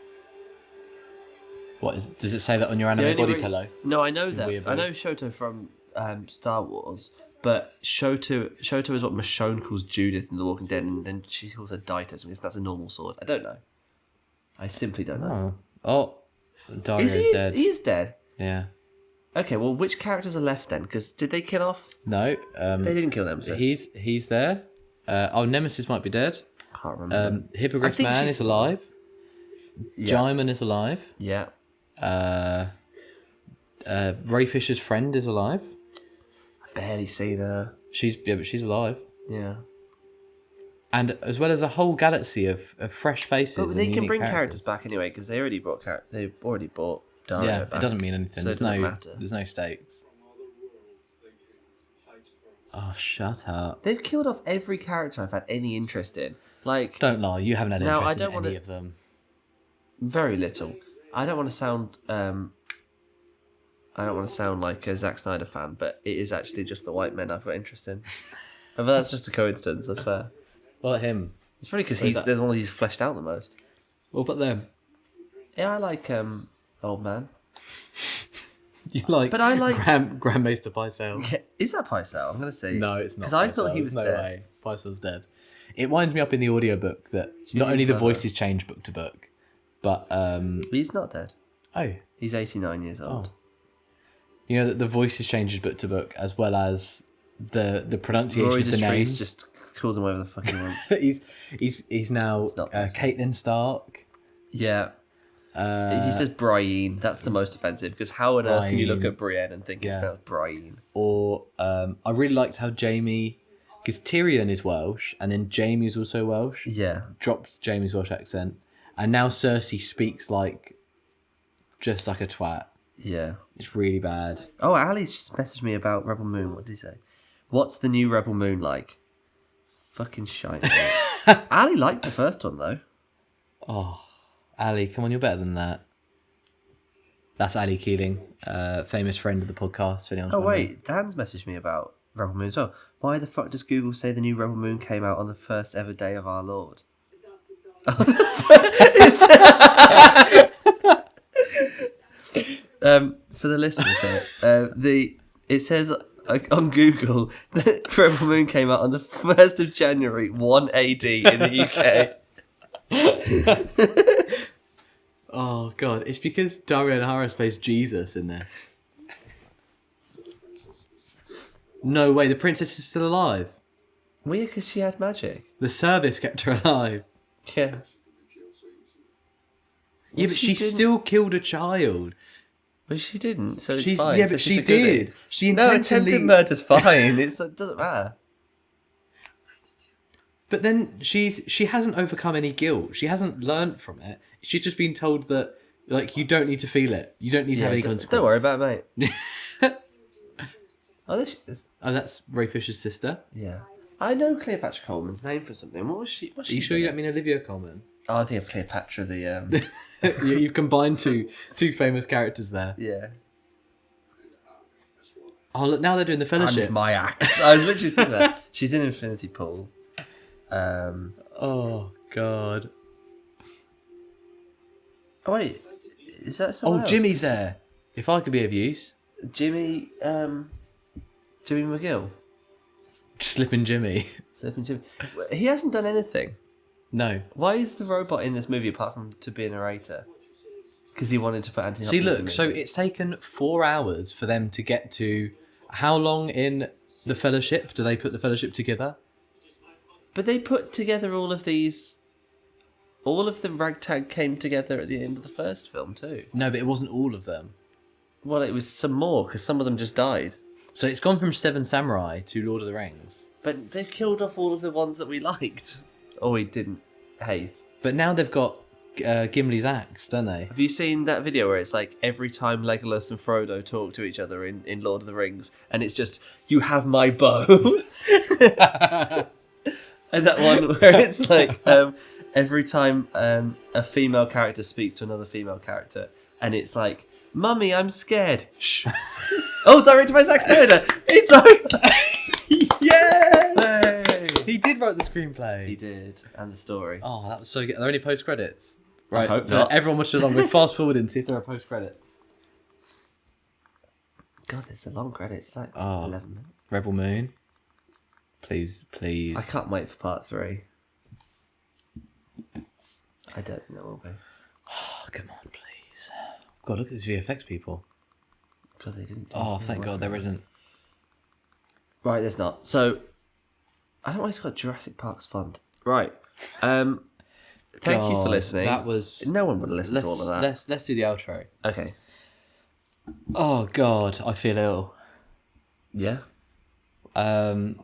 Does it say that on your anime body pillow? No, I know that. I know Shoto from Star Wars, but Shoto is what Michonne calls Judith in The Walking Dead, and then she calls her Daito, so that's a normal sword. I don't know. I simply don't know. Oh, Dario's dead. He is dead? Yeah. Okay, well, which characters are left then? Because did they kill off? No. They didn't kill Nemesis. He's there. Nemesis might be dead. Can't remember. Hippogriff Man is alive. Yeah. Jaimin is alive. Yeah. Ray Fisher's friend is alive. I barely seen her. But she's alive. Yeah. And as well as a whole galaxy of fresh faces. But they and can bring characters characters back anyway because they already brought Dario Yeah, back. it doesn't mean anything. So it doesn't matter. There's no stakes. Oh, shut up. They've killed off every character I've had any interest in. Like, don't lie, you haven't had interest in any of them. Very little. I don't want to sound like a Zach Snyder fan, but it is actually just the white men I've got interest in. But that's just a coincidence, that's fair. What about him? It's probably because there's one of these fleshed out the most. What about them? Yeah, I like Old Man. You like, but I like Grandmaster Pycelle. Yeah, is that Pycelle? I'm gonna say no, it's not. Because I thought he was no dead. Way. Pycelle's dead. It winds me up in the audiobook that not only the voices change book to book, but he's not dead. Oh, he's 89 years old. Oh. You know that the voices changes book to book as well as the pronunciation Rory of the names. Just calls him whatever the fuck he wants. he's now Caitlin Stark. Yeah. He says Brienne. That's the most offensive because how on earth can you look at Brienne and think it's spelled Brienne? Or I really liked how Jamie, because Tyrion is Welsh and then Jamie is also Welsh. Yeah. Dropped Jamie's Welsh accent, and now Cersei speaks just like a twat. Yeah. It's really bad. Oh, Ali's just messaged me about Rebel Moon. What did he say? What's the new Rebel Moon like? Fucking shite. Ali liked the first one though. Oh. Ali, come on, you're better than that. That's Ali Keeling, famous friend of the podcast. Oh, wait, Dan's messaged me about Rebel Moon as well. Why the fuck does Google say the new Rebel Moon came out on the first ever day of our Lord? For the listeners here, it says on Google that Rebel Moon came out on the 1st of January, 1 AD in the UK. Oh god, it's because Dario Naharis plays Jesus in there. No way, the princess is still alive. Weird, because she had magic. The service kept her alive. Yeah. Yeah, but she still killed a child. Well, she didn't, so it's fine. Yeah, but she did. She intentionally... No, attempted murder's fine. It doesn't matter. But then she hasn't overcome any guilt. She hasn't learnt from it. She's just been told that you don't need to feel it. You don't need to have any consequence. Don't worry about it, mate. Oh, there she is. Oh, that's Ray Fisher's sister. Yeah. I know Cleopatra Coleman's name from something. What was she? Are you sure you don't mean Olivia Colman? Oh, I think of Cleopatra the... You've combined two famous characters there. Yeah. Oh, look, now they're doing the Fellowship. And my axe. I was literally thinking that. She's in Infinity Pool. Oh, God. Oh, wait. Is that someone else? Jimmy's there. If I could be of use. Jimmy McGill. Slipping Jimmy. Slipping Jimmy. He hasn't done anything. No. Why is the robot in this movie apart from to be a narrator? Because he wanted to put Anthony See, Hopkins look, so it's taken 4 hours for them to get to... How long in the Fellowship do they put the Fellowship together? But they put together all of these... All of the ragtag came together at the end of the first film, too. No, but it wasn't all of them. Well, it was some more, because some of them just died. So it's gone from Seven Samurai to Lord of the Rings. But they've killed off all of the ones that we liked. Or we didn't hate. But now they've got Gimli's axe, don't they? Have you seen that video where it's like every time Legolas and Frodo talk to each other in Lord of the Rings, and it's just, you have my bow? And that one where it's like every time a female character speaks to another female character, and it's like, Mummy, I'm scared. Shh. Oh, directed by Zach Snyder. It's over. Yeah! He did write the screenplay. He did, and the story. Oh, that was so good. Are there any post credits? Right, hope not. Everyone watch along. We're fast forwarding to see if there are post credits. God, there's a long credits. It's like 11 minutes. Rebel Moon. Please. I can't wait for part 3. I don't think there will be. Oh, come on, please. God, look at these VFX people. God, they didn't. Oh, thank God there isn't. Right, there's not. So, I don't know why it's got Jurassic Park's fund. Right. Thank you for listening. That was. No one would have listened to all of that. Let's do the outro. Okay. Oh God, I feel ill. Yeah. That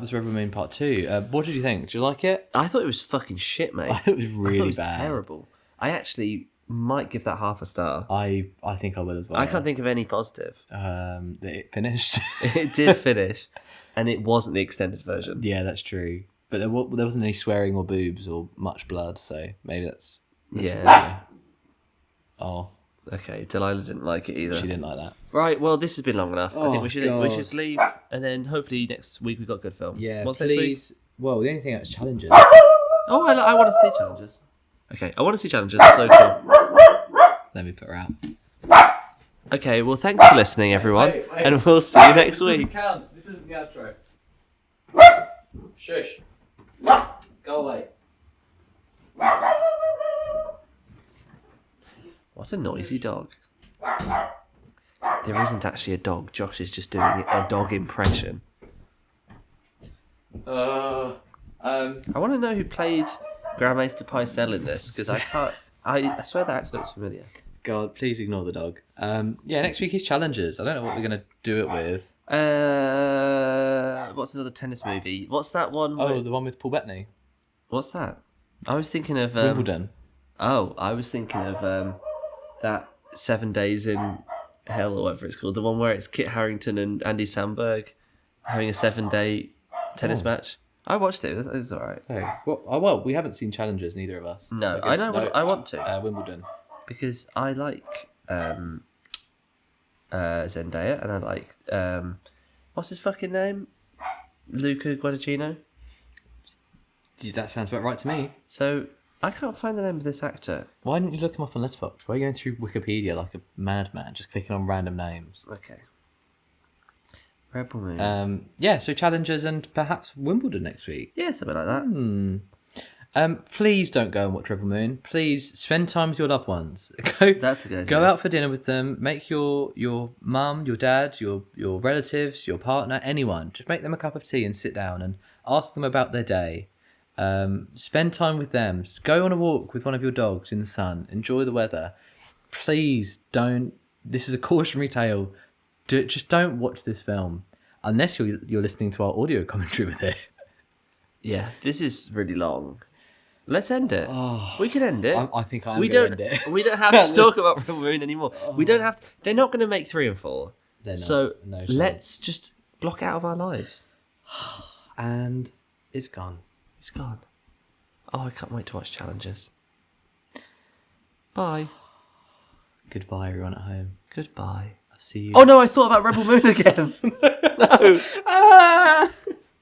was Rebel Moon Part 2. What did you think? Do you like it? I thought it was fucking shit, mate. I thought it was really I thought it was bad. terrible. I actually might give that half a star. I think I will as well. I can't think of any positive. That it finished. It did finish, and it wasn't the extended version. Yeah, that's true. But there wasn't any swearing or boobs or much blood, so maybe that's Yeah. Oh, Okay, Delilah didn't like it either. she didn't like that. Right, well, this has been long enough. I think Oh, we should God. leave, and then hopefully next week we've got a good film. Yeah, What's next week? please. Well, the only thing that's challenges. Oh, I want to see challenges. Okay, I want to see challenges. So cool. Let me put her out. Okay, well, thanks for listening, everyone, and we'll see you next week. This isn't the outro. Shush. Go away. What a noisy dog. There isn't actually a dog. Josh is just doing a dog impression. I want to know who played Grand Maester Pycelle in this, because I can't. I swear that actor looks familiar. God, please ignore the dog. Yeah, next week is challenges. I don't know what we're gonna do it with. What's another tennis movie? What's that one? Oh, the one with Paul Bettany. What's that? I was thinking of Wimbledon. Oh, I was thinking of that 7 Days in Hell or whatever it's called. The one where it's Kit Harington and Andy Samberg having a 7-day tennis match. I watched it. It was all right. Hey, well, we haven't seen challenges, neither of us. No, I I guess know. I want to Wimbledon. because I like Zendaya and I like what's his fucking name? Luca Guadagnino. That sounds about right to me. So I can't find the name of this actor. Why didn't you look him up on Letterboxd? Why are you going through Wikipedia like a madman, just clicking on random names? Okay. Rebel Moon. Yeah, so challenges and perhaps Wimbledon next week. Yeah, something like that. Please don't go and watch Rebel Moon. Please spend time with your loved ones. Go. That's a good idea. Go out for dinner with them. Make your mum, your dad, your relatives, your partner, anyone. Just make them a cup of tea and sit down and ask them about their day. Spend time with them. Go on a walk with one of your dogs in the sun. Enjoy the weather. Please don't. This is a cautionary tale. Just don't watch this film unless you're listening to our audio commentary with it. Yeah, this is really long. Let's end it. We can end it. I think I'm we going don't. to end it. We don't have to talk about Rebel Moon anymore. We don't have to. They're not going to make 3 and 4. They're not. So No, sure. let's just block it out of our lives. And it's gone. It's gone. Oh, I can't wait to watch challenges. Bye. Goodbye, everyone at home. Goodbye. I'll see you. Oh no, I thought about Rebel Moon again. No.